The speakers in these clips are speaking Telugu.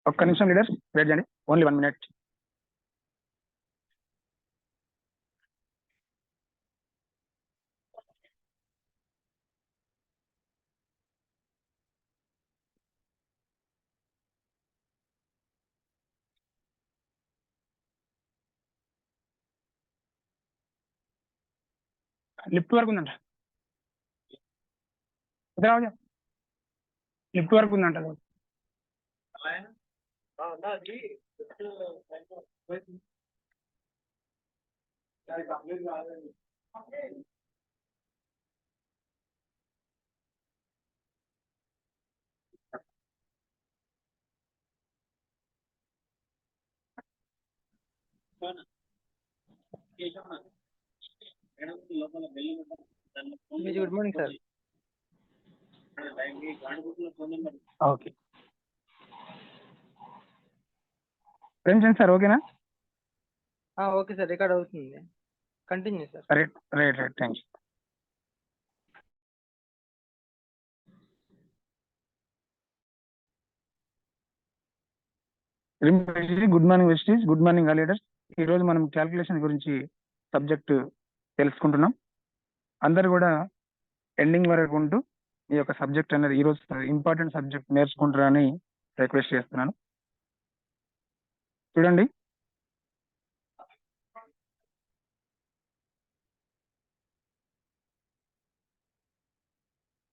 ఒక్క నిమిషం లీడర్స్ వెయిట్ చేయండి, ఓన్లీ 1 minute. లిఫ్ట్ వరకు ఉందంట, లిఫ్ట్ వరకు ఉందంట. Good morning sir. Okay Premchand sir ఓకేనా? ఓకే సార్, రికార్డ్ అవుతుంది, continue sir. Right right right thanks. Good morning వెస్టీస్, గుడ్ మార్నింగ్ ఆల్ లీడర్స్. ఈ రోజు మనం క్యాల్కులేషన్ గురించి సబ్జెక్ట్ తెలుసుకుంటున్నాం. అందరు కూడా ఎండింగ్ వరకు ఉంటూ ఈ యొక్క సబ్జెక్ట్ అనేది ఈ రోజు ఇంపార్టెంట్ సబ్జెక్ట్ నేర్చుకుంటారని రిక్వెస్ట్ చేస్తున్నాను. చూడండి,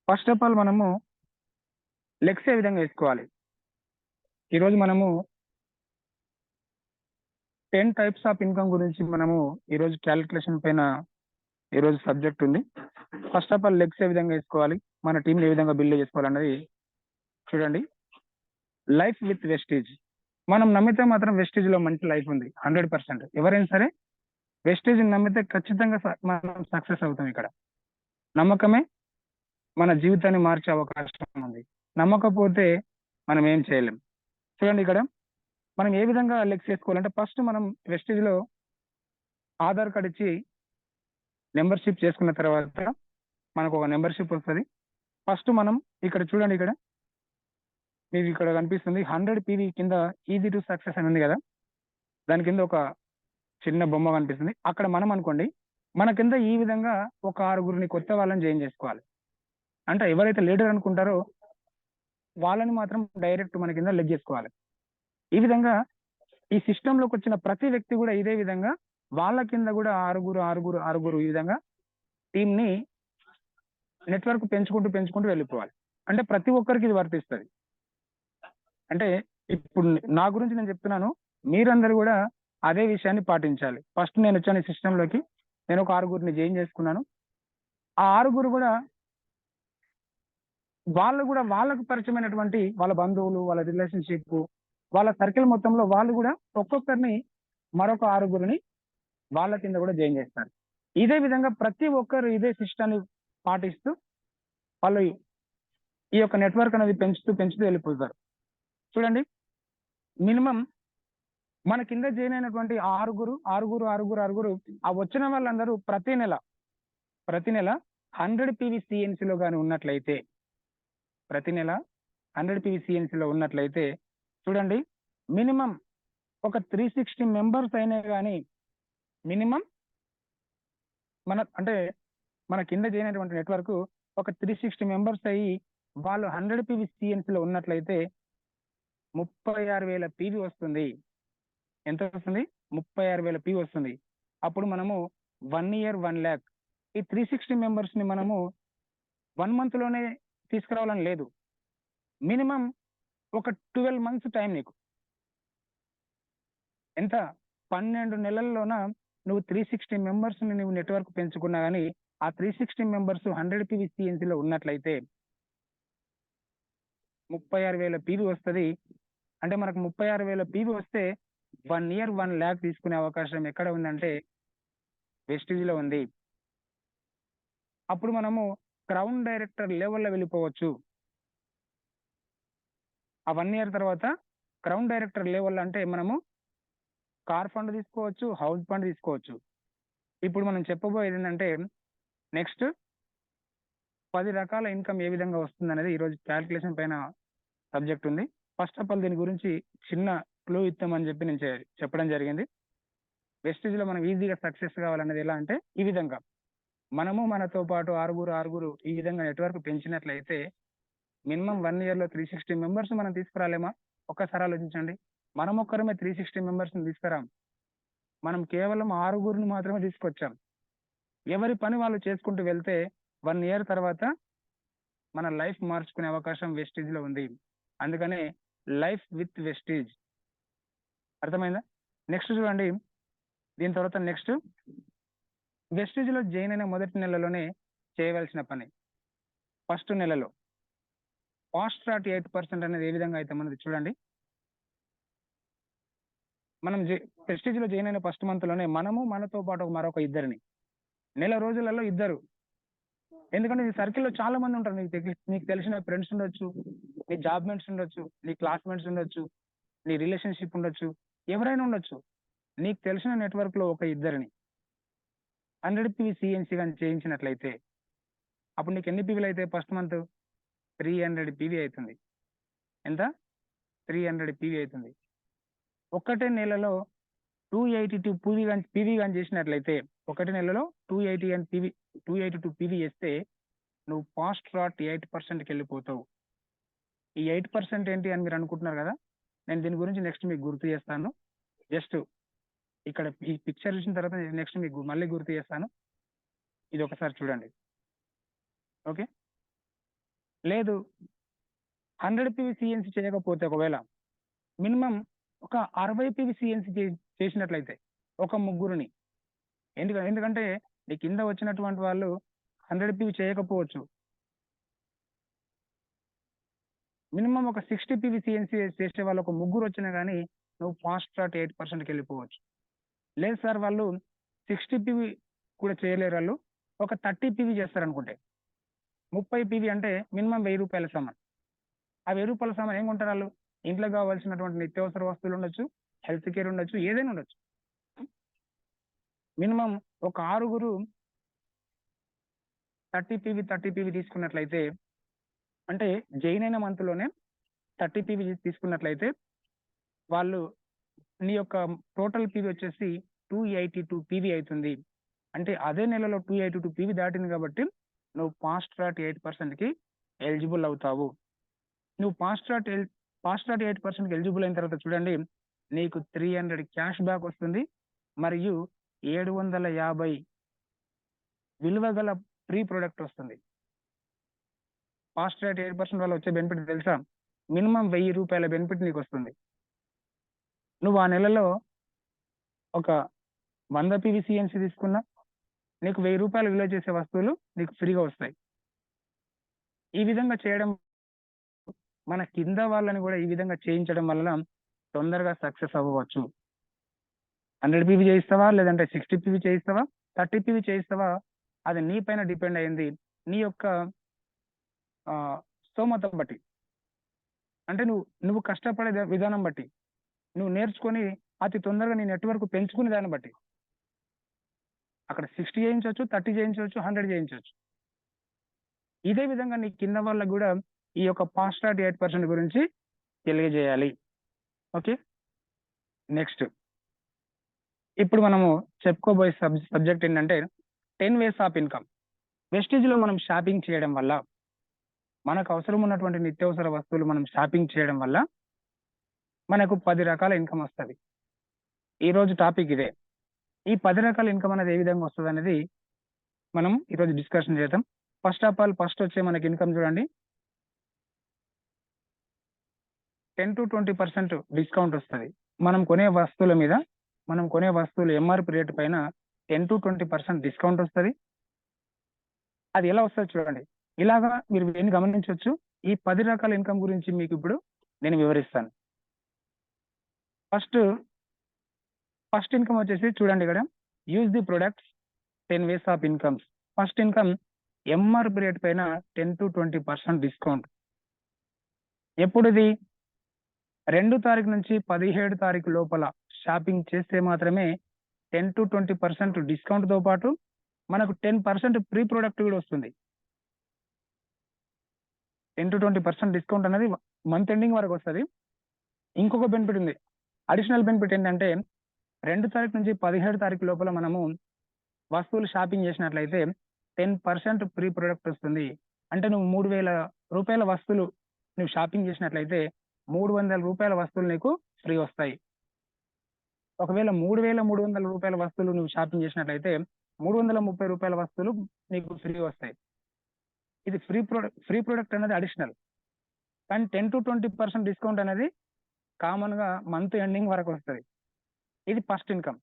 ఫస్ట్ ఆఫ్ ఆల్ మనము లెగ్స్ ఏ విధంగా వేసుకోవాలి. ఈరోజు మనము 10 టైప్స్ ఆఫ్ ఇన్కమ్ గురించి మనము ఈరోజు క్యాలిక్యులేషన్ పైన ఈరోజు సబ్జెక్ట్ ఉంది. ఫస్ట్ ఆఫ్ ఆల్ లెగ్స్ ఏ విధంగా వేసుకోవాలి, మన టీంని ఏ విధంగా బిల్డ్ చేసుకోవాలన్నది చూడండి. లైఫ్ విత్ వెస్టేజ్, మనం నమ్మితే మాత్రం వెస్టేజ్ లో మంచి లైఫ్ ఉంది 100%. ఎవరైనా సరే వెస్టేజ్ నమ్మితే ఖచ్చితంగా మనం సక్సెస్ అవుతాం. ఇక్కడ నమ్మకమే మన జీవితాన్ని మార్చే అవకాశం ఉంది. నమ్మకపోతే మనం ఏం చేయలేం. చూడండి, ఇక్కడ మనం ఏ విధంగా లెగ్స్ వేసుకోవాలంటే ఫస్ట్ మనం వెస్టేజ్ లో ఆధార్ కార్డ్ ఇచ్చి మెంబర్షిప్ చేసుకున్న తర్వాత మనకు ఒక మెంబర్షిప్ వస్తుంది. ఫస్ట్ మనం ఇక్కడ చూడండి, ఇక్కడ మీకు ఇక్కడ కనిపిస్తుంది 100 PV కింద ఈజీ టు సక్సెస్ అని ఉంది కదా, దాని కింద ఒక చిన్న బొమ్మ కనిపిస్తుంది. అక్కడ మనం అనుకోండి మన కింద ఈ విధంగా ఒక 6 కొత్త వాళ్ళని జాయిన్ చేసుకోవాలి. అంటే ఎవరైతే లీడర్ అనుకుంటారో వాళ్ళని మాత్రం డైరెక్ట్ మన కింద లెగ్ చేసుకోవాలి. ఈ విధంగా ఈ సిస్టంలోకి వచ్చిన ప్రతి వ్యక్తి కూడా ఇదే విధంగా వాళ్ళ కింద కూడా 6 ఈ విధంగా టీమ్ ని నెట్వర్క్ పెంచుకుంటూ వెళ్ళిపోవాలి. అంటే ప్రతి ఒక్కరికి ఇది వర్తిస్తుంది. అంటే ఇప్పుడు నా గురించి నేను చెప్తున్నాను, మీరందరూ కూడా అదే విషయాన్ని పాటించాలి. ఫస్ట్ నేను వచ్చాను ఈ సిస్టంలోకి, నేను ఒక 6 జాయిన్ చేసుకున్నాను. ఆ 6 కూడా వాళ్ళకు పరిచయమైనటువంటి వాళ్ళ బంధువులు, వాళ్ళ రిలేషన్షిప్, వాళ్ళ సర్కిల్ మొత్తంలో వాళ్ళు కూడా ఒక్కొక్కరిని మరొక 6 వాళ్ళ కింద కూడా జాయిన్ చేస్తారు. ఇదే విధంగా ప్రతి ఒక్కరు ఇదే సిస్టాన్ని పాటిస్తూ వాళ్ళు ఈ యొక్క నెట్వర్క్ అనేది పెంచుతూ వెళ్ళిపోతారు. చూడండి, మినిమం మన కింద జాయిన్ అయినటువంటి 6 ఆ వచ్చిన వాళ్ళందరూ ప్రతి నెల 100 PV CNC లో కానీ ఉన్నట్లయితే, ప్రతి నెల 100 PV CNC లో ఉన్నట్లయితే చూడండి, మినిమం ఒక 360 మెంబర్స్ అయినా కానీ మినిమం మన కింద చేయనటువంటి నెట్వర్క్ ఒక 360 మెంబర్స్ అయ్యి వాళ్ళు 100 PV CNC లో ఉన్నట్లయితే 36,000 PV వస్తుంది. ఎంత వస్తుంది? 36,000 PV వస్తుంది. అప్పుడు మనము 1 year 1 lakh, ఈ 360 మెంబర్స్ ని మనము 1 month లోనే తీసుకురావాలని లేదు. మినిమం ఒక 12 months టైం నీకు. ఎంత? 12 నెలల్లోన నువ్వు 360 మెంబర్స్ ని నువ్వు నెట్వర్క్ పెంచుకున్నా కానీ ఆ 360 మెంబర్స్ 100 PV CNC లో ఉన్నట్లయితే 36,000 PV వస్తుంది. అంటే మనకు 36,000 PV వస్తే 1 year 1 lakh తీసుకునే అవకాశం ఎక్కడ ఉందంటే వెస్టేజ్ లో ఉంది. అప్పుడు మనము క్రౌన్ డైరెక్టర్ లెవెల్లో వెళ్ళిపోవచ్చు. ఆ 1 year తర్వాత క్రౌన్ డైరెక్టర్ లెవెల్ అంటే మనము కార్ ఫండ్ తీసుకోవచ్చు, హౌస్ ఫండ్ తీసుకోవచ్చు. ఇప్పుడు మనం చెప్పబోయేది ఏంటంటే నెక్స్ట్ 10 రకాల ఇన్కమ్ ఏ విధంగా వస్తుంది అనేది ఈరోజు క్యాల్కులేషన్ పైన సబ్జెక్ట్ ఉంది. ఫస్ట్ ఆఫ్ ఆల్ దీని గురించి చిన్న క్లూ ఇస్తామని చెప్పి నేను చెప్పడం జరిగింది. వెస్టేజ్ లో మనం ఈజీగా సక్సెస్ కావాలనేది ఎలా అంటే ఈ విధంగా మనము మనతో పాటు ఆరుగురు ఈ విధంగా నెట్వర్క్ పెంచినట్లయితే మినిమం 1 year లో 360 మెంబర్స్ మనం తీసుకురాలేమా? ఒక్కసారి ఆలోచించండి. మనం ఒక్కరమే 360 మెంబర్స్ తీసుకురాం. మనం కేవలం 6 మాత్రమే తీసుకొచ్చాం. ఎవరి పని వాళ్ళు చేసుకుంటూ వెళ్తే 1 year తర్వాత మన లైఫ్ మార్చుకునే అవకాశం వెస్టేజ్ లో ఉంది. అందుకనే లైఫ్ విత్ వెస్టేజ్. అర్థమైందా? నెక్స్ట్ చూడండి, దీని తర్వాత నెక్స్ట్ వెస్టేజ్ లో జాయిన్ అయిన మొదటి నెలలోనే చేయవలసిన పని. ఫస్ట్ నెలలో ఫాస్ట్ ట్రాక్ 8% అనేది ఏ విధంగా అయితే మనది చూడండి. మనం వెస్టేజ్ లో జాయిన్ అయిన ఫస్ట్ మంత్ లోనే మనము మనతో పాటు మరొక ఇద్దరిని, నెల రోజులలో ఇద్దరు. ఎందుకంటే ఈ సర్కిల్లో చాలా మంది ఉంటారు. నీకు తెలిసిన ఫ్రెండ్స్ ఉండొచ్చు, నీ జాబ్ మేట్స్ ఉండొచ్చు, నీ క్లాస్మేట్స్ ఉండొచ్చు, నీ రిలేషన్షిప్ ఉండొచ్చు, ఎవరైనా ఉండొచ్చు. నీకు తెలిసిన నెట్వర్క్ లో ఒక ఇద్దరిని 100 PV CNC కానీ చేయించినట్లయితే అప్పుడు నీకు ఎన్ని పీవీలు అయితే ఫస్ట్ మంత్ 300 PV అవుతుంది. ఎంత? 300 PV అవుతుంది. ఒక్కటే నెలలో 282 PV కానీ చేసినట్లయితే ఒకటి నెలలో 282 PV చేస్తే నువ్వు ఫాస్ట్ ట్రాక్ 8%కి వెళ్ళిపోతావు. ఈ 8% ఏంటి అని మీరు అనుకుంటున్నారు కదా. నేను దీని గురించి నెక్స్ట్ మీకు గుర్తు చేస్తాను. జస్ట్ ఇక్కడ ఈ పిక్చర్ చూసిన తర్వాత నెక్స్ట్ మీకు మళ్ళీ గుర్తు చేస్తాను. ఇది ఒకసారి చూడండి. ఓకే, లేదు 100 PV CNC చేయకపోతే ఒకవేళ మినిమం ఒక 60 PV CNC చేసినట్లయితే ఒక ముగ్గురుని, ఎందుకంటే నీ కింద వచ్చినటువంటి వాళ్ళు 100 PV చేయకపోవచ్చు. మినిమం ఒక 60 PV CNC చేసే వాళ్ళు ఒక ముగ్గురు వచ్చినా కానీ నువ్వు ఫాస్ట్ ట్రాక్ 8%కి వెళ్ళిపోవచ్చు. లేదు సార్ వాళ్ళు 60 PV కూడా చేయలేరు, వాళ్ళు ఒక 30 PV చేస్తారు అనుకుంటే 30 PV అంటే మినిమం 1000 రూపాయల సామాన్. ఆ 1000 రూపాయల సామాన్ ఏం కొంటారు వాళ్ళు? ఇంట్లో కావాల్సినటువంటి నిత్యావసర వస్తువులు ఉండొచ్చు, హెల్త్ కేర్ ఉండొచ్చు, ఏదైనా ఉండొచ్చు. మినిమం ఒక 6 30 PV తీసుకున్నట్లయితే అంటే జాయిన్ అయిన మంత్ లోనే 30 PV తీసుకున్నట్లయితే వాళ్ళు నీ యొక్క టోటల్ PV వచ్చేసి 282 PV అవుతుంది. అంటే అదే నెలలో 282 PV దాటింది కాబట్టి నువ్వు ఫాస్ట్ ట్రాక్ 8%కి ఎలిజిబుల్ అవుతావు. నువ్వు ఫాస్ట్ ట్రాక్ 8%కి ఎలిజిబుల్ అయిన తర్వాత చూడండి, నీకు 300 క్యాష్ బ్యాక్ వస్తుంది మరియు 750 విలువ గల ఫ్రీ ప్రొడక్ట్ వస్తుంది. ఫాస్ట్ ట్రాక్ 8% వల్ల వచ్చే బెనిఫిట్ తెలుసా? మినిమం 1000 రూపాయల బెనిఫిట్ నీకు వస్తుంది. నువ్వు ఆ నెలలో ఒక 100 PV CNC తీసుకున్నా నీకు 1000 రూపాయలు విలువ చేసే వస్తువులు నీకు ఫ్రీగా వస్తాయి. ఈ విధంగా చేయడం, మన కింద వాళ్ళని కూడా ఈ విధంగా చేయించడం వలన తొందరగా సక్సెస్ అవ్వవచ్చు. 100 PV చేయిస్తావా, లేదంటే 60 PV చేయిస్తావా, 30 PV చేయిస్తావా, అది నీ పైన డిపెండ్ అయింది. నీ యొక్క స్తోమత బట్టి, అంటే నువ్వు కష్టపడే విధానం బట్టి, నువ్వు నేర్చుకొని అతి తొందరగా నీ నెట్వర్క్ పెంచుకునే దాన్ని బట్టి అక్కడ 60 చేయించవచ్చు, 30 చేయించవచ్చు, 100 చేయించవచ్చు. ఇదే విధంగా నీ కింద వాళ్ళకు కూడా ఈ యొక్క ఫాస్ట్ ట్రాక్ 8% గురించి తెలియజేయాలి. ఓకే, నెక్స్ట్ ఇప్పుడు మనము చెప్పుకోబోయే సబ్జెక్ట్ ఏంటంటే 10 ways ఆఫ్ ఇన్కమ్. వెస్టేజ్ లో మనం షాపింగ్ చేయడం వల్ల, మనకు అవసరం ఉన్నటువంటి నిత్యావసర వస్తువులు మనం షాపింగ్ చేయడం వల్ల మనకు 10 రకాల ఇన్కమ్ వస్తుంది. ఈరోజు టాపిక్ ఇదే. ఈ 10 రకాల ఇన్కమ్ అనేది ఏ విధంగా వస్తుంది అనేది మనం ఈరోజు డిస్కషన్ చేద్దాం. ఫస్ట్ ఆఫ్ ఆల్ ఫస్ట్ వచ్చే మనకి ఇన్కమ్ చూడండి, 10 to 20% డిస్కౌంట్ వస్తుంది. మనం కొనే వస్తువులు MRP రేటు పైన 10 to 20% డిస్కౌంట్ వస్తుంది. అది ఎలా వస్తుంది చూడండి. ఇలాగా మీరు ఏం గమనించవచ్చు. ఈ 10 రకాల ఇన్కమ్ గురించి మీకు ఇప్పుడు నేను వివరిస్తాను. ఫస్ట్ ఇన్కమ్ వచ్చేసి చూడండి, ఇక్కడ use the products 10 ways of incomes. First income MRP rate పైన 10 to 20% డిస్కౌంట్. ఎప్పుడు ఇది? 2 తారీఖు నుంచి 17 తారీఖు లోపల షాపింగ్ చేస్తే మాత్రమే 10-20% డిస్కౌంట్ తో పాటు మనకు 10% ప్రీ ప్రొడక్ట్ కూడా వస్తుంది. 10-20% డిస్కౌంట్ అనేది మంత్ ఎండింగ్ వరకు వస్తుంది. ఇంకొక బెనిఫిట్ ఉంది. అడిషనల్ బెనిఫిట్ ఏంటంటే 2 తారీఖు నుంచి 17 తారీఖు లోపల మనము వస్తువులు షాపింగ్ చేసినట్లయితే 10% ప్రీ ప్రొడక్ట్ వస్తుంది. అంటే నువ్వు 3,000 రూపాయల వస్తువులు నువ్వు షాపింగ్ చేసినట్లయితే 300 రూపాయల వస్తువులు నీకు ఫ్రీ వస్తాయి. ఒకవేళ 3,300 రూపాయల వస్తువులు నువ్వు షాపింగ్ చేసినట్లయితే 330 రూపాయల వస్తువులు నీకు ఫ్రీ వస్తాయి. ఇది ఫ్రీ ప్రొడక్ట్ అనేది అడిషనల్. కానీ 10-20% డిస్కౌంట్ అనేది కామన్ గా మంత్ ఎండింగ్ వరకు వస్తుంది. ఇది ఫస్ట్ ఇన్కమ్.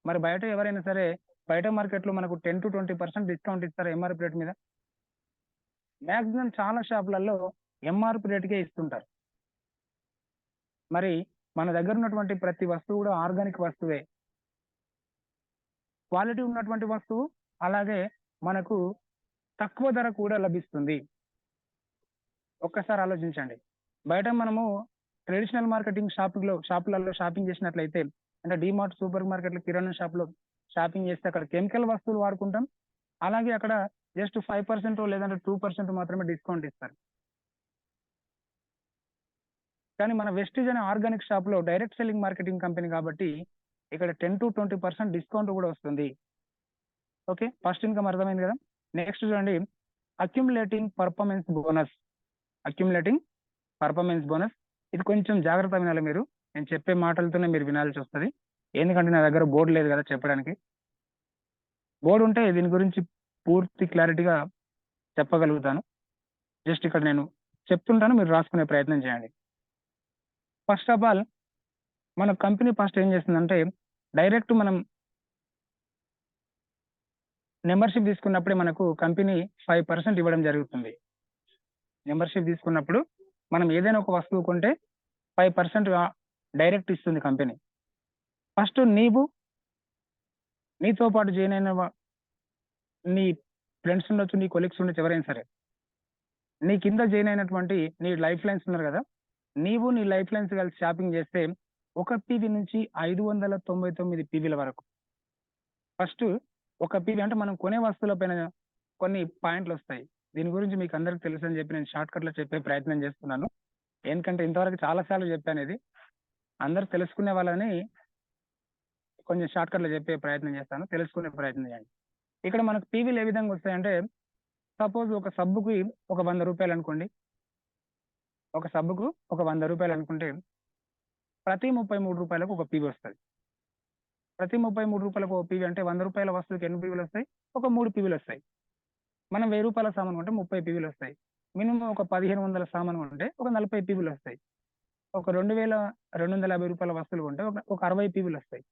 మరి బయట ఎవరైనా సరే బయట మార్కెట్ లో మనకు 10-20% డిస్కౌంట్ ఇస్తారు ఎంఆర్పి రేట్ మీద. మాక్సిమం చాలా షాపులలో ఎంఆర్పి రేట్కే ఇస్తుంటారు. మరి మన దగ్గర ఉన్నటువంటి ప్రతి వస్తువు కూడా ఆర్గానిక్ వస్తువే, క్వాలిటీ ఉన్నటువంటి వస్తువు, అలాగే మనకు తక్కువ ధర కూడా లభిస్తుంది. ఒక్కసారి ఆలోచించండి. బయట మనము ట్రెడిషనల్ మార్కెటింగ్ షాపులలో షాపింగ్ చేసినట్లయితే, అంటే డిమార్ట్, సూపర్ మార్కెట్లు, కిరాణా షాపులో షాపింగ్ చేస్తే అక్కడ కెమికల్ వస్తువులు వాడుకుంటాం. అలాగే అక్కడ జస్ట్ 5% లేదంటే 2% మాత్రమే డిస్కౌంట్ ఇస్తారు. కానీ మన వెస్టీజ్ అనే ఆర్గానిక్ షాప్ లో డైరెక్ట్ సెల్లింగ్ మార్కెటింగ్ కంపెనీ కాబట్టి ఇక్కడ 10-20% డిస్కౌంట్ కూడా వస్తుంది. ఓకే, ఫస్ట్ ఇన్కమ్ అర్థమైంది కదా. నెక్స్ట్ చూడండి, accumulating performance bonus. Accumulating performance bonus ఇది కొంచెం జాగ్రత్త వినాలి మీరు. నేను చెప్పే మాటలతోనే మీరు వినాల్సి వస్తుంది. ఎందుకంటే నా దగ్గర బోర్డు లేదు కదా చెప్పడానికి. బోర్డు ఉంటే దీని గురించి పూర్తి క్లారిటీగా చెప్పగలుగుతాను. జస్ట్ ఇక్కడ నేను చెప్తుంటాను, మీరు రాసుకునే ప్రయత్నం చేయండి. ఫస్ట్ ఆఫ్ ఆల్ మన కంపెనీ ఫస్ట్ ఏం చేస్తుందంటే, డైరెక్ట్ మనం మెంబర్షిప్ తీసుకున్నప్పుడే మనకు కంపెనీ 5% ఇవ్వడం జరుగుతుంది. మెంబర్షిప్ తీసుకున్నప్పుడు మనం ఏదైనా ఒక వస్తువు కొంటే 5% డైరెక్ట్ ఇస్తుంది కంపెనీ. ఫస్ట్ నీతో పాటు జాయిన్ అయిన నీ ఫ్రెండ్స్ ఉండొచ్చు, నీ కొలీగ్స్ ఉండొచ్చు, ఎవరైనా సరే నీ కింద జాయిన్ అయినటువంటి నీ లైఫ్ లైన్స్ ఉన్నారు కదా, నీవు నీ లైఫ్ లైన్స్ కలిసి షాపింగ్ చేస్తే 1 పీవీ నుంచి 599 పీవీల వరకు. ఫస్ట్ 1 పీవీ అంటే మనం కొనే వస్తువుల పైన కొన్ని పాయింట్లు వస్తాయి. దీని గురించి మీకు అందరికి తెలుసు అని చెప్పి నేను షార్ట్ కట్ లో చెప్పే ప్రయత్నం చేస్తున్నాను. ఎందుకంటే ఇంతవరకు చాలా సార్లు చెప్పాను. ఇది అందరు తెలుసుకునే వాళ్ళని కొంచెం షార్ట్ కట్ లో చెప్పే ప్రయత్నం చేస్తాను, తెలుసుకునే ప్రయత్నం చేయండి. ఇక్కడ మనకు పీవీలు ఏ విధంగా వస్తాయంటే, సపోజ్ ఒక సబ్బుకి ఒక 100 రూపాయలు అనుకోండి. ఒక సబ్బుకు ఒక 100 రూపాయలు అనుకుంటే ప్రతి 33 రూపాయలకు ఒక పీవీ వస్తుంది. ప్రతి 33 రూపాయలకు ఒక పీవీ అంటే 100 రూపాయల వస్తువుకి ఎన్ని పీవీలు వస్తాయి? ఒక 3 పీవీలు వస్తాయి. మనం 1000 రూపాయల సామాన్ కొంటే 30 పీవీలు వస్తాయి. మినిమం ఒక 1500 సామాన్ కొంటే ఒక 40 పీవీలు వస్తాయి. ఒక 2250 రూపాయల వస్తువులు కొంటే ఒక 60 పీవీలు వస్తాయి.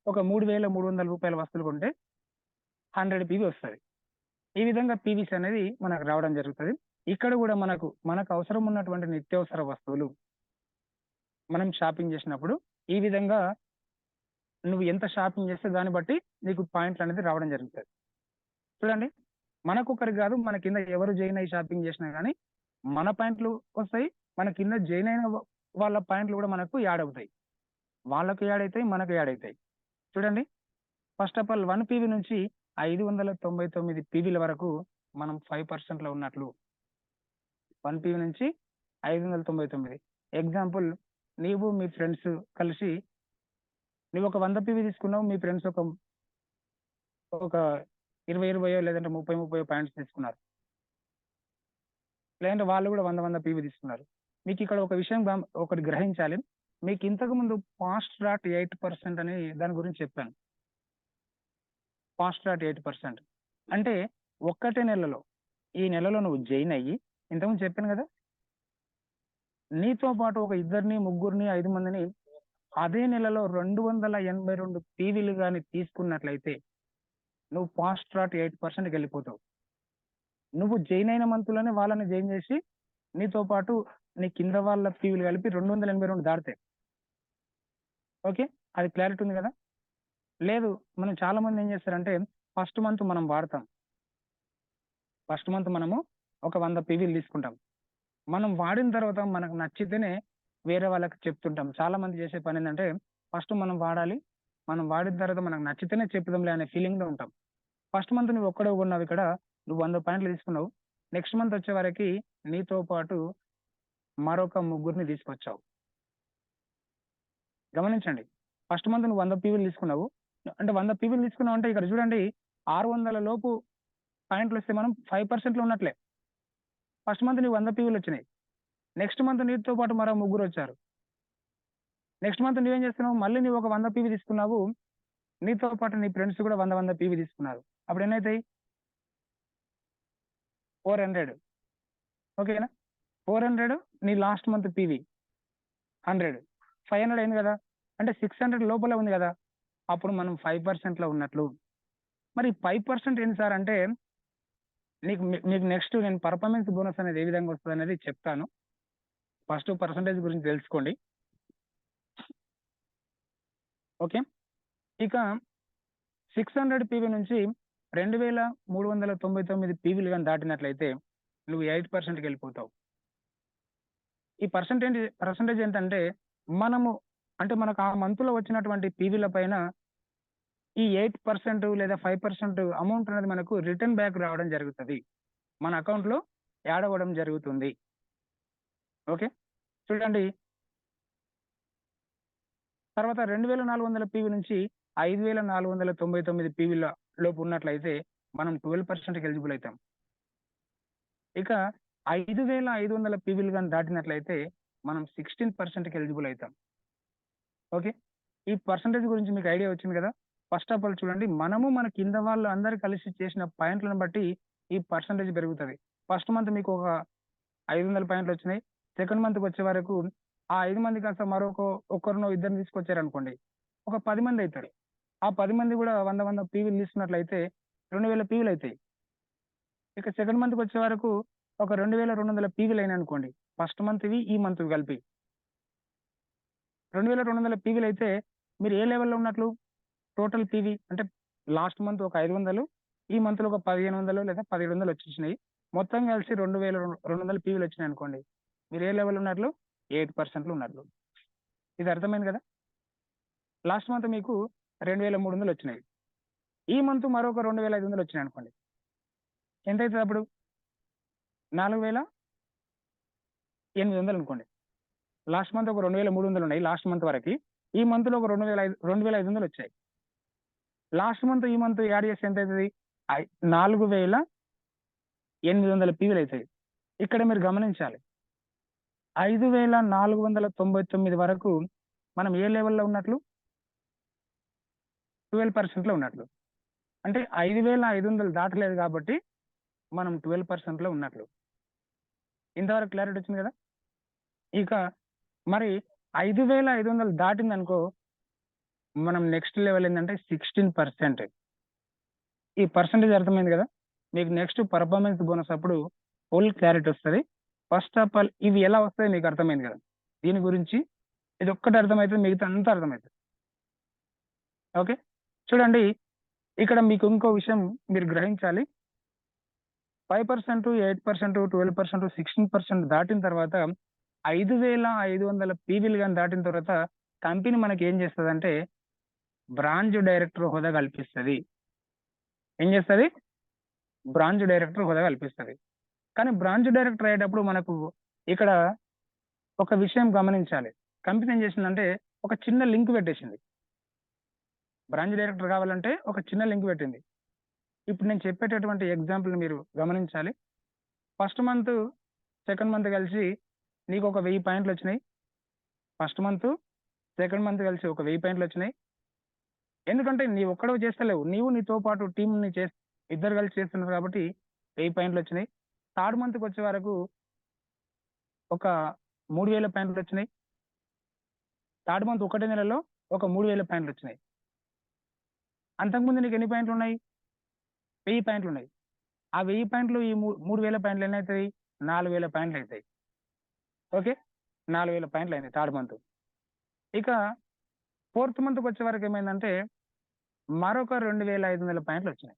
ఒక 3300 రూపాయల వస్తువులు కొంటే 100 పీవీ వస్తుంది. ఈ విధంగా పీవీస్ అనేది మనకు రావడం జరుగుతుంది. ఇక్కడ కూడా మనకు అవసరం ఉన్నటువంటి నిత్యావసర వస్తువులు మనం షాపింగ్ చేసినప్పుడు ఈ విధంగా నువ్వు ఎంత షాపింగ్ చేస్తే దాన్ని బట్టి నీకు పాయింట్లు అనేది రావడం జరుగుతుంది. చూడండి, మనకొకరికి కాదు, మన కింద ఎవరు జాయిన్ అయ్యి షాపింగ్ చేసినా కానీ మన పాయింట్లు వస్తాయి. మన కింద జాయిన్ అయిన వాళ్ళ పాయింట్లు కూడా మనకు యాడ్ అవుతాయి. వాళ్ళకు యాడ్ అవుతాయి, మనకు యాడ్ అవుతాయి. చూడండి, ఫస్ట్ ఆఫ్ ఆల్ 1 పీవీ నుంచి 599 పీవీల వరకు మనం 5% లో ఉన్నట్లు. 1 పీవీ నుంచి 599. ఎగ్జాంపుల్, నీవు మీ ఫ్రెండ్స్ కలిసి నువ్వు ఒక 100 పీవీ తీసుకున్నావు, మీ ఫ్రెండ్స్ ఒక 20 లేదంటే 30 పాయింట్స్ తీసుకున్నారు, లేదంటే వాళ్ళు కూడా 100 పీవీ తీసుకున్నారు. మీకు ఇక్కడ ఒక విషయం ఒకటి గ్రహించాలి. మీకు ఇంతకు ముందు ఫాస్ట్ ట్రాక్ 8% అని దాని గురించి చెప్పాను. ఫాస్ట్ ట్రాక్ 8% అంటే ఒక్కటే నెలలో, ఈ నెలలో నువ్వు జాయిన్ అయ్యి, ఇంతకుముందు చెప్పాను కదా, నీతో పాటు ఒక 2, 3, 5 మందిని అదే నెలలో 282 పీవీలు కానీ తీసుకున్నట్లయితే నువ్వు ఫాస్ట్ ట్రాక్ 8%కి వెళ్ళిపోతావు. నువ్వు జాయిన్ అయిన మంత్లోనే వాళ్ళని జాయిన్ చేసి నీతో పాటు నీ కింద వాళ్ళ పీవీలు కలిపి 282 దాటితే. ఓకే, అది క్లారిటీ ఉంది కదా. లేదు, మనం చాలా మంది ఏం చేస్తారంటే ఫస్ట్ మంత్ మనం వాడతాం. ఫస్ట్ మంత్ మనము ఒక 100 పీవీలు తీసుకుంటాం. మనం వాడిన తర్వాత మనకు నచ్చితేనే వేరే వాళ్ళకి చెప్తుంటాం. చాలా మంది చేసే పని ఏంటంటే ఫస్ట్ మనం వాడాలి, మనం వాడిన తర్వాత మనకు నచ్చితేనే చెప్పుదాంలే అనే ఫీలింగ్ లో ఉంటాం. ఫస్ట్ మంత్ నువ్వు ఒక్కడే కొన్నావు, ఇక్కడ నువ్వు 100 పాయింట్లు తీసుకున్నావు. నెక్స్ట్ మంత్ వచ్చే వరకు నీతో పాటు మరొక ముగ్గురిని తీసుకొచ్చావు. గమనించండి, ఫస్ట్ మంత్ నువ్వు 100 పీవీలు తీసుకున్నావు. అంటే 100 పీవీలు తీసుకున్నావు అంటే ఇక్కడ చూడండి 600 లోపు పాయింట్లు వస్తే మనం 5% లో ఉన్నట్లే. ఫస్ట్ మంత్ నీకు 100 పీవీలు వచ్చినాయి. నెక్స్ట్ మంత్ నీతో పాటు మరో ముగ్గురు వచ్చారు. నెక్స్ట్ మంత్ నువ్వేం చేస్తున్నావు, మళ్ళీ నువ్వు ఒక 100 పీవీ తీసుకున్నావు. నీతో పాటు నీ ఫ్రెండ్స్ కూడా 100 పీవీ తీసుకున్నారు. అప్పుడు ఎన్నైతాయి, 400. ఓకేనా, 400 నీ లాస్ట్ మంత్ పీవీ 100, 500 అయింది కదా. అంటే 600 లోపల ఉంది కదా. అప్పుడు మనం 5% లో ఉన్నట్లు. మరి 5% ఏంటి సార్ అంటే నీకు నెక్స్ట్ నేను పర్ఫార్మెన్స్ బోనస్ అనేది ఏ విధంగా వస్తుంది అనేది చెప్తాను. ఫస్ట్ పర్సంటేజ్ గురించి తెలుసుకోండి. ఓకే, ఇక 600 పీవీ నుంచి 2399 పీవీలు కానీ దాటినట్లయితే నువ్వు 8%కి వెళ్ళిపోతావు. ఈ పర్సంటేజ్ ఏంటంటే మనము అంటే మనకు ఆ మంత్లో వచ్చినటువంటి పీవీల పైన ఈ 8% లేదా 5% అమౌంట్ అనేది మనకు రిటర్న్ బ్యాక్ రావడం జరుగుతుంది, మన అకౌంట్ లో యాడ్ అవ్వడం జరుగుతుంది. ఓకే, చూడండి తర్వాత 2400 పీవీ నుంచి 5499 పీవీల లోపు ఉన్నట్లయితే మనం 12%కి ఎలిజిబుల్ అవుతాం. ఇక 5500 పీవీలు కానీ దాటినట్లయితే మనం 16%కి ఎలిజిబుల్ అవుతాం. ఓకే, ఈ పర్సంటేజ్ గురించి మీకు ఐడియా వచ్చింది కదా. ఫస్ట్ ఆఫ్ ఆల్ చూడండి, మనము మన కింద వాళ్ళు అందరు కలిసి చేసిన పాయింట్లను బట్టి ఈ పర్సంటేజ్ పెరుగుతుంది. ఫస్ట్ మంత్ మీకు ఒక 500 పాయింట్లు వచ్చినాయి. సెకండ్ మంత్కి వచ్చే వరకు ఆ 5 మంది కాస్త ఒక్కరినో ఇద్దరిని తీసుకొచ్చారు అనుకోండి, ఒక 10 మంది అవుతారు. ఆ 10 మంది కూడా 100 పీవీలు తీసుకున్నట్లయితే 2000 పీవీలు అవుతాయి. ఇక సెకండ్ మంత్కి వచ్చే వరకు ఒక 2200 పీవీలు అయినాయి అనుకోండి. ఫస్ట్ మంత్ ఇవి ఈ మంత్ కలిపి 2200 పీవీలు అయితే మీరు ఏ లెవెల్లో ఉన్నట్లు, టోటల్ పీవీ అంటే లాస్ట్ మంత్ ఒక 500, ఈ మంత్ లో ఒక 1500 లేదా 1700 వచ్చేసినాయి. మొత్తం కలిసి 2200 పీవీలు వచ్చినాయి అనుకోండి, మీరు ఏ లెవెల్ ఉన్నట్లు, 8% ఉన్నట్లు. ఇది అర్థమైంది కదా. లాస్ట్ మంత్ మీకు 2300 వచ్చినాయి. ఈ మంత్ మరొక 2500 వచ్చినాయి అనుకోండి, ఎంత అవుతుంది అప్పుడు, 4800 అనుకోండి. లాస్ట్ మంత్ ఒక 2300 ఉన్నాయి లాస్ట్ మంత్ వరకు. ఈ మంత్ లో ఒక 2500 వచ్చాయి. లాస్ట్ మంత్ ఈ మంత్ యాడ్ చేస్తే ఎంత అవుతుంది, 4800 పీవీలు అవుతాయి. ఇక్కడ మీరు గమనించాలి, 5499 వరకు మనం ఏ లెవెల్లో ఉన్నట్లు, 12% లో ఉన్నట్లు. అంటే 5500 దాటలేదు కాబట్టి మనం 12% లో ఉన్నట్లు. ఇంతవరకు క్లారిటీ వచ్చింది కదా. ఇక మరి 5500 దాటింది అనుకో, మనం నెక్స్ట్ లెవెల్ ఏంటంటే 16%. ఈ పర్సంటేజ్ అర్థమైంది కదా. మీకు నెక్స్ట్ పర్ఫార్మెన్స్ బోనస్ అప్పుడు ఫుల్ క్లారిటీ వస్తుంది. ఫస్ట్ ఆఫ్ ఆల్ ఇవి ఎలా వస్తాయి మీకు అర్థమైంది కదా. దీని గురించి ఇది ఒక్కటి అర్థమవుతుంది, మిగతా అంతా అర్థమవుతుంది. ఓకే, చూడండి ఇక్కడ మీకు ఇంకో విషయం మీరు గ్రహించాలి. 5%, 8%, 12%, 16% దాటిన తర్వాత 5500 పీవీలు కానీ దాటిన తర్వాత కంపెనీ మనకి ఏం చేస్తుంది అంటే బ్రాంచ్ డైరెక్టర్ హోదా కల్పిస్తుంది. ఏం చేస్తుంది, బ్రాంచ్ డైరెక్టర్ హోదా కల్పిస్తుంది. కానీ బ్రాంచ్ డైరెక్టర్ అయ్యేటప్పుడు మనకు ఇక్కడ ఒక విషయం గమనించాలి. కంపెనీ ఏం చేసిందంటే ఒక చిన్న లింక్ పెట్టేసింది. బ్రాంచ్ డైరెక్టర్ కావాలంటే ఒక చిన్న లింక్ పెట్టింది. ఇప్పుడు నేను చెప్పేటటువంటి ఎగ్జాంపుల్ మీరు గమనించాలి. ఫస్ట్ మంత్ సెకండ్ మంత్ కలిసి నీకు ఒక 1000 పాయింట్లు వచ్చినాయి. ఫస్ట్ మంత్ సెకండ్ మంత్ కలిసి ఒక 1000 పాయింట్లు వచ్చినాయి. ఎందుకంటే నీ ఒక్కడో చేస్తలేవు, నీతో పాటు టీంని ఇద్దరు కలిసి చేస్తున్నారు కాబట్టి 1000 పాయింట్లు వచ్చినాయి. థర్డ్ మంత్కి వచ్చే వరకు ఒక 3000 పాయింట్లు వచ్చినాయి. థర్డ్ మంత్ ఒకటే నెలలో ఒక 3000 పాయింట్లు వచ్చినాయి. అంతకుముందు నీకు ఎన్ని పాయింట్లు ఉన్నాయి, 1000 పాయింట్లు ఉన్నాయి. ఆ 1000 పాయింట్లు ఈ 3000 పాయింట్లు ఎన్ని అవుతాయి, 4000 పాయింట్లు అవుతాయి. ఓకే, 4000 పాయింట్లు అయినాయి థర్డ్ మంత్. ఇక ఫోర్త్ మంత్కి వచ్చే వరకు ఏమైందంటే మరొక 2500 పాయింట్లు వచ్చినాయి.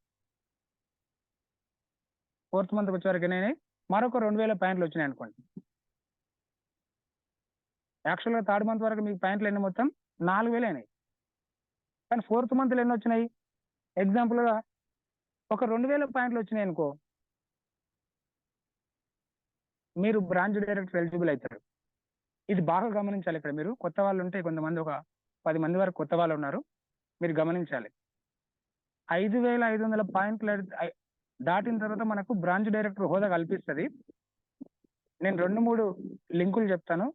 ఫోర్త్ మంత్కి వచ్చే వరకు ఏమైనాయి, మరొక 2000 పాయింట్లు వచ్చినాయి అనుకోండి. యాక్చువల్గా థర్డ్ మంత్ వరకు మీకు పాయింట్లు ఎన్ని మొత్తం 4000 అయినాయి. కానీ 4th మంత్లో ఎన్ని వచ్చినాయి? ఎగ్జాంపుల్గా ఒక 2000 పాయింట్లు వచ్చినాయి అనుకో, మీరు బ్రాంచ్ డైరెక్టర్ ఎలిజిబుల్ అవుతారు. ఇది బాగా గమనించాలి. ఇక్కడ మీరు కొత్త వాళ్ళు ఉంటే కొంతమంది, ఒక 10 మంది వరకు కొత్త వాళ్ళు ఉన్నారు, మీరు గమనించాలి. 5500 పాయింట్లు దాటిన తర్వాత మనకు బ్రాంచ్ డైరెక్టర్ హోదా కల్పిస్తుంది. నేను 2-3 లింకులు చెప్తాను,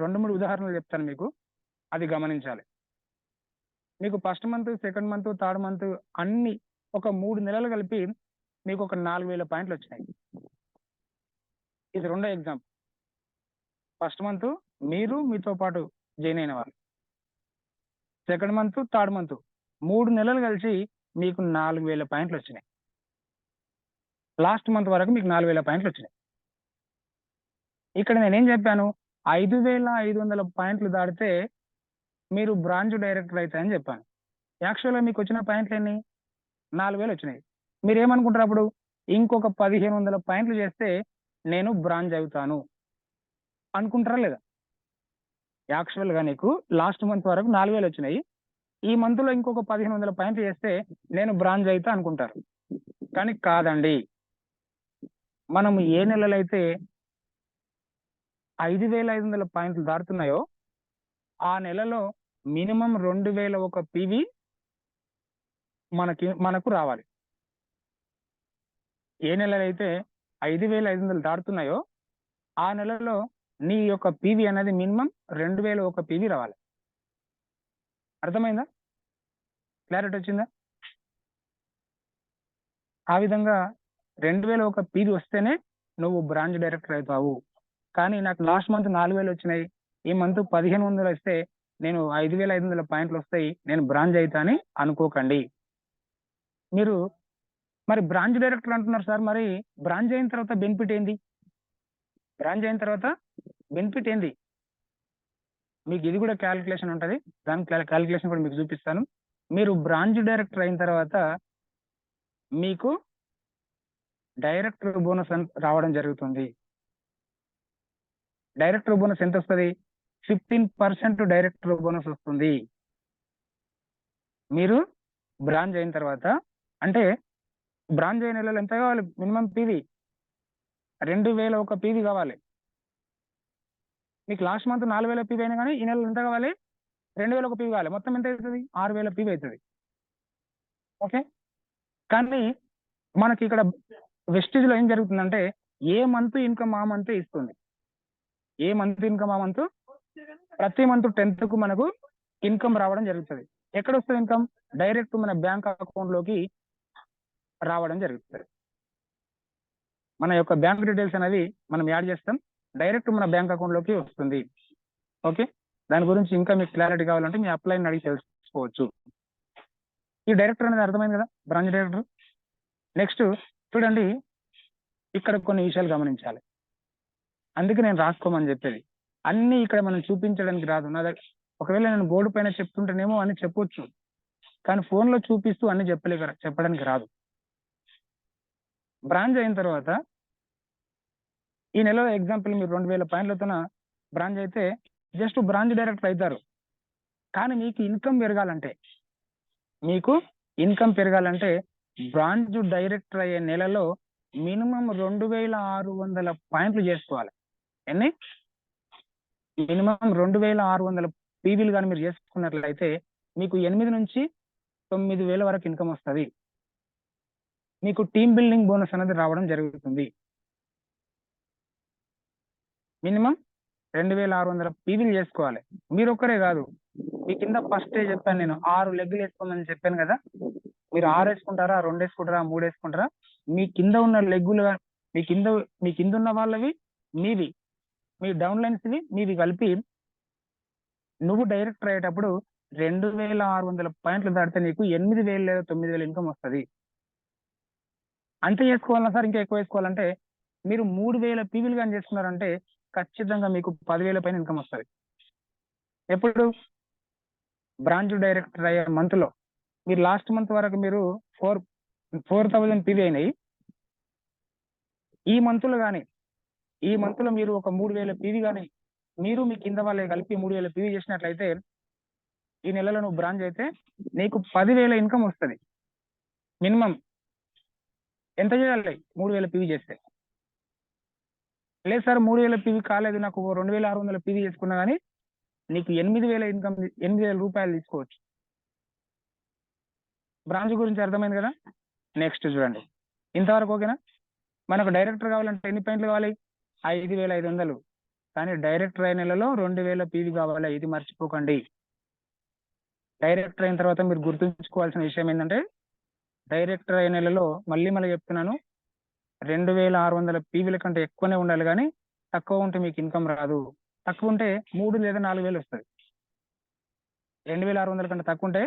2-3 ఉదాహరణలు చెప్తాను మీకు, అది గమనించాలి. మీకు first month, second month, third month అన్ని ఒక 3 నెలలు కలిపి మీకు ఒక 4000 పాయింట్లు వచ్చినాయి. ఇది రెండో ఎగ్జాంపుల్. ఫస్ట్ మంత్ మీరు మీతో పాటు జాయిన్ అయిన వాళ్ళు, సెకండ్ మంత్, థర్డ్ మంత్ 3 నెలలు కలిసి మీకు 4000 పాయింట్లు వచ్చినాయి. లాస్ట్ మంత్ వరకు మీకు 4000 పాయింట్లు వచ్చినాయి. ఇక్కడ నేనేం చెప్పాను? 5500 పాయింట్లు దాటితే మీరు బ్రాంచ్ డైరెక్టర్ అవుతాయని చెప్పాను. యాక్చువల్గా మీకు వచ్చిన పాయింట్లు ఎన్ని? 4000 వచ్చినాయి. మీరు ఏమనుకుంటారు అప్పుడు? ఇంకొక 1500 పాయింట్లు చేస్తే నేను బ్రాంచ్ అవుతాను అనుకుంటారా లేదా? యాక్చువల్గా నీకు లాస్ట్ మంత్ వరకు 4000 వచ్చినాయి, ఈ మంత్లో ఇంకొక 1500 పాయింట్లు చేస్తే నేను బ్రాంచ్ అవుతా అనుకుంటారు. కానీ కాదండి, మనం ఏ నెలలో అయితే 5500 పాయింట్లు దాటుతున్నాయో ఆ నెలలో మినిమం 2001 పివి మనకు రావాలి. ఏ నెలలో అయితే 5500 దాటుతున్నాయో ఆ నెలలో నీ యొక్క పివి అనేది మినిమం 2001 పివి రావాలి. అర్థమైందా? క్లారిటీ వచ్చిందా? ఆ విధంగా 2001 పివి వస్తేనే నువ్వు బ్రాంచ్ డైరెక్టర్ అవుతావు. కానీ నాకు లాస్ట్ మంత్ 4000 వచ్చినాయి, ఈ మంత్ 1500 వస్తే నేను 5500 పాయింట్లు వస్తాయి, నేను బ్రాంచ్ అవుతా అని అనుకోకండి. మీరు మరి బ్రాంచ్ డైరెక్టర్ అంటున్నారు సార్, మరి బ్రాంచ్ అయిన తర్వాత బెనిఫిట్ ఏంది? బ్రాంచ్ అయిన తర్వాత బెనిఫిట్ ఏంది? మీకు ఇది కూడా క్యాలిక్యులేషన్ ఉంటుంది, దాని క్యాలిక్యులేషన్ కూడా మీకు చూపిస్తాను. మీరు బ్రాంచ్ డైరెక్టర్ అయిన తర్వాత మీకు డైరెక్టర్ బోనస్ రావడం జరుగుతుంది. డైరెక్టర్ బోనస్ ఎంత వస్తుంది? 15% డైరెక్టర్ బోనస్ వస్తుంది మీరు బ్రాంచ్ అయిన తర్వాత. అంటే బ్రాంచ్ అయిన నెలలు ఎంత కావాలి? మినిమం పివి 2001 పివి కావాలి. మీకు లాస్ట్ మంత్ 4000 పివి అయినా కానీ ఈ నెలలో ఎంత కావాలి? 2001 పివి కావాలి. మొత్తం ఎంత అవుతుంది? 6000 పివి అవుతుంది. ఓకే. కానీ మనకి ఇక్కడ వెస్టిజ్లో ఏం జరుగుతుందంటే ఏ మంత్ ఇన్కమ్ ఆ మంత్ ఇస్తుంది. ఏ మంత్ ఇన్కమ్ ఆ మంత్, ప్రతి మంత్ 10th కు మనకు ఇన్కమ్ రావడం జరుగుతుంది. ఎక్కడ వస్తుంది ఇన్కమ్? డైరెక్ట్ మన బ్యాంక్ అకౌంట్ లోకి రావడం జరుగుతుంది. మన యొక్క బ్యాంక్ డీటెయిల్స్ అనేది మనం యాడ్ చేస్తాం, డైరెక్ట్ మన బ్యాంక్ అకౌంట్ లోకి వస్తుంది. ఓకే. దాని గురించి ఇంకా మీకు క్లారిటీ కావాలంటే మీ అప్లైని అడిగి తెలుసుకోవచ్చు. ఈ డైరెక్టర్ అనేది అర్థమైంది కదా, బ్రాంచ్ డైరెక్టర్. నెక్స్ట్ చూడండి, ఇక్కడ కొన్ని విషయాలు గమనించాలి. అందుకే నేను రాసుకోమని చెప్పేది. అన్ని ఇక్కడ మనం చూపించడానికి రాదు. నా దగ్గర ఒకవేళ నేను బోర్డు పైన చెప్తుంటేనేమో అన్ని చెప్పొచ్చు, కానీ ఫోన్లో చూపిస్తూ అన్ని చెప్పడానికి రాదు. బ్రాంచ్ అయిన తర్వాత ఈ నెలలో ఎగ్జాంపుల్ మీరు 2000 పాయింట్లతో బ్రాంచ్ అయితే జస్ట్ బ్రాంచ్ డైరెక్టర్ అవుతారు. కానీ మీకు ఇన్కమ్ పెరగాలంటే బ్రాంచ్ డైరెక్టర్ అయ్యే నెలలో మినిమం 2600 పాయింట్లు చేసుకోవాలి. ఎన్ని? మినిమం 2600 పీవీలు కానీ మీరు చేసుకున్నట్లయితే మీకు 8 నుంచి 9000 వరకు ఇన్కమ్ వస్తుంది. మీకు టీమ్ బిల్డింగ్ బోనస్ అనేది రావడం జరుగుతుంది. మినిమం 2600 పీవీలు చేసుకోవాలి. మీరు ఒక్కరే కాదు, మీ కింద ఫస్ట్ చెప్పాను నేను 6 లెగ్గులు వేసుకోమని చెప్పాను కదా. మీరు 6 వేసుకుంటారా, 2 వేసుకుంటారా, 3 వేసుకుంటారా? మీ కింద ఉన్న లెగ్గులు, మీ కింద ఉన్న వాళ్ళవి మీవి, మీ డౌన్ లైన్స్వి మీవి కలిపి నువ్వు డైరెక్టర్ అయ్యేటప్పుడు 2600 పాయింట్లు దాటితే నీకు 8000 లేదా 9000 ఇన్కమ్ వస్తుంది. అంతే చేసుకోవాలన్నా సార్, ఇంకా ఎక్కువ వేసుకోవాలంటే మీరు 3000 పీవీలు కానీ చేసుకున్నారంటే ఖచ్చితంగా మీకు 10,000 పైన ఇన్కమ్ వస్తుంది. ఎప్పుడు? బ్రాంచ్ డైరెక్టర్ అయ్యే మంత్లో. మీరు లాస్ట్ మంత్ వరకు మీరు 4000 పీవీ అయినాయి. ఈ మంత్లో మీరు ఒక 3000 పీవీ కానీ మీరు మీ కింద వాళ్ళే కలిపి 3000 పీవీ చేసినట్లయితే ఈ నెలలో నువ్వు బ్రాంచ్ అయితే నీకు 10,000 ఇన్కమ్ వస్తుంది మినిమం. ఎంత చేయాలి? 3,000 పీవీ చేస్తే. లేదు సార్ 3,000 పీవీ కాలేదు, నాకు 2,600 పీవీ చేసుకున్నా కానీ నీకు 8,000 ఇన్కమ్, 8,000 రూపాయలు తీసుకోవచ్చు. బ్రాంచ్ గురించి అర్థమైంది కదా. నెక్స్ట్ చూడండి, ఇంతవరకు ఓకేనా. మనకు డైరెక్టర్ కావాలంటే ఎన్ని పాయింట్లు కావాలి? 5,500. కానీ డైరెక్టర్ అయిన నెలలో 2,000 పీవీ కావాలి, ఇది మర్చిపోకండి. డైరెక్టర్ అయిన తర్వాత మీరు గుర్తుంచుకోవాల్సిన విషయం ఏంటంటే, డైరెక్టర్ అయిన నెలలో మళ్ళీ చెప్తున్నాను, 2,600 పీవీల కంటే ఎక్కువనే ఉండాలి, కానీ తక్కువ ఉంటే మీకు ఇన్కమ్ రాదు. తక్కువ ఉంటే 3 లేదా 4,000 వస్తుంది. 2,600 కంటే తక్కువ ఉంటే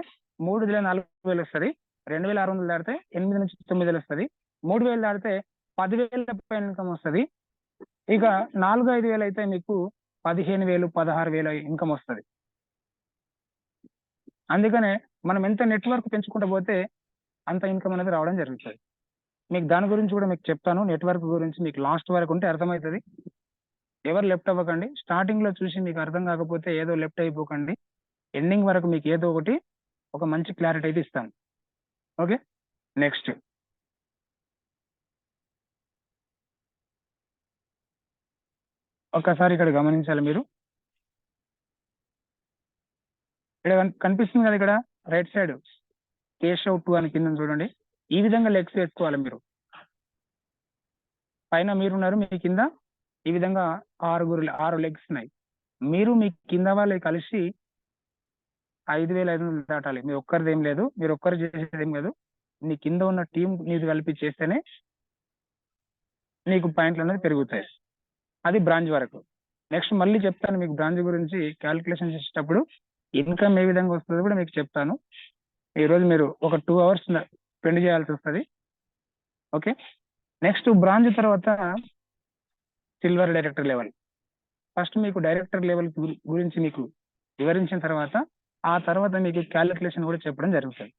3 లేదా 4,000 వస్తుంది. 2,600 దాటితే 8 నుంచి 9,000 వస్తుంది. 3,000 దాటితే 10,000 పైన ఇన్కమ్ వస్తుంది. ఇక 4-5 వేలు అయితే మీకు 15,000, 16,000 ఇన్కమ్ వస్తుంది. అందుకనే మనం ఎంత నెట్వర్క్ పెంచుకుంటూ పోతే అంత ఇన్కమ్ అనేది రావడం జరుగుతుంది. మీకు దాని గురించి కూడా మీకు చెప్తాను. నెట్వర్క్ గురించి మీకు లాస్ట్ వరకు ఉంటే అర్థమవుతుంది. ఎవరు లెఫ్ట్ అవ్వకండి. స్టార్టింగ్ లో చూసి మీకు అర్థం కాకపోతే ఏదో లెఫ్ట్ అయిపోకండి. ఎండింగ్ వరకు మీకు ఏదో ఒకటి ఒక మంచి క్లారిటీ అయితే ఇస్తాను. ఓకే, నెక్స్ట్ ఒక్కసారి ఇక్కడ గమనించాలి మీరు. ఇక్కడ కనిపిస్తుంది కదా, ఇక్కడ రైట్ సైడ్ కేశవ్ 2 అని కింద చూడండి. ఈ విధంగా లెగ్స్ వేసుకోవాలి మీరు. పైన మీరున్నారు, మీ కింద ఈ విధంగా 6 లెగ్స్ ఉన్నాయి. మీరు మీ కింద వాళ్ళు కలిసి 5,500 దాటాలి. మీ ఒక్కరిది ఏం లేదు, మీరు ఒక్కరు చేసేది ఏం లేదు. నీ కింద ఉన్న టీం నీది కలిపి చేస్తేనే నీకు పాయింట్లు అనేది పెరుగుతాయి. అది బ్రాంచ్ వరకు. నెక్స్ట్ మళ్ళీ చెప్తాను మీకు బ్రాంచ్ గురించి. క్యాలిక్యులేషన్ చేసేటప్పుడు ఇన్కమ్ ఏ విధంగా వస్తుందో కూడా మీకు చెప్తాను. ఈరోజు మీరు ఒక 2 hours స్పెండ్ చేయాల్సి వస్తుంది. ఓకే, నెక్స్ట్ బ్రాంచ్ తర్వాత సిల్వర్ డైరెక్టర్ లెవెల్. ఫస్ట్ మీకు డైరెక్టర్ లెవెల్ గురించి మీకు వివరించిన తర్వాత ఆ తర్వాత మీకు క్యాలిక్యులేషన్ కూడా చెప్పడం జరుగుతుంది.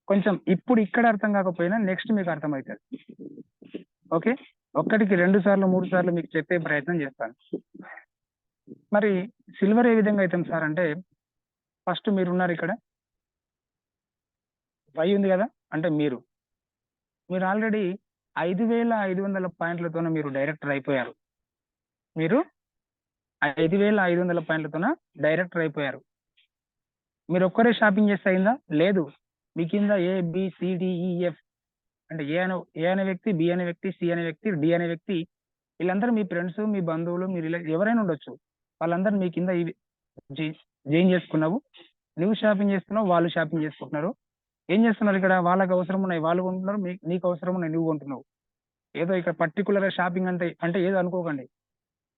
కొంచెం ఇప్పుడు ఇక్కడ అర్థం కాకపోయినా నెక్స్ట్ మీకు అర్థమవుతుంది. ఓకే, ఒక్కటికి 2 సార్లు 3 సార్లు మీకు చెప్పే ప్రయత్నం చేస్తాను. మరి సిల్వర్ ఏ విధంగా అవుతాం సార్ అంటే, ఫస్ట్ మీరున్నారు ఇక్కడ, వై ఉంది కదా, అంటే మీరు ఆల్రెడీ 5,500 పాయింట్లతోన మీరు డైరెక్టర్ అయిపోయారు. మీరు 5,500 పాయింట్లతోన డైరెక్టర్ అయిపోయారు. మీరు ఒక్కరే షాపింగ్ చేస్తే అయిందా? లేదు. మీ కింద ABCDEF అంటే ఏ అనే వ్యక్తి, బి అనే వ్యక్తి, సి అనే వ్యక్తి, డి అనే వ్యక్తి, వీళ్ళందరూ మీ ఫ్రెండ్స్, మీ బంధువులు, మీరు ఎవరైనా ఉండొచ్చు. వాళ్ళందరూ మీ కింద జాయిన్ చేసుకున్నావు. నువ్వు షాపింగ్ చేస్తున్నావు, వాళ్ళు షాపింగ్ చేసుకుంటున్నారు. ఏం చేస్తున్నారు? ఇక్కడ వాళ్ళకి అవసరం ఉన్నాయి వాళ్ళు కొంటున్నారు, నీకు అవసరం ఉన్నాయి నువ్వు కొంటున్నావు. ఏదో ఇక్కడ పర్టికులర్ షాపింగ్ అంటే ఏదో అనుకోకండి.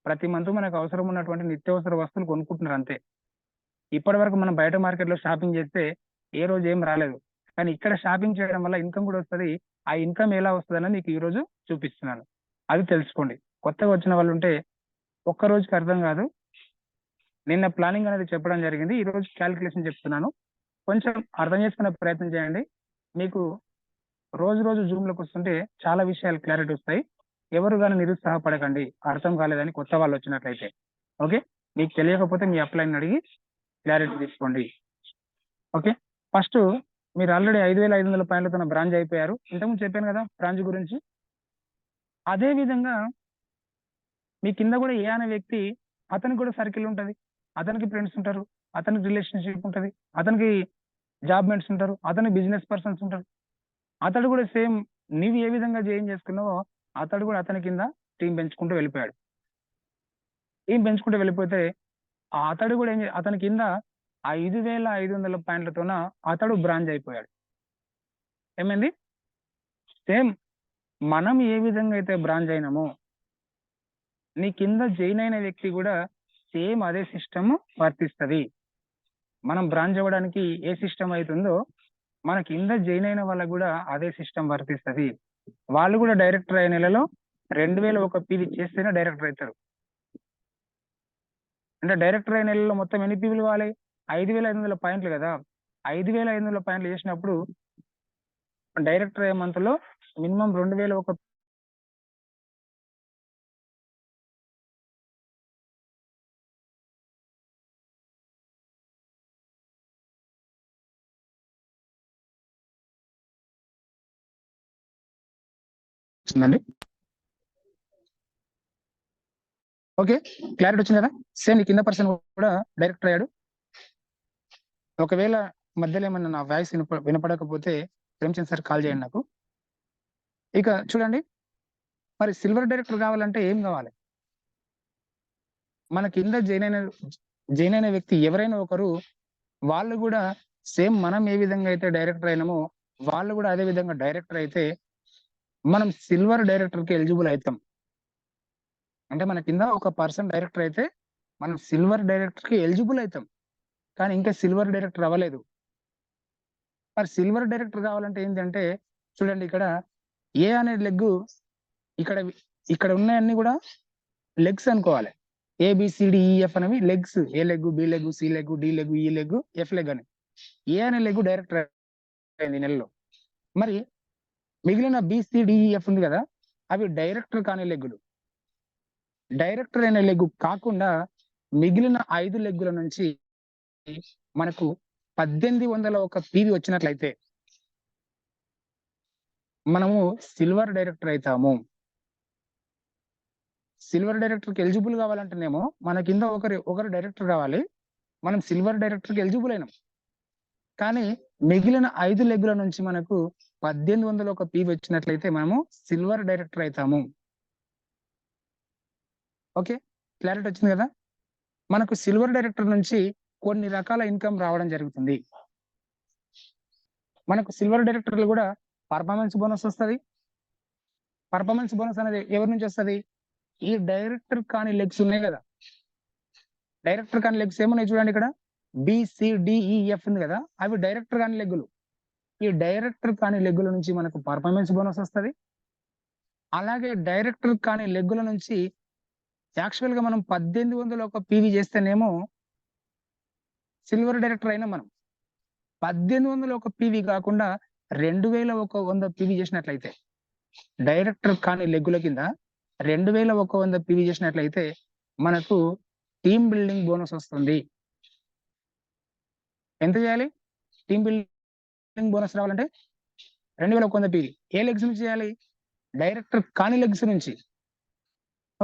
ప్రతి మంత్ మనకు అవసరం ఉన్నటువంటి నిత్యావసర వస్తువులు కొనుక్కుంటున్నారు అంతే. ఇప్పటి వరకు మనం బయట మార్కెట్లో షాపింగ్ చేస్తే ఏ రోజు ఏం రాలేదు, కానీ ఇక్కడ షాపింగ్ చేయడం వల్ల ఇన్కమ్ కూడా వస్తుంది. ఆ ఇన్కమ్ ఎలా వస్తుంది అనేది మీకు ఈ రోజు చూపిస్తున్నాను. అది తెలుసుకోండి. కొత్తగా వచ్చిన వాళ్ళు ఉంటే ఒక్క రోజుకి అర్థం కాదు. నిన్న ప్లానింగ్ అనేది చెప్పడం జరిగింది, ఈ రోజు క్యాలిక్యులేషన్ చెప్తున్నాను. కొంచెం అర్థం చేసుకునే ప్రయత్నం చేయండి. మీకు రోజు జూమ్లోకి వస్తుంటే చాలా విషయాలు క్లారిటీ వస్తాయి. ఎవరు కానీ నిరుత్సాహపడకండి అర్థం కాలేదని కొత్త వాళ్ళు వచ్చినట్లయితే. ఓకే, మీకు తెలియకపోతే మీ అప్లైన్ అడిగి క్లారిటీ తీసుకోండి. ఓకే, ఫస్ట్ మీరు ఆల్రెడీ 5,500 పాయింట్లతో బ్రాంచ్ అయిపోయారు. ఇంతకుముందు చెప్పాను కదా బ్రాంచ్ గురించి. అదే విధంగా మీ కింద కూడా ఏ అనే వ్యక్తి, అతనికి కూడా సర్కిల్ ఉంటుంది, అతనికి ఫ్రెండ్స్ ఉంటారు, అతనికి రిలేషన్షిప్ ఉంటుంది, అతనికి జాబ్ మేట్స్ ఉంటారు, అతనికి బిజినెస్ పర్సన్స్ ఉంటారు. అతడు కూడా సేమ్ నీవు ఏ విధంగా జాయిన్ చేసుకున్నావో అతడు కూడా అతని కింద టీం పెంచుకుంటూ వెళ్ళిపోయాడు. టీం పెంచుకుంటూ వెళ్ళిపోతే అతడు కూడా అతని కింద 5,500 పాయింట్లతోన అతడు బ్రాంచ్ అయిపోయాడు. ఏమైంది? సేమ్ మనం ఏ విధంగా అయితే బ్రాంచ్ అయినామో నీ కింద జాయిన్ అయిన వ్యక్తి కూడా సేమ్ అదే సిస్టమ్ వర్తిస్తుంది. మనం బ్రాంచ్ అవ్వడానికి ఏ సిస్టమ్ అవుతుందో మన కింద జాయిన్ అయిన వాళ్ళకు కూడా అదే సిస్టమ్ వర్తిస్తుంది. వాళ్ళు కూడా డైరెక్టర్ అయిన నెలలో 2,001 పీవీ చేస్తేనే డైరెక్టర్ అవుతారు. అంటే డైరెక్టర్ అయిన నెలలో మొత్తం ఎన్ని పీవీలు కావాలి? 5,500 పాయింట్లు కదా. 5,500 పాయింట్లు చేసినప్పుడు డైరెక్టర్ అయ్యే మంత్ లో మినిమం 2,001 వస్తుందండి. ఓకే, క్లారిటీ వచ్చింది కదా. సేమ్ ఈ కింద పర్సన్ కూడా డైరెక్టర్ అయ్యాడు. ఒకవేళ మధ్యలో ఏమన్నా నా వాయిస్ వినపడకపోతే ప్రేమ్చంద్ సార్ కాల్ చేయండి నాకు. ఇక చూడండి, మరి సిల్వర్ డైరెక్టర్ కావాలంటే ఏం కావాలి? మన కింద జైన్ అయిన వ్యక్తి ఎవరైనా ఒకరు, వాళ్ళు కూడా సేమ్ మనం ఏ విధంగా అయితే డైరెక్టర్ అయినామో వాళ్ళు కూడా అదే విధంగా డైరెక్టర్ అయితే మనం సిల్వర్ డైరెక్టర్ కి ఎలిజిబుల్ అవుతాం. అంటే మన కింద ఒక పర్సన్ డైరెక్టర్ అయితే మనం సిల్వర్ డైరెక్టర్ కి ఎలిజిబుల్ అవుతాం, కానీ ఇంకా సిల్వర్ డైరెక్టర్ అవ్వలేదు. మరి సిల్వర్ డైరెక్టర్ కావాలంటే ఏంటంటే చూడండి, ఇక్కడ ఏ అనే లెగ్, ఇక్కడ ఉన్నాయన్నీ కూడా లెగ్స్ అనుకోవాలి. ABCDEF అనేవి legs. A leg, B leg, C leg, D leg, E leg, F leg అని. ఏ అనే లెగ్ డైరెక్టర్ అయింది నెలలో. మరి మిగిలిన BCDEF ఉంది కదా, అవి డైరెక్టర్ కాని లెగ్గులు. డైరెక్టర్ అయిన లెగ్ కాకుండా మిగిలిన 5 లెగ్గుల నుంచి మనకు 1801 PV వచ్చినట్లయితే మనము సిల్వర్ డైరెక్టర్ అవుతాము. సిల్వర్ డైరెక్టర్ కి ఎలిజిబుల్ కావాలంటేనేమో మన కింద ఒకరు డైరెక్టర్ కావాలి, మనం సిల్వర్ డైరెక్టర్ కి ఎలిజిబుల్ అయినాం. కానీ మిగిలిన 5 లెగ్గుల నుంచి మనకు 1801 PV వచ్చినట్లయితే మనము సిల్వర్ డైరెక్టర్ అవుతాము. ఓకే, క్లారిటీ వచ్చింది కదా. మనకు సిల్వర్ డైరెక్టర్ నుంచి కొన్ని రకాల ఇన్కమ్ రావడం జరుగుతుంది. మనకు సిల్వర్ డైరెక్టర్లు కూడా పర్ఫార్మెన్స్ బోనస్ వస్తుంది. పర్ఫార్మెన్స్ బోనస్ అనేది ఎవరి నుంచి వస్తుంది? ఈ డైరెక్టర్ కాని లెగ్స్ ఉన్నాయి కదా, డైరెక్టర్ కాని లెగ్స్ ఏమున్నాయి చూడండి, ఇక్కడ BCDEF ఉంది కదా, అవి డైరెక్టర్ కాని లెగ్గులు. ఈ డైరెక్టర్ కాని లెగ్గుల నుంచి మనకు పర్ఫార్మెన్స్ బోనస్ వస్తుంది. అలాగే డైరెక్టర్ కాని లెగ్గుల నుంచి యాక్చువల్ గా మనం 1801 PV చేస్తేనేమో సిల్వర్ డైరెక్టర్ అయినా మనం 1801 PV కాకుండా 2100 PV చేసినట్లయితే, డైరెక్టర్ కాని లెగ్గుల కింద 2100 PV చేసినట్లయితే మనకు టీమ్ బిల్డింగ్ బోనస్ వస్తుంది. ఎంత చేయాలి? టీమ్ బిల్డింగ్ బోనస్ రావాలంటే 2100 PV ఏ లెగ్స్ నుంచి చేయాలి? డైరెక్టర్ కాని లెగ్స్ నుంచి.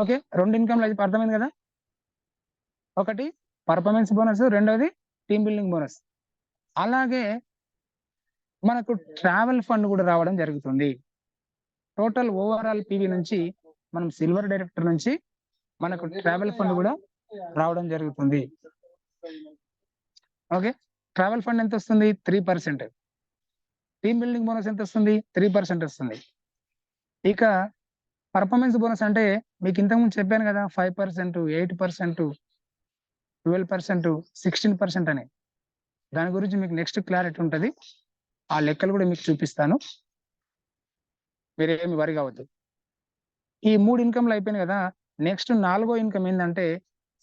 ఓకే, 2 ఇన్కమ్లు అది అర్థమైంది కదా. ఒకటి పర్ఫార్మెన్స్ బోనస్, రెండోది టీమ్ బిల్డింగ్ బోనస్. అలాగే మనకు ట్రావెల్ ఫండ్ కూడా రావడం జరుగుతుంది. టోటల్ ఓవరాల్ PV నుంచి మనం సిల్వర్ డైరెక్టర్ నుంచి మనకు ట్రావెల్ ఫండ్ కూడా రావడం జరుగుతుంది. ఓకే, ట్రావెల్ ఫండ్ ఎంత వస్తుంది? 3%. టీమ్ బిల్డింగ్ బోనస్ ఎంత వస్తుంది? 3% వస్తుంది. ఇక పర్ఫార్మెన్స్ బోనస్ అంటే మీకు ఇంతకుముందు చెప్పాను కదా, 5%, 8%, 12%, 16% అని. దాని గురించి మీకు నెక్స్ట్ క్లారిటీ ఉంటుంది. ఆ లెక్కలు కూడా మీకు చూపిస్తాను, మీరేమి వరి కావద్దు. ఈ 3 ఇన్కమ్లు అయిపోయినాయి కదా. నెక్స్ట్ 4వ ఇన్కమ్ ఏంటంటే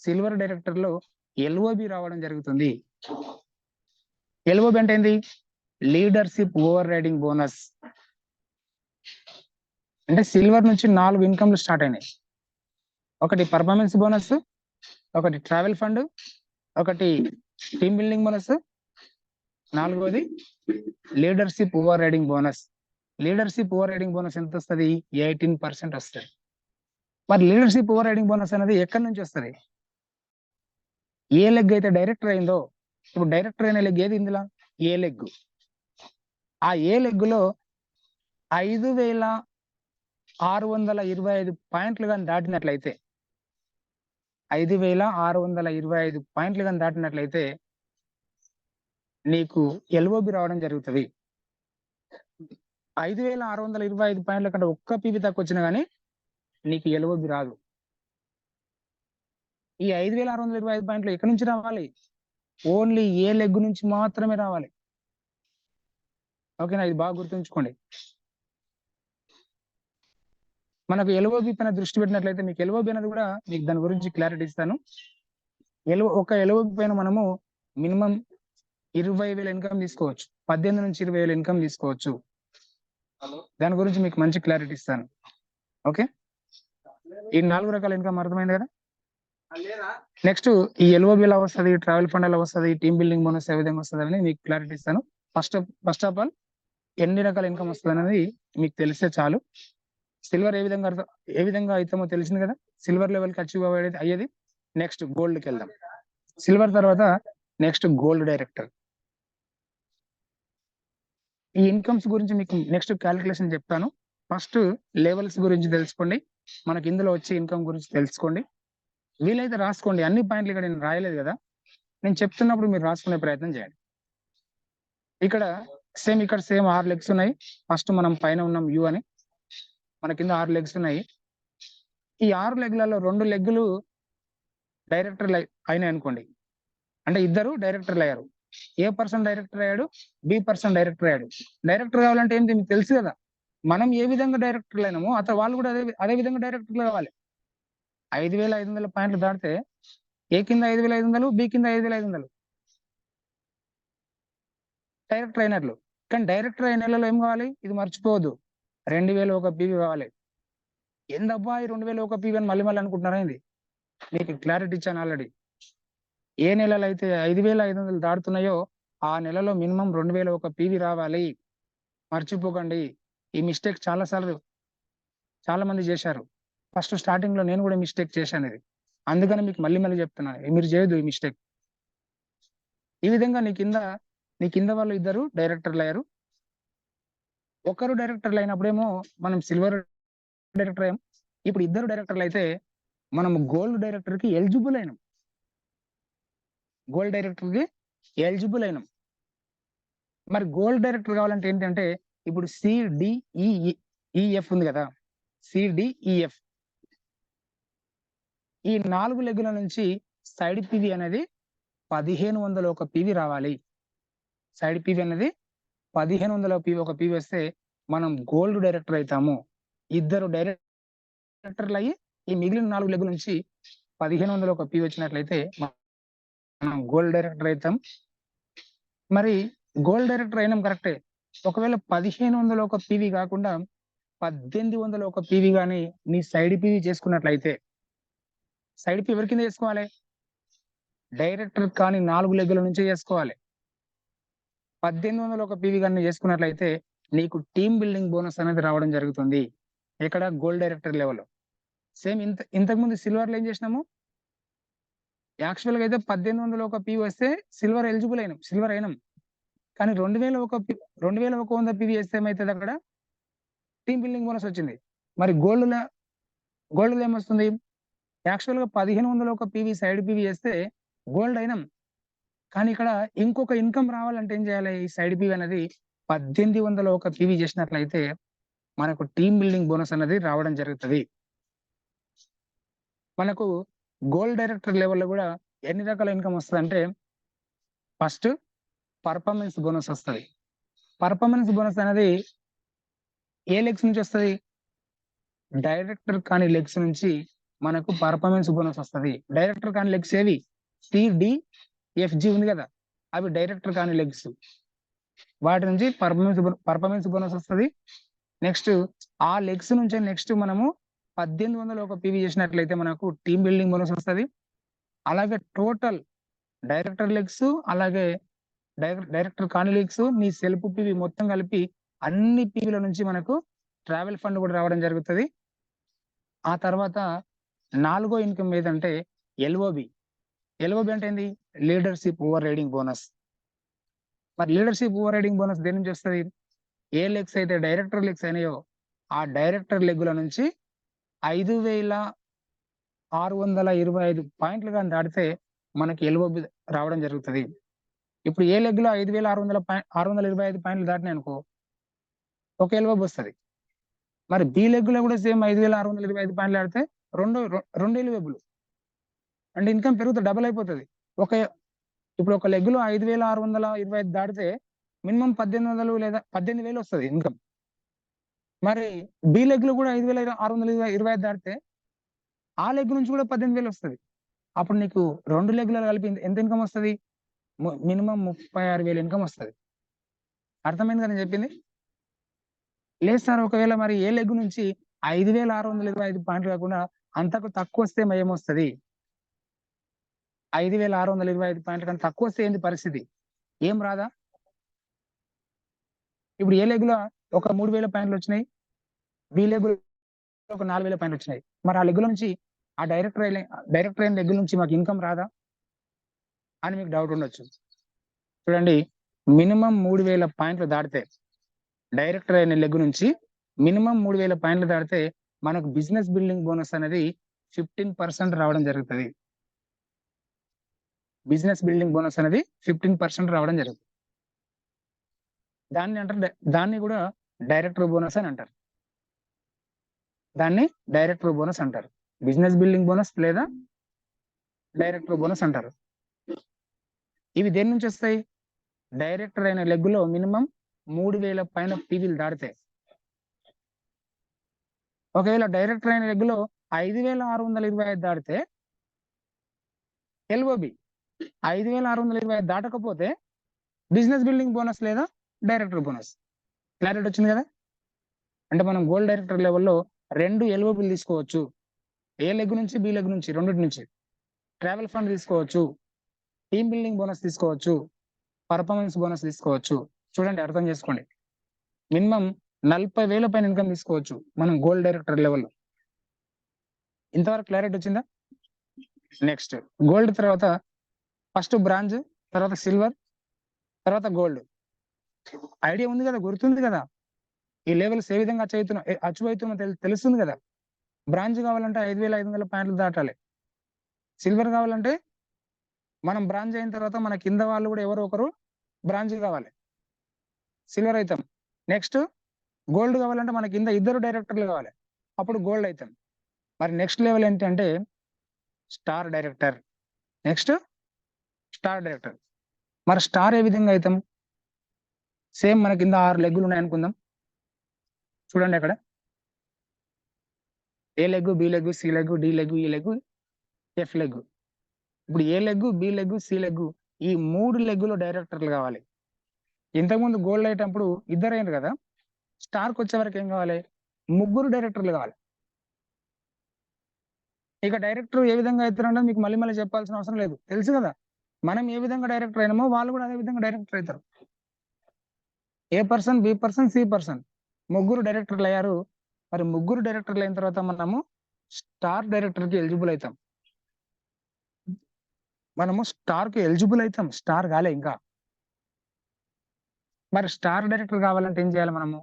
సిల్వర్ డైరెక్టర్ లో LOB రావడం జరుగుతుంది. LOB అంటే ఏంది? Leadership overriding bonus. అంటే సిల్వర్ నుంచి 4 ఇన్కమ్లు స్టార్ట్ అయినాయి. ఒకటి పర్ఫార్మెన్స్ బోనస్, ఒకటి ట్రావెల్ ఫండ్, ఒకటి టీమ్ బిల్డింగ్ బోనస్, 4వది leadership overriding bonus. Leadership overriding bonus ఎంత వస్తుంది? 18% వస్తుంది. మరి లీడర్షిప్ ఓవర్ రైడింగ్ బోనస్ అనేది ఎక్కడి నుంచి వస్తుంది? ఏ లెగ్ అయితే డైరెక్టర్ అయిందో, ఇప్పుడు డైరెక్టర్ అయిన లెగ్ ఏది ఇందులో? ఏ లెగ్. ఆ ఏ లెగ్గులో 5625 పాయింట్లు కానీ దాటినట్లయితే, 5625 పాయింట్లు కానీ దాటినట్లయితే నీకు LOB రావడం జరుగుతుంది. 5625 పాయింట్ల కంటే ఒక్క PV తక్కువ వచ్చినా కానీ నీకు LOB రాదు. ఈ 5625 పాయింట్లు ఎక్కడి నుంచి రావాలి? ఓన్లీ ఏ లెగ్ నుంచి మాత్రమే రావాలి. ఓకేనా, ఇది బాగా గుర్తుంచుకోండి. మనకు LOB పైన దృష్టి పెట్టినట్లయితే మీకు LOB అనేది కూడా మీకు దాని గురించి క్లారిటీ ఇస్తాను. ఒక LOB పైన మనము మినిమం 20,000 ఇన్కమ్ తీసుకోవచ్చు, 18 నుంచి 20,000 ఇన్కమ్ తీసుకోవచ్చు. దాని గురించి మీకు మంచి క్లారిటీ ఇస్తాను. ఓకే, ఈ 4 రకాల ఇన్కమ్ అర్థమైంది కదా. నెక్స్ట్ ఈ LOB ఎలా వస్తుంది, ట్రావెల్ ఫండ్ ఎలా వస్తుంది, టీమ్ బిల్డింగ్ బోనస్ ఏ విధంగా వస్తుంది అని మీకు క్లారిటీ ఇస్తాను. ఫస్ట్ ఆఫ్ ఆల్ ఎన్ని రకాల ఇన్కమ్ వస్తుంది అనేది మీకు తెలిస్తే చాలు. సిల్వర్ ఏ విధంగా అవుతామో తెలిసింది కదా. సిల్వర్ లెవెల్కి అచీవ్ అయ్యేది. నెక్స్ట్ గోల్డ్కి వెళ్దాం. సిల్వర్ తర్వాత నెక్స్ట్ గోల్డ్ డైరెక్టర్. ఈ ఇన్కమ్స్ గురించి మీకు నెక్స్ట్ క్యాలిక్యులేషన్ చెప్తాను. ఫస్ట్ లెవెల్స్ గురించి తెలుసుకోండి. మనకి ఇందులో వచ్చే ఇన్కమ్ గురించి తెలుసుకోండి. వీలైతే రాసుకోండి. అన్ని పాయింట్లు ఇక్కడ నేను రాయలేదు కదా, నేను చెప్తున్నప్పుడు మీరు రాసుకునే ప్రయత్నం చేయండి. ఇక్కడ సేమ్ 6 లెగ్స్ ఉన్నాయి. ఫస్ట్ మనం పైన ఉన్నాం యు అని, మన కింద 6 లెగ్స్ ఉన్నాయి. ఈ 6 లెగ్లలో 2 లెగ్గులు డైరెక్టర్లు అయినాయి అనుకోండి. అంటే ఇద్దరు డైరెక్టర్లు అయ్యారు. ఏ పర్సన్ డైరెక్టర్ అయ్యాడు, బి పర్సన్ డైరెక్టర్ అయ్యాడు. డైరెక్టర్ కావాలంటే ఏంటి మీకు తెలుసు కదా, మనం ఏ విధంగా డైరెక్టర్లు అయినామో వాళ్ళు కూడా అదే విధంగా డైరెక్టర్లు కావాలి. 5,500 పాయింట్లు దాటితే ఏ కింద 5,500, బి కింద 5,500 డైరెక్టర్ అయినట్లు. కానీ డైరెక్టర్ అయిన నెలలో ఏం కావాలి, ఇది మర్చిపోవద్దు, 2,001 పీవీ కావాలి. ఏందబ్బా ఈ 2,001 పీవీ అని మళ్ళీ అనుకుంటున్నారా ఏంది? మీకు క్లారిటీ ఇచ్చాను ఆల్రెడీ. ఏ నెలలో అయితే 5,500 దాటుతున్నాయో ఆ నెలలో మినిమం 2,001 పీవీ రావాలి. మర్చిపోకండి. ఈ మిస్టేక్ చాలా మంది చేశారు. ఫస్ట్ స్టార్టింగ్ లో నేను కూడా మిస్టేక్ చేశాను ఇది. అందుకని మీకు మళ్ళీ చెప్తున్నాను, మీరు చేయొద్దు ఈ మిస్టేక్. ఈ విధంగా నీ కింద వాళ్ళు ఇద్దరు డైరెక్టర్లు అయ్యారు. ఒకరు డైరెక్టర్లు అయినప్పుడేమో మనం సిల్వర్ డైరెక్టర్ అయ్యాం. ఇప్పుడు ఇద్దరు డైరెక్టర్లు అయితే మనం గోల్డ్ డైరెక్టర్ కి ఎలిజిబుల్ అయినాం. మరి గోల్డ్ డైరెక్టర్ కావాలంటే ఏంటంటే ఇప్పుడు సిడిఈఎఫ్ ఉంది కదా, సిడిఈఎఫ్ ఈ 4 లెగ్గుల నుంచి సైడ్ పీవీ అనేది 1,501 పీవీ రావాలి. సైడ్ పీవీ అనేది 1,501 పీవీ వస్తే మనం గోల్డ్ డైరెక్టర్ అవుతాము. ఇద్దరు డైరెక్టర్లు అయ్యి ఈ మిగిలిన 4 లెగ్గుల నుంచి 1,501 పీవీ వచ్చినట్లయితే మనం గోల్డ్ డైరెక్టర్ అవుతాం. మరి గోల్డ్ డైరెక్టర్ అయినాం కరెక్టే. ఒకవేళ 1,501 పీవీ కాకుండా 1,801 పీవీ కానీ నీ సైడ్ పీవీ చేసుకున్నట్లయితే, సైడ్ పీవీ ఎవరి కింద చేసుకోవాలి, డైరెక్టర్ కానీ 4 లెగ్గుల నుంచే చేసుకోవాలి. 1,801 పీవీ కానీ చేసుకున్నట్లయితే నీకు టీమ్ బిల్డింగ్ బోనస్ అనేది రావడం జరుగుతుంది. ఇక్కడ గోల్డ్ డైరెక్టర్ లెవెల్. సేమ్ ఇంతకుముందు సిల్వర్ లో ఏం చేసినాము, యాక్చువల్ గా అయితే 1,801 పీవీ వస్తే సిల్వర్ అయినాం. కానీ 2,100 పీవీ వేస్తే ఏమైతుంది, అక్కడ టీమ్ బిల్డింగ్ బోనస్ వచ్చింది. మరి గోల్డ్ ఏమొస్తుంది, యాక్చువల్ గా 1,501 పీవీ సైడ్ పీవీ చేస్తే గోల్డ్ అయినాం. కానీ ఇక్కడ ఇంకొక ఇన్కమ్ రావాలంటే ఏం చేయాలి, ఈ సైడ్ పీవీ అనేది 1,801 పీవీ చేసినట్లయితే మనకు టీమ్ బిల్డింగ్ బోనస్ అనేది రావడం జరుగుతుంది. మనకు గోల్డ్ డైరెక్టర్ లెవెల్లో కూడా ఎన్ని రకాల ఇన్కమ్ వస్తుంది అంటే, ఫస్ట్ పర్ఫార్మెన్స్ బోనస్ వస్తుంది. పర్ఫార్మెన్స్ బోనస్ అనేది ఏ లెగ్స్ నుంచి వస్తుంది, డైరెక్టర్ కాని లెగ్స్ నుంచి మనకు పర్ఫార్మెన్స్ బోనస్ వస్తుంది. డైరెక్టర్ కాని లెగ్స్ ఏవి, సిడిఎఫ్జి ఉంది కదా, అవి డైరెక్టర్ కాని లెగ్స్. వాటి నుంచి పర్ఫార్మెన్స్ బోనస్ వస్తుంది. నెక్స్ట్ ఆ లెగ్స్ నుంచి నెక్స్ట్ మనము 1,801 పీవీ చేసినట్లయితే మనకు టీమ్ బిల్డింగ్ బోనస్ వస్తుంది. అలాగే టోటల్ డైరెక్టర్ లెగ్స్, అలాగే డైరెక్టర్ కాని లెగ్స్, నీ సెల్ఫ్ పీవీ మొత్తం కలిపి అన్ని పీవీల నుంచి మనకు ట్రావెల్ ఫండ్ కూడా రావడం జరుగుతుంది. ఆ తర్వాత 4వ ఇన్కమ్ ఏదంటే ఎల్ఓబి అంటే ఏంది, లీడర్షిప్ ఓవర్ రైడింగ్ బోనస్. మరి లీడర్షిప్ ఓవర్ రైడింగ్ బోనస్ దేని నుంచి వస్తుంది, ఏ లెగ్స్ అయితే డైరెక్టర్ లెగ్స్ అయినాయో ఆ డైరెక్టర్ లెగ్గుల నుంచి 5,625 పాయింట్లు కానీ దాటితే మనకి ఎల్ఓబి రావడం జరుగుతుంది. ఇప్పుడు ఏ లెగ్ లో 5,625 పాయింట్లు దాటినాయి అనుకో, ఒక ఎల్ఓబి వస్తుంది. మరి బి లెగ్ లో కూడా సేమ్ 5,625 పాయింట్లు దాటితే రెండు ఎల్ఓబులు. అంటే ఇన్కమ్ పెరుగుతుంది, డబుల్ అయిపోతుంది. ఇప్పుడు ఒక లెగ్ లో 5,625 దాటితే మినిమం 1,800 లేదా 18,000 వస్తుంది ఇన్కమ్. మరి బి లెగ్ లో కూడా 5,625 దాటితే ఆ లెగ్ నుంచి కూడా 18,000 వస్తుంది. అప్పుడు నీకు 2 లెగ్లలో కలిపి ఎంత ఇన్కమ్ వస్తుంది, మినిమం 36,000 ఇన్కమ్ వస్తుంది. అర్థమైంది కదా నేను చెప్పింది? లేదు సార్, ఒకవేళ మరి ఏ లెగ్ నుంచి 5,625 పాయింట్లు కాకుండా అంతకు తక్కువ వస్తే ఏమొస్తుంది, 5,625 పాయింట్ల కన్నా తక్కువ వస్తే ఏంది పరిస్థితి, ఏం రాదా? ఇప్పుడు ఏ లెగ్ లో ఒక 3,000 పాయింట్లు వచ్చినాయి, బి లెగ్ ఒక 4,000 పైన వచ్చినాయి. మరి ఆ లెగ్గుల నుంచి ఆ డైరెక్టర్ అయిన లెగ్గుల నుంచి మాకు ఇన్కమ్ రాదా అని మీకు డౌట్ ఉండొచ్చు. చూడండి, మినిమం 3,000 పాయింట్లు దాటితే డైరెక్టర్ అయిన లెగ్ నుంచి మినిమం 3,000 పాయింట్లు దాటితే మనకు బిజినెస్ బిల్డింగ్ బోనస్ అనేది 15% రావడం జరుగుతుంది. బిజినెస్ బిల్డింగ్ బోనస్ అనేది 15% రావడం జరుగుతుంది. దాన్ని కూడా డైరెక్టర్ బోనస్ అని అంటారు. దాన్ని డైరెక్టర్ బోనస్ అంటారు. బిజినెస్ బిల్డింగ్ బోనస్ లేదా డైరెక్టర్ బోనస్ అంటారు. ఇవి దేని నుంచి వస్తాయి? డైరెక్టర్ అయిన లెగ్గులో మినిమం 3,000 పైన పీవీలు దాటితే. ఒకవేళ డైరెక్టర్ అయిన లెగ్గులో 5,625 దాటితే ఎల్ఓబి. 5,625 దాటకపోతే బిజినెస్ బిల్డింగ్ బోనస్ లేదా డైరెక్టర్ బోనస్. క్లారిటీ వచ్చింది కదా? అంటే మనం గోల్డ్ డైరెక్టర్ లెవెల్లో 2 ఎల్ఓబిలు తీసుకోవచ్చు. ఏ లెగ్ నుంచి, బి లెగ్ నుంచి, రెండింటి నుంచి. ట్రావెల్ ఫండ్ తీసుకోవచ్చు, టీమ్ బిల్డింగ్ బోనస్ తీసుకోవచ్చు, పర్ఫార్మెన్స్ బోనస్ తీసుకోవచ్చు. చూడండి, అర్థం చేసుకోండి. మినిమం 40,000 పైన ఇన్కమ్ తీసుకోవచ్చు మనం గోల్డ్ డైరెక్టర్ లెవెల్లో. ఇంతవరకు క్లారిటీ వచ్చిందా? నెక్స్ట్, గోల్డ్ తర్వాత ఫస్ట్ బ్రాంజ్, తర్వాత సిల్వర్, తర్వాత గోల్డ్. ఐడియా ఉంది కదా, గుర్తుంది కదా? ఈ లెవెల్స్ ఏ విధంగా అచీవ్ అవుతున్నా తెలుస్తుంది కదా. బ్రాంజ్ కావాలంటే 5,500 పాయింట్లు దాటాలి. సిల్వర్ కావాలంటే మనం బ్రాంజ్ అయిన తర్వాత మన కింద వాళ్ళు కూడా ఎవరో ఒకరు బ్రాంజ్ కావాలి, సిల్వర్ అవుతాం. నెక్స్ట్ గోల్డ్ కావాలంటే మన కింద 2 డైరెక్టర్లు కావాలి, అప్పుడు గోల్డ్ అవుతాం. మరి నెక్స్ట్ లెవెల్ ఏంటంటే star director. Next star director. మరి స్టార్ ఏ విధంగా అవుతాం? సేమ్ మన కింద 6 లెగ్గులు ఉన్నాయి అనుకుందాం. చూడండి, అక్కడ A leg, B leg, C leg, D leg, E leg, F leg. ఇప్పుడు A leg, B leg, C leg, ఈ 3 లెగ్గులో డైరెక్టర్లు కావాలి. ఇంతకుముందు గోల్డ్ అయ్యేటప్పుడు 2 అయ్యారు కదా. స్టార్కి వచ్చే వరకు ఏం కావాలి? 3 డైరెక్టర్లు కావాలి. ఇక డైరెక్టర్ ఏ విధంగా అవుతారంటే మీకు మళ్ళీ చెప్పాల్సిన అవసరం లేదు, తెలుసు కదా. మనం ఏ విధంగా డైరెక్టర్ అయినామో వాళ్ళు కూడా అదే విధంగా డైరెక్టర్ అవుతారు. A person, B person, C person 3 డైరెక్టర్లు అయ్యారు. మరి 3 డైరెక్టర్లు అయిన తర్వాత మనము స్టార్ డైరెక్టర్ కి ఎలిజిబుల్ అవుతాం. మనము స్టార్ కి ఎలిజిబుల్ అవుతాం, స్టార్ కాలే ఇంకా. మరి స్టార్ డైరెక్టర్ కావాలంటే ఏం చేయాలి మనము?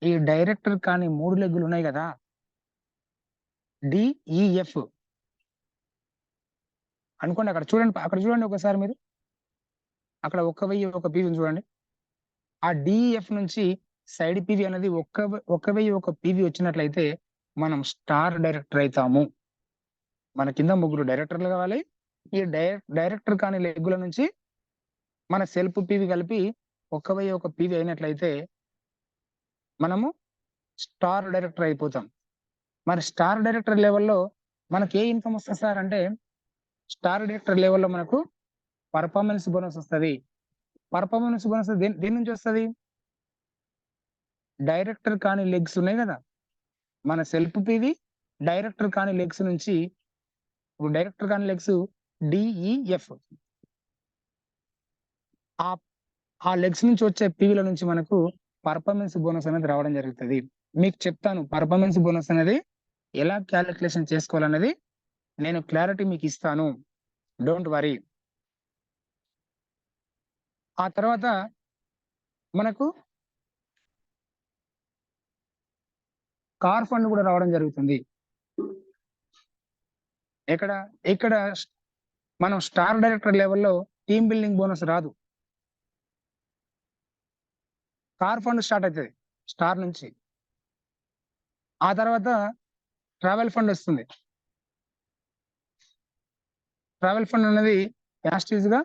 ఈ డైరెక్టర్ కానీ 3 లెగ్గులు ఉన్నాయి కదా, డిఈఎఫ్ అనుకోండి. అక్కడ చూడండి ఒకసారి మీరు. అక్కడ 1,001 పీవీ చూడండి. ఆ డిఈఎఫ్ నుంచి సైడ్ పీవీ అనేది 1,001 పీవీ వచ్చినట్లయితే మనం స్టార్ డైరెక్టర్ అవుతాము. మన కింద 3 డైరెక్టర్లు కావాలి. ఈ డైరెక్టర్ కానీ లెగ్గుల నుంచి మన సెల్ఫ్ పీవీ కలిపి 1,001 పీవీ అయినట్లయితే మనము స్టార్ డైరెక్టర్ అయిపోతాం. మరి స్టార్ డైరెక్టర్ లెవెల్లో మనకి ఏ ఇన్కమ్ వస్తుంది సార్ అంటే, స్టార్ డైరెక్టర్ లెవెల్లో మనకు పర్ఫార్మెన్స్ బోనస్ వస్తుంది. పర్ఫార్మెన్స్ బోనస్ దేని నుంచి వస్తుంది? డైరెక్టర్ కానీ లెగ్స్ ఉన్నాయి కదా, మన సెల్ఫ్ పీవీ, డైరెక్టర్ కానీ లెగ్స్ నుంచి. డైరెక్టర్ కానీ లెగ్స్ డిఈఎఫ్, ఆ లెగ్స్ నుంచి వచ్చే పీవీల నుంచి మనకు పర్ఫార్మెన్స్ బోనస్ అనేది రావడం జరుగుతుంది. మీకు చెప్తాను పర్ఫార్మెన్స్ బోనస్ అనేది ఎలా క్యాలిక్యులేషన్ చేసుకోవాలనేది నేను క్లారిటీ మీకు ఇస్తాను, డోంట్ వరీ. ఆ తర్వాత మనకు కార్ ఫండ్ కూడా రావడం జరుగుతుంది. ఇక్కడ మనం స్టార్ డైరెక్టర్ లెవెల్లో టీమ్ బిల్డింగ్ బోనస్ రాదు. కార్ ఫండ్ స్టార్ట్ అవుతుంది స్టార్ నుంచి. ఆ తర్వాత ట్రావెల్ ఫండ్ వస్తుంది. ట్రావెల్ ఫండ్ అనేది యాస్టీజ్ గా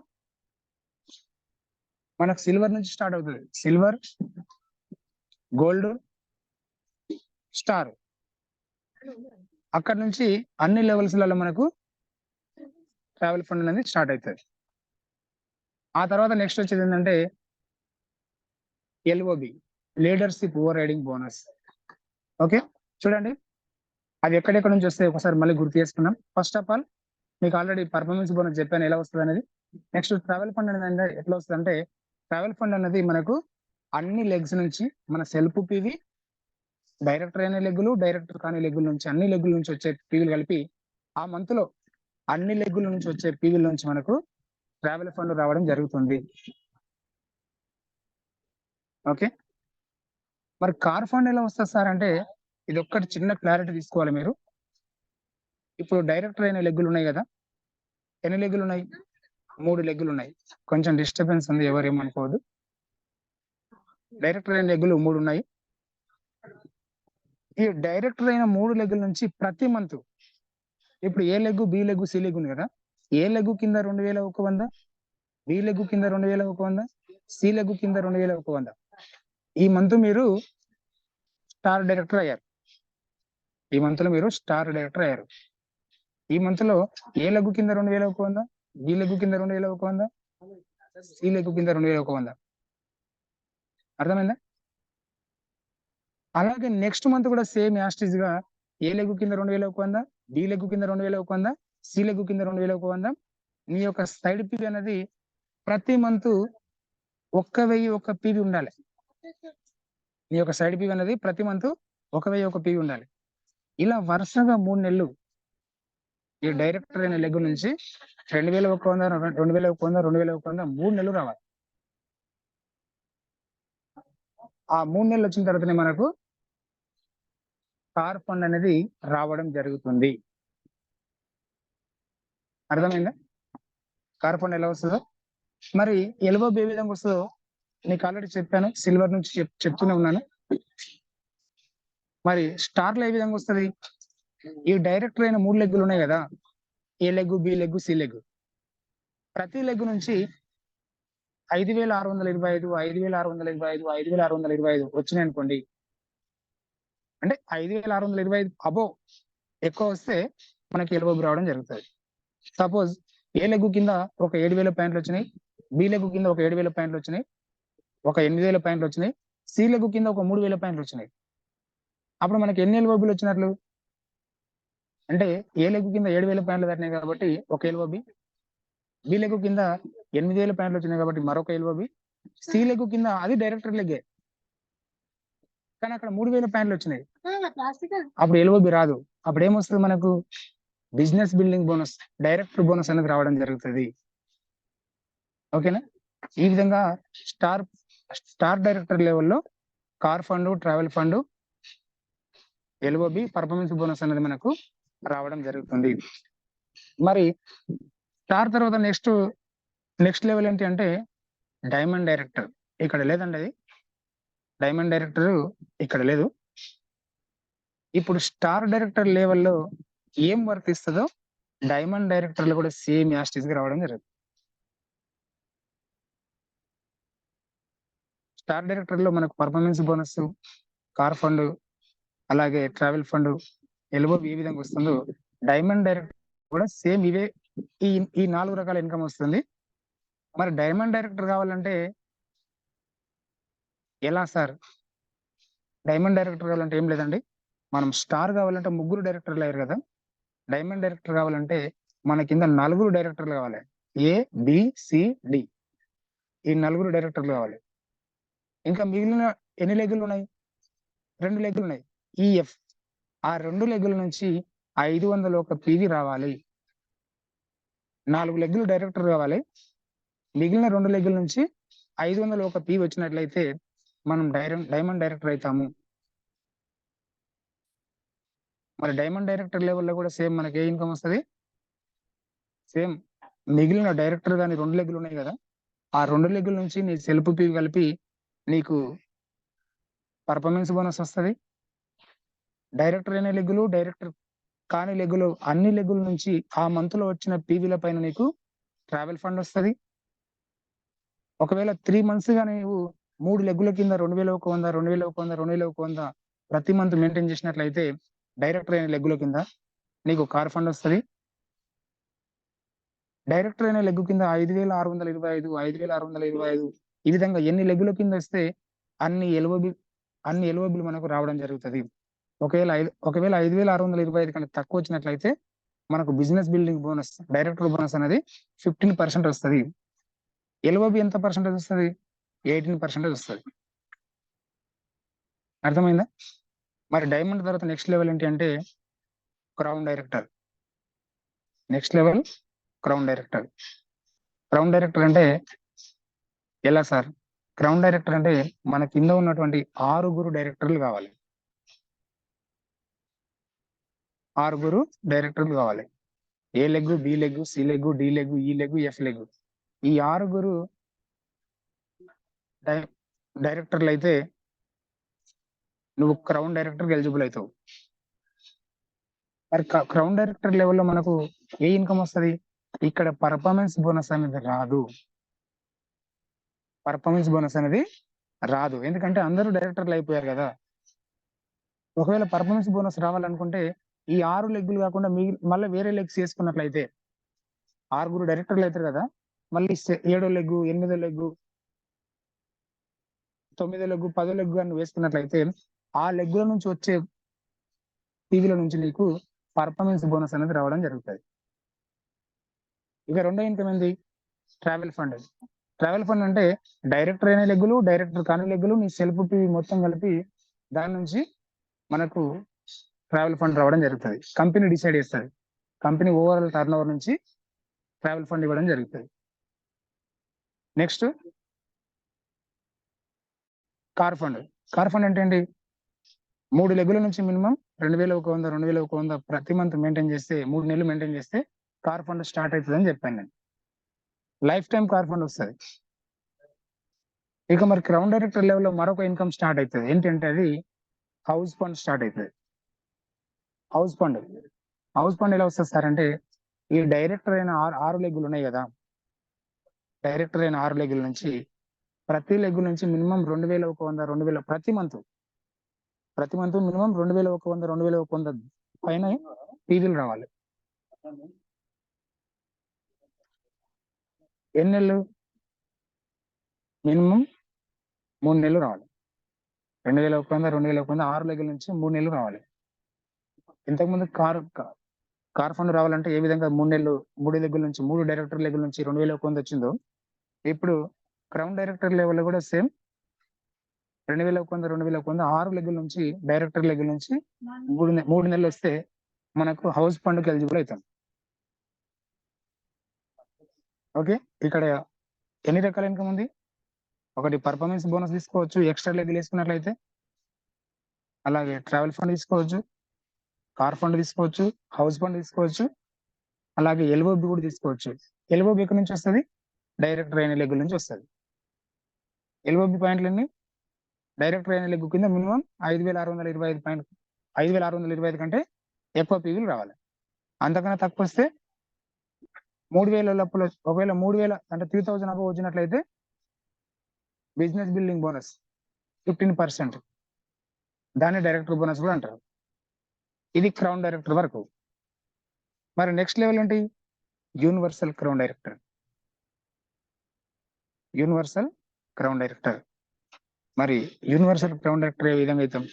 మనకు సిల్వర్ నుంచి స్టార్ట్ అవుతుంది. Silver, gold, star. అక్కడ నుంచి అన్ని లెవెల్స్లలో మనకు ట్రావెల్ ఫండ్ అనేది స్టార్ట్ అవుతుంది. ఆ తర్వాత నెక్స్ట్ వచ్చేది ఏంటంటే LOB, leadership overriding bonus. Okay, చూడండి అది ఎక్కడెక్కడ నుంచి వస్తాయి ఒకసారి మళ్ళీ గుర్తు చేసుకున్నాం. ఫస్ట్ ఆఫ్ ఆల్ మీకు ఆల్రెడీ పర్ఫార్మెన్స్ బోనస్ చెప్పాను ఎలా వస్తుంది అనేది. నెక్స్ట్ ట్రావెల్ ఫండ్ అనేది ఎట్లా వస్తుంది అంటే, ట్రావెల్ ఫండ్ అనేది మనకు అన్ని లెగ్స్ నుంచి మన సెల్ఫ్ పీవీ, డైరెక్టర్ అయిన లెగ్గులు, డైరెక్టర్ కాని లెగ్గుల నుంచి, అన్ని లెగ్గుల నుంచి వచ్చే పీవీలు కలిపి ఆ మంత్ లో అన్ని లెగ్గుల నుంచి వచ్చే పీవీల నుంచి మనకు ట్రావెల్ ఫండ్ రావడం జరుగుతుంది. ఓకే, మరి కార్ ఫండ్ ఎలా వస్తుంది సార్ అంటే, ఇది ఒక్కటి చిన్న క్లారిటీ తీసుకోవాలి మీరు. ఇప్పుడు డైరెక్టర్ అయిన లెగ్గులు ఉన్నాయి కదా, ఎన్ని లెగ్గులు ఉన్నాయి? 3 లెగ్గులు ఉన్నాయి. కొంచెం డిస్టర్బెన్స్ ఉంది, ఎవరు ఏమనుకోవద్దు. డైరెక్టర్ అయిన లెగ్గులు 3 ఉన్నాయి. ఈ డైరెక్టర్ అయిన 3 లెగ్గుల నుంచి ప్రతి మంత్, ఇప్పుడు A leg, B leg, C leg ఉంది కదా, ఏ లెగ్గు కింద 2100, బి లెగ్గు కింద 2100, సి లెగ్గు కింద 2100. ఈ మంత్ మీరు స్టార్ డైరెక్టర్ అయ్యారు. ఈ మంత్ లో మీరు స్టార్ డైరెక్టర్ అయ్యారు. ఈ మంత్ లో ఏ లెగ్గు కింద 2100, బి లెగ్గు కింద 2100, సి లెగ్గు కింద 2100. అర్థమైందా? అలాగే నెక్స్ట్ మంత్ కూడా సేమ్ యాస్టిజ్ గా ఏ లెగ్గు కింద 2100, బి లెగ్గు కింద 2100, సి లెగ్గు కింద 2100. మీ యొక్క సైడ్ పీవీ అనేది ప్రతి మంత్ 1001 పీవీ ఉండాలి. మీ యొక్క సైడ్ పీవీ అనేది ప్రతి మంత్ 1001 పీవీ ఉండాలి. ఇలా వరుసగా 3 నెలలు ఈ డైరెక్టర్ అయిన లెగ్గు నుంచి 2100, 2100, 2100, 3 నెలలు రావాలి. ఆ 3 నెలలు వచ్చిన తర్వాతనే మనకు కార్ ఫండ్ అనేది రావడం జరుగుతుంది. అర్థమైందా? కార్ ఫండ్ ఎలా వస్తుందో, మరి ఎల్ఓబి ఏ విధంగా వస్తుందో నీకు ఆల్రెడీ చెప్పాను, సిల్వర్ నుంచి చెప్తూనే ఉన్నాను. మరి స్టార్ లో ఏ విధంగా వస్తుంది? ఈ డైరెక్టర్ అయిన 3 లెగ్గులు ఉన్నాయి కదా, A leg, B leg, C leg, ప్రతి లెగ్గు నుంచి 5625, 5625, 5625 వచ్చినాయి అనుకోండి. అంటే 5625 అబో ఎక్కువ వస్తే మనకి ఎల్ఓబి రావడం జరుగుతుంది. సపోజ్ ఏ లెగ్గు కింద ఒక 7000 పాయింట్లు వచ్చినాయి, బి లెగ్గు కింద ఒక 7000 పాయింట్లు వచ్చినాయి, ఒక 8000 పాయింట్లు వచ్చినాయి, సి లెగ్గు కింద ఒక 3000 పాయింట్లు వచ్చినాయి. అప్పుడు మనకి ఎన్ని ఎల్ఓబిలు వచ్చినట్లు అంటే, ఏ లెగ్గు కింద 7000 పాయింట్లు దాటినాయి కాబట్టి ఒక ఎల్ఓబి, బి లెగ్గు కింద 8000 పాయింట్లు వచ్చినాయి కాబట్టి మరొక ఎల్ఓబి, సి లెగ్గు కింద అది డైరెక్టర్ లెగ్గే కానీ అక్కడ 3000 పాయింట్లు వచ్చినాయి, అప్పుడు ఎల్ఓబి రాదు. అప్పుడు ఏమొస్తుంది మనకు? Business building bonus, director bonus అనేది రావడం జరుగుతుంది. ఓకేనా? ఈ విధంగా స్టార్ డైరెక్టర్ లెవెల్లో car fund, travel fund, LOB, performance bonus అనేది మనకు రావడం జరుగుతుంది. మరి స్టార్ తర్వాత నెక్స్ట్ లెవెల్ ఏంటి అంటే డైమండ్ డైరెక్టర్. ఇక్కడ లేదండి, అది డైమండ్ డైరెక్టర్ ఇక్కడ లేదు. ఇప్పుడు స్టార్ డైరెక్టర్ లెవెల్లో ఏం వర్క్ ఇస్తుందో డైమండ్ డైరెక్టర్లు కూడా సేమ్ యాస్టిస్ గా రావడం జరుగుతుంది. స్టార్ డైరెక్టర్ లో మనకు పర్ఫార్మెన్స్ బోనస్, కార్ ఫండ్, అలాగే ట్రావెల్ ఫండ్, ఎల్ఓబి ఏ విధంగా వస్తుందో డైమండ్ డైరెక్టర్ కూడా సేమ్ ఇవే ఈ 4 రకాల ఇన్కమ్ వస్తుంది. మరి డైమండ్ డైరెక్టర్ కావాలంటే ఎలా సార్? డైమండ్ డైరెక్టర్ కావాలంటే ఏం లేదండి, మనం స్టార్ కావాలంటే 3 డైరెక్టర్లు అయ్యారు కదా, డైమండ్ డైరెక్టర్ కావాలంటే మన కింద 4 డైరెక్టర్లు కావాలి. ఏ, బి, సి, డి, ఈ 4 డైరెక్టర్లు కావాలి. ఇంకా మిగిలిన ఎన్ని లెగ్గులు ఉన్నాయి? 2 లెగ్గులు ఉన్నాయి, ఈఎఫ్. ఆ 2 లెగ్గుల నుంచి 501 పీవీ రావాలి. 4 లెగ్గులు డైరెక్టర్ కావాలి, మిగిలిన 2 లెగ్గుల నుంచి 501 పీవీ వచ్చినట్లయితే మనం డైమండ్ డైరెక్టర్ అవుతాము. మరి డైమండ్ డైరెక్టర్ లెవెల్లో కూడా సేమ్ మనకి ఏ ఇన్కమ్ వస్తుంది? సేమ్ మిగిలిన డైరెక్టర్ కానీ 2 లెగ్గులు ఉన్నాయి కదా, ఆ 2 లెగ్గుల నుంచి నీ సెల్ఫ్ పీవీ కలిపి నీకు పర్ఫార్మెన్స్ బోనస్ వస్తుంది. డైరెక్టర్ అయిన లెగ్గులు, డైరెక్టర్ కాని లెగ్గులు, అన్ని లెగ్గుల నుంచి ఆ మంత్ లో వచ్చిన పీవీల పైన నీకు ట్రావెల్ ఫండ్ వస్తుంది. ఒకవేళ 3 months గా నీవు 3 లెగ్గుల కింద 2100, 2100, 2100 ప్రతి మంత్ మెయింటైన్ చేసినట్లయితే డైరెక్టర్ అయిన లెగ్గుల కింద నీకు కార్ ఫండ్ వస్తుంది. డైరెక్టర్ అయిన లెగ్గు కింద 5625, 5625 ఈ విధంగా ఎన్ని లెగ్గుల కింద వస్తే అన్ని ఎల్ఓబిలు మనకు రావడం జరుగుతుంది. ఒకవేళ 5625 కన్నా తక్కువ వచ్చినట్లయితే మనకు business building bonus, director bonus అనేది 15% వస్తుంది. ఎల్ఓబి ఎంత పర్సెంటేజ్ వస్తుంది? 18% వస్తుంది. అర్థమైందా? మరి డైమండ్ తర్వాత నెక్స్ట్ లెవెల్ ఏంటి అంటే crown director. Next level crown director. Crown director అంటే ఎలా సార్? క్రౌన్ డైరెక్టర్ అంటే మన కింద ఉన్నటువంటి 6 డైరెక్టర్లు కావాలి. 6 డైరెక్టర్లు కావాలి. A leg, B leg, C leg, D leg, E leg, F leg. ఈ 6 డైరెక్టర్లు అయితే నువ్వు క్రౌన్ డైరెక్టర్ ఎలిజిబుల్ అవుతావు. మరి క్రౌన్ డైరెక్టర్ లెవెల్లో మనకు ఏ ఇన్కమ్ వస్తుంది? ఇక్కడ పర్ఫార్మెన్స్ బోనస్ అనేది రాదు. పర్ఫార్మెన్స్ బోనస్ అనేది రాదు, ఎందుకంటే అందరూ డైరెక్టర్లు అయిపోయారు కదా. ఒకవేళ పర్ఫార్మెన్స్ బోనస్ రావాలనుకుంటే ఈ 6 లెగ్గులు కాకుండా మళ్ళీ వేరే లెగ్స్ వేసుకున్నట్లయితే 6 డైరెక్టర్లు అవుతారు కదా, మళ్ళీ 7వ లెగ్గు, 8వ లెగ్గు, 9వ లెగ్గు, 10వ లెగ్గు అని వేసుకున్నట్లయితే ఆ లెగ్గుల నుంచి వచ్చే టీవీల నుంచి నీకు పర్ఫార్మెన్స్ బోనస్ అనేది రావడం జరుగుతుంది. ఇక రెండో ఇన్కమ్ ఏంది? Travel fund. ట్రావెల్ ఫండ్ అంటే డైరెక్టర్ అయిన లెగ్గులు, డైరెక్టర్ కాని లెగ్గులు, నీ సెల్ఫ్ టీవీ మొత్తం కలిపి దాని నుంచి మనకు ట్రావెల్ ఫండ్ రావడం జరుగుతుంది. కంపెనీ డిసైడ్ చేస్తుంది. కంపెనీ ఓవరాల్ టర్న్ ఓవర్ నుంచి ట్రావెల్ ఫండ్ ఇవ్వడం జరుగుతుంది. Next car fund. Car fund అంటే ఏంటి? 3 లెగ్గుల నుంచి మినిమం 2100, 2100 ప్రతి మంత్ మెయింటైన్ చేస్తే, 3 నెలలు మెయింటైన్ చేస్తే కార్ ఫండ్ స్టార్ట్ అవుతుంది అని చెప్పాను నేను. లైఫ్ టైం కార్ ఫండ్ వస్తుంది. ఇక మరి క్రౌన్ డైరెక్టర్ లెవెల్లో మరొక ఇన్కమ్ స్టార్ట్ అవుతుంది. ఏంటంటే అది హౌస్ ఫండ్ స్టార్ట్ అవుతుంది. House fund. హౌస్ ఫండ్ ఎలా వస్తుంది సార్ అంటే, ఈ డైరెక్టర్ అయిన 6 లెగ్గులు ఉన్నాయి కదా, డైరెక్టర్ అయిన 6 లెగ్గుల నుంచి ప్రతి లెగ్గు నుంచి మినిమం 2100, 2000 ప్రతి మంత్ మినిమం 2100, 2100 పైన టీవీలు రావాలి. ఎన్ని నెలలు? మినిమం 3 నెలలు రావాలి. 2100, 2100 6 లెగ్గుల నుంచి 3 నెలలు రావాలి. ఇంతకుముందు కార్ ఫండ్ రావాలంటే ఏ విధంగా 3 నెలలు, 3 లెగ్గుల నుంచి, 3 డైరెక్టర్ లెగ్గుల నుంచి 2100 వచ్చిందో, ఇప్పుడు క్రౌన్ డైరెక్టర్ లెవెల్ కూడా సేమ్ 2100, 2100 6 లెగ్గుల నుంచి, డైరెక్టర్ లెగ్గుల నుంచి 3 నెలలు వస్తే మనకు హౌస్ ఫండ్కి ఎలిజిబుల్ అవుతాం. ఓకే, ఇక్కడ ఎన్ని రకాల ఇన్కమ్ ఉంది? ఒకటి పర్ఫార్మెన్స్ బోనస్ తీసుకోవచ్చు, ఎక్స్ట్రా లెగ్గులు వేసుకున్నట్లయితే. అలాగే ట్రావెల్ ఫండ్ తీసుకోవచ్చు, కార్ ఫండ్ తీసుకోవచ్చు, హౌస్ ఫండ్ తీసుకోవచ్చు, అలాగే ఎల్ఓబి కూడా తీసుకోవచ్చు. ఎల్ఓబి ఎక్కడి నుంచి వస్తుంది? డైరెక్టర్ అయిన లెగ్గుల నుంచి వస్తుంది. ఎల్ఓబి పాయింట్లన్నీ డైరెక్టర్ అయిన లెగ్గు కింద మినిమం 5625 పాయింట్, 5625 కంటే ఎక్కువ పీవీలు రావాలి. అంతకన్నా తక్కువ వస్తే 3000 లోపల, ఒకవేళ 3000 అంటే 3000 అబౌవ్ వచ్చినట్లయితే బిజినెస్ బిల్డింగ్ బోనస్ 15%, దాన్ని డైరెక్టర్ బోనస్ కూడా అంటారు. ఇది క్రౌన్ డైరెక్టర్ వరకు. మరి నెక్స్ట్ లెవెల్ ఏంటి? Universal crown director. Universal crown director. మరి యూనివర్సల్ క్రౌన్ డైరెక్టర్ ఏ విధంగా అవుతాం?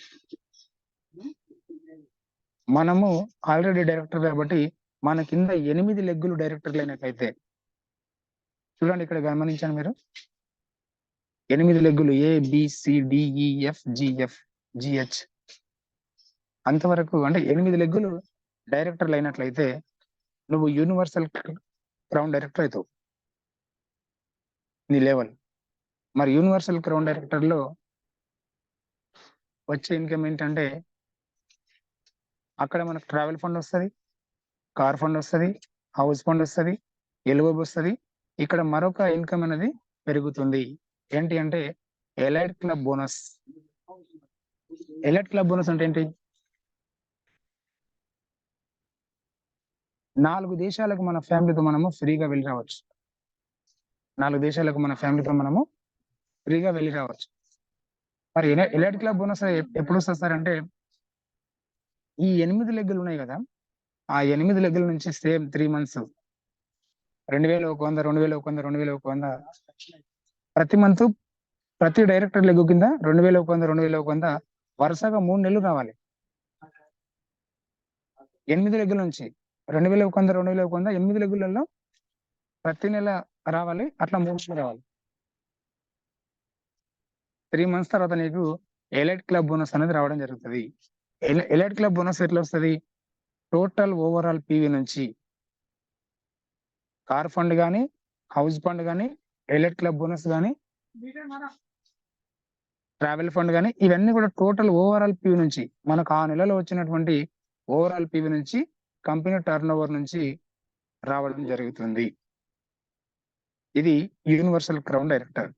మనము ఆల్రెడీ డైరెక్టర్ కాబట్టి మన కింద 8 లెగ్గులు డైరెక్టర్లు అయినట్లయితే, చూడండి ఇక్కడ గమనించండి మీరు, 8 లెగ్గులు ABCDEFGFGH అంతవరకు, అంటే 8 లెగ్గులు డైరెక్టర్లు అయినట్లయితే నువ్వు యూనివర్సల్ క్రౌన్ డైరెక్టర్ అవుతావు, నీ లెవెల్. మరి యూనివర్సల్ క్రౌన్ డైరెక్టర్ లో వచ్చే ఇన్కమ్ ఏంటంటే, అక్కడ మనకు ట్రావెల్ ఫండ్ వస్తుంది, కార్ ఫండ్ వస్తుంది, హౌస్ ఫండ్ వస్తుంది, ఎల్ఓబి వస్తుంది. ఇక్కడ మరొక ఇన్కమ్ అనేది పెరుగుతుంది. ఏంటి అంటే elite club bonus. Elite club bonus అంటే ఏంటి? 4 దేశాలకు మన ఫ్యామిలీతో మనము ఫ్రీగా వెళ్ళి రావచ్చు. 4 దేశాలకు మన ఫ్యామిలీతో మనము ఫ్రీగా వెళ్ళి రావచ్చు. మరి ఎలైట్ క్లబ్ బోనస్ ఎప్పుడు వస్తుంది సార్ అంటే, ఈ 8 లెగ్గులు ఉన్నాయి కదా, ఆ 8 లెగ్గుల నుంచి సేమ్ 3 months 2100, 2100, 2100 ప్రతి మంత్ ప్రతి డైరెక్టర్ లెగ్గు కింద 2100, 2100 వరుసగా 3 నెలలు రావాలి. 8 లెగ్గుల నుంచి 2100, 2100 8 లెగ్గులలో ప్రతి నెల రావాలి. అట్లా 3 నెలలు రావాలి. 3 months తర్వాత నీకు ఎలైట్ క్లబ్ బోనస్ అనేది రావడం జరుగుతుంది. ఎలైట్ క్లబ్ బోనస్ ఎట్లా వస్తుంది? టోటల్ ఓవరాల్ పీవీ నుంచి కార్ ఫండ్ కానీ, హౌస్ ఫండ్ కానీ, ఎలైట్ క్లబ్ బోనస్ కానీ, ట్రావెల్ ఫండ్ కానీ, ఇవన్నీ కూడా టోటల్ ఓవరాల్ పీవీ నుంచి మనకు ఆ నెలలో వచ్చినటువంటి ఓవరాల్ పీవీ నుంచి కంపెనీ టర్న్ ఓవర్ నుంచి రావడం జరుగుతుంది. ఇది యూనివర్సల్ క్రౌన్ డైరెక్టర్.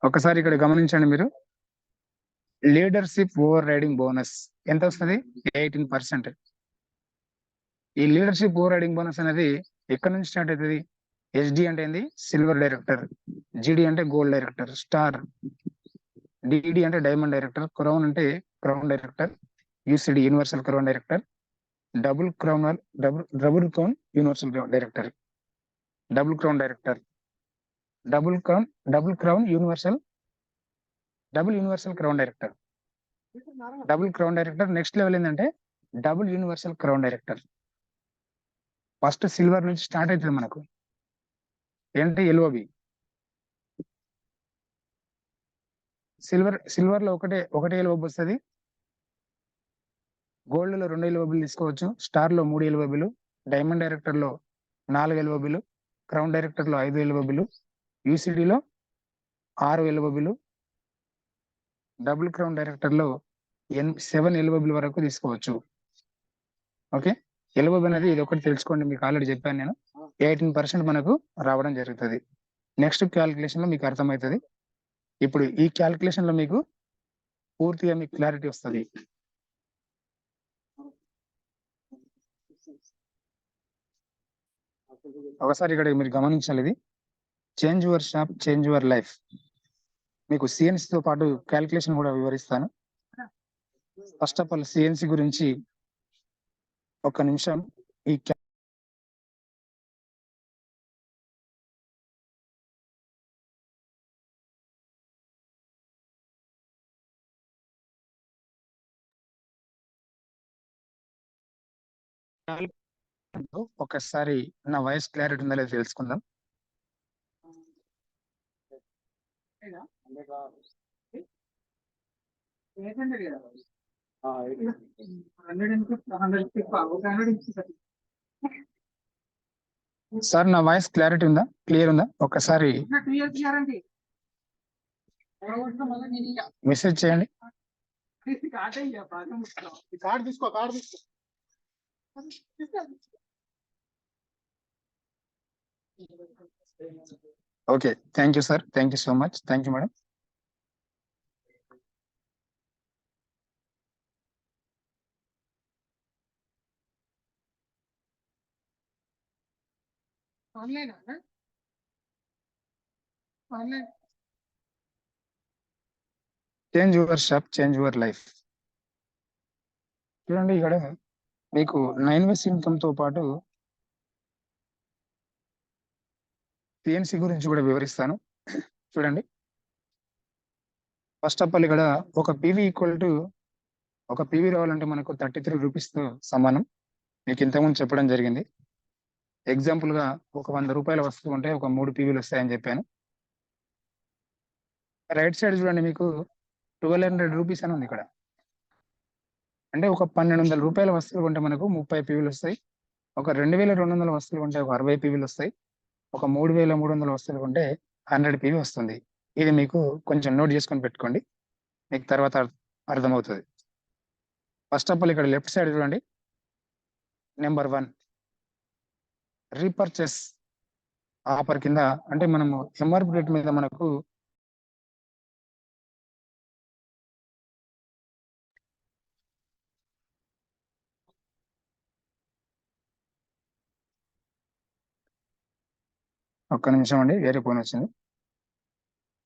ఒకసారి ఇక్కడ గమనించండి మీరు. లీడర్షిప్ ఓవర్ రైడింగ్ బోనస్ ఎంత వస్తుంది? 18%. ఈ లీడర్షిప్ ఓవర్ రైడింగ్ బోనస్ అనేది ఎక్కడి నుంచి స్టార్ట్ అవుతుంది? ఎస్డి అంటే ఏంది? సిల్వర్ డైరెక్టర్, జిడి అంటే గోల్డ్ డైరెక్టర్, స్టార్, డిడి అంటే డైమండ్ డైరెక్టర్, క్రౌన్ అంటే crown director, UCD universal crown director, double crown universal director, double crown director, double crown universal crown director, double crown director. Next level ఏంటంటే double universal crown director. First silver నుంచి స్టార్ట్ అవుతుంది మనకు. ఏంటి? ఎల్ఓబి. సిల్వర్ లో ఒకటే ఎల్ఓబి వస్తుంది. గోల్డ్ లో 2 ఎల్ఓబిలు తీసుకోవచ్చు, స్టార్ లో 3 ఎల్ఓబిలు, డైమండ్ డైరెక్టర్ లో 4 ఎల్ఓబిలు, క్రౌన్ డైరెక్టర్ లో 5 ఎల్ఓబిలు, యూసిడిలో 6 ఎల్ఓబిలు, డబుల్ క్రౌన్ డైరెక్టర్ లో 7 ఎల్ఓబిల వరకు తీసుకోవచ్చు. ఓకే, ఎల్ఓబి అనేది ఇది ఒకటి తెలుసుకోండి, మీకు ఆల్రెడీ చెప్పాను నేను. 18% మనకు రావడం జరుగుతుంది. నెక్స్ట్ క్యాలిక్యులేషన్ లో మీకు అర్థమవుతుంది. ఇప్పుడు ఈ క్యాలిక్యులేషన్ లో మీకు పూర్తిగా మీకు క్లారిటీ వస్తుంది. ఒకసారి ఇక్కడ మీరు గమనించాలి. ఇది change your shop, change your life. మీకు సిఎన్సి తో పాటు క్యాలిక్యులేషన్ కూడా వివరిస్తాను. ఫస్ట్ ఆఫ్ ఆల్ సిఎన్సి గురించి ఒక నిమిషం. ఈ ఒకసారి నా వాయిస్ క్లారిటీ ఉందా లేదా తెలుసుకుందాం. సార్ నా వాయిస్ క్లారిటీ ఉందా, క్లియర్ ఉందా? ఒకసారి మెసేజ్ చేయండి. Okay, thank you sir, thank you so much, thank you madam. Change your shop, change your life. చూడండి, ఇక్కడ మీకు 9 ఇన్కమ్ తో పాటు సిఎన్సి గురించి కూడా వివరిస్తాను. చూడండి, ఫస్ట్ ఆఫ్ ఆల్ ఇక్కడ ఒక పీవీ రావాలంటే మనకు 33 రూపీస్ తో సమానం. మీకు ఇంతకుముందు చెప్పడం జరిగింది. ఎగ్జాంపుల్ గా ఒక 100 రూపాయల వస్తువు ఉంటే ఒక 3 పీవీలు వస్తాయని చెప్పాను. రైట్ సైడ్ చూడండి, మీకు 1200 రూపీస్ అని ఉంది ఇక్కడ. అంటే ఒక 1200 రూపాయల వస్తువులు ఉంటే మనకు 30 పీవీలు వస్తాయి. ఒక 2200 వస్తువులు ఉంటే ఒక 60 పీవీలు వస్తాయి. ఒక 3300 వస్తువులు ఉంటే 100 పీవీ వస్తుంది. ఇది మీకు కొంచెం నోట్ చేసుకొని పెట్టుకోండి, మీకు తర్వాత అర్థమవుతుంది. ఫస్ట్ ఆఫ్ ఆల్ ఇక్కడ లెఫ్ట్ సైడ్ చూడండి, నెంబర్ 1 రీపర్చేస్ ఆఫర్ కింద, అంటే మనము ఎంఆర్పి రేట్ మీద మనకు ఒక్క నిమిషం అండి, వేరే ఫోన్ వచ్చింది.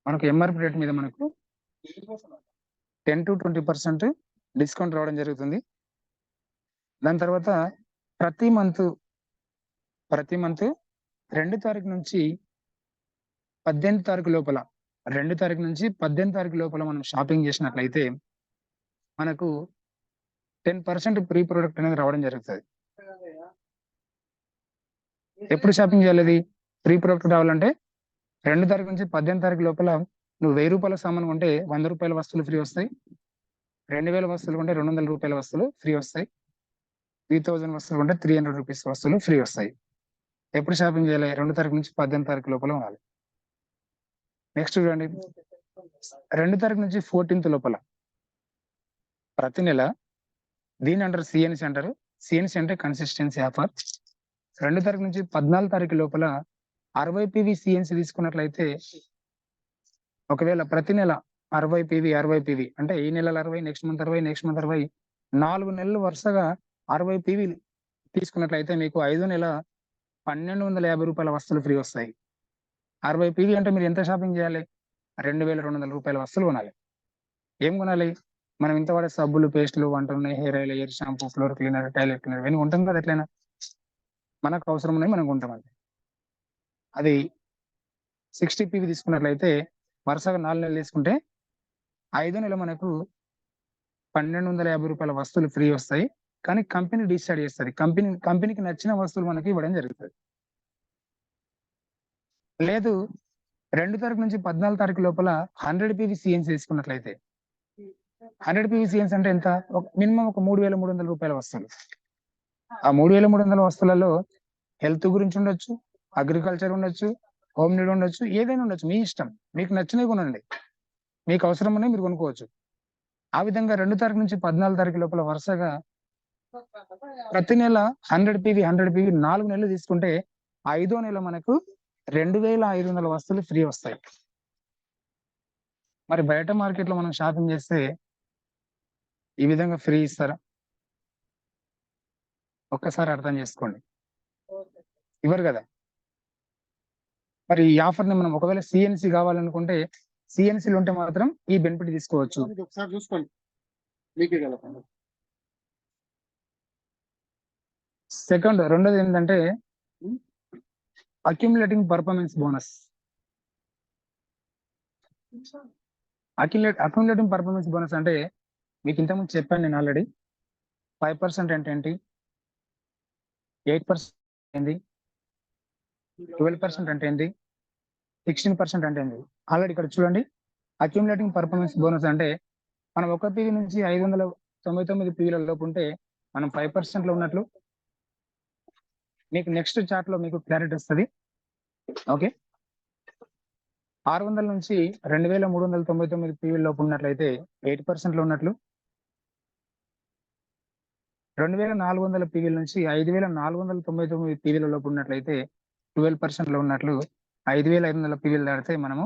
మనకు ఎంఆర్పి రేట్ మీద మనకు 10 to 20% డిస్కౌంట్ రావడం జరుగుతుంది. దాని తర్వాత ప్రతి మంత్ 2 తారీఖు నుంచి 18 తారీఖు లోపల 2 తారీఖు నుంచి 18 తారీఖు లోపల మనం షాపింగ్ చేసినట్లయితే మనకు 10% ప్రీ ప్రొడక్ట్ అనేది రావడం జరుగుతుంది. ఎప్పుడు షాపింగ్ చేయాలి? ప్రీ ప్రొడక్ట్ రావాలంటే 2 తారీఖు నుంచి 18 తారీఖు లోపల నువ్వు 1000 రూపాయల సామాన్ కొంటే 100 రూపాయల వస్తువులు ఫ్రీ వస్తాయి. 2000 వస్తువులు కొంటే 200 రూపాయల వస్తువులు ఫ్రీ వస్తాయి. 3000 వస్తువులు కొంటే 300 రూపీస్ వస్తువులు ఫ్రీ వస్తాయి. ఎప్పుడు షాపింగ్ చేయాలి? 2 తారీఖు నుంచి 18 తారీఖు లోపల ఉండాలి. నెక్స్ట్ చూడండి, 2 తారీఖు నుంచి 14th లోపల ప్రతి నెల, దీని అంటారు సిఎన్సి అంటారు. సిఎన్సి అంటే కన్సిస్టెన్సీ ఆఫర్. 2 తారీఖు నుంచి 14 తారీఖు లోపల 60 పివి సిఎన్సి తీసుకున్నట్లయితే, ఒకవేళ ప్రతి నెల 60 పివి అంటే ఈ నెల 60, నెక్స్ట్ మంత్ 60, నెక్స్ట్ మంత్ 60, 4 నెలలు వరుసగా 60 పివి తీసుకున్నట్లయితే మీకు 5వ నెల 1250 రూపాయల వస్తువులు ఫ్రీ వస్తాయి. 60 పివి అంటే మీరు ఎంత షాపింగ్ చేయాలి? 2200 రూపాయల వస్తువులు కొనాలి. ఏం కొనాలి? మనం ఇంత వాడే సబ్బులు, పేస్టులు, వంట ఉన్నాయి, hair oil, air shampoo, floor cleaner, toilet cleaner ఇవన్నీ ఉంటాం కదా. ఎట్లయినా మనకు అవసరం ఉన్నాయి, మనం కొంటాం. అది 60 పివి తీసుకున్నట్లయితే వరుసగా 4 నెలలు తీసుకుంటే 5వ నెల మనకు 1250 రూపాయల వస్తువులు ఫ్రీ వస్తాయి. కానీ కంపెనీ డిసైడ్ చేస్తుంది. కంపెనీకి నచ్చిన వస్తువులు మనకి ఇవ్వడం జరుగుతుంది. లేదు, 2 తారీఖు నుంచి 14 తారీఖు లోపల 100 పివి సిఎన్సి తీసుకున్నట్లయితే, 100 పివి సిఎన్సి అంటే ఎంత? మినిమం ఒక 3300 రూపాయల వస్తువులు. ఆ 3300 వస్తువులలో హెల్త్ గురించి ఉండొచ్చు, అగ్రికల్చర్ ఉండొచ్చు, హోమ్ నీడ్ ఉండొచ్చు, ఏదైనా ఉండొచ్చు. మీ ఇష్టం, మీకు నచ్చినవి కొనండి. మీకు అవసరం ఉన్నాయి, మీరు కొనుక్కోవచ్చు. ఆ విధంగా 2 తారీఖు నుంచి 14 తారీఖు లోపల వరుసగా ప్రతి నెల 100 పివి 4 నెలలు తీసుకుంటే 5వ నెల మనకు 2500 వస్తువులు ఫ్రీ వస్తాయి. మరి బయట మార్కెట్ లో మనం షాపింగ్ చేస్తే ఈ విధంగా ఫ్రీ ఇస్తారా? ఒక్కసారి అర్థం చేసుకోండి, ఇవ్వరు కదా. మరి ఈ ఆఫర్ ని మనం ఒకవేళ సిఎన్సి కావాలనుకుంటే, సిఎన్సీలు ఉంటే మాత్రం ఈ బెనిఫిట్ తీసుకోవచ్చు. ఒకసారి చూసుకోండి, మీకే కదా. రెండోది ఏంటంటే accumulating performance bonus. Accumulating performance bonus అంటే మీకు ఇంతకుముందు చెప్పాను నేను ఆల్రెడీ. 5% అంటే ఏంటి, 8% ఏంటి, 12% అంటే ఏంటి, 16% అంటే ఏంటి. ఆల్రెడీ ఇక్కడ చూడండి, అక్యుములేటింగ్ పర్ఫార్మెన్స్ బోనస్ అంటే మనం 1 పివి నుంచి 599 పివిల లోపు ఉంటే మనం 5% లో ఉన్నట్లు. మీకు నెక్స్ట్ చార్ట్ లో మీకు క్లారిటీ వస్తుంది. ఓకే, 600 నుంచి 2399 పివి లోపు ఉన్నట్లయితే 8% లో ఉన్నట్లు. 2400 పివిల నుంచి 5499 పివిల లోపు ఉన్నట్లయితే 12% లో ఉన్నట్లు. 5500 పివిలు దాటితే మనము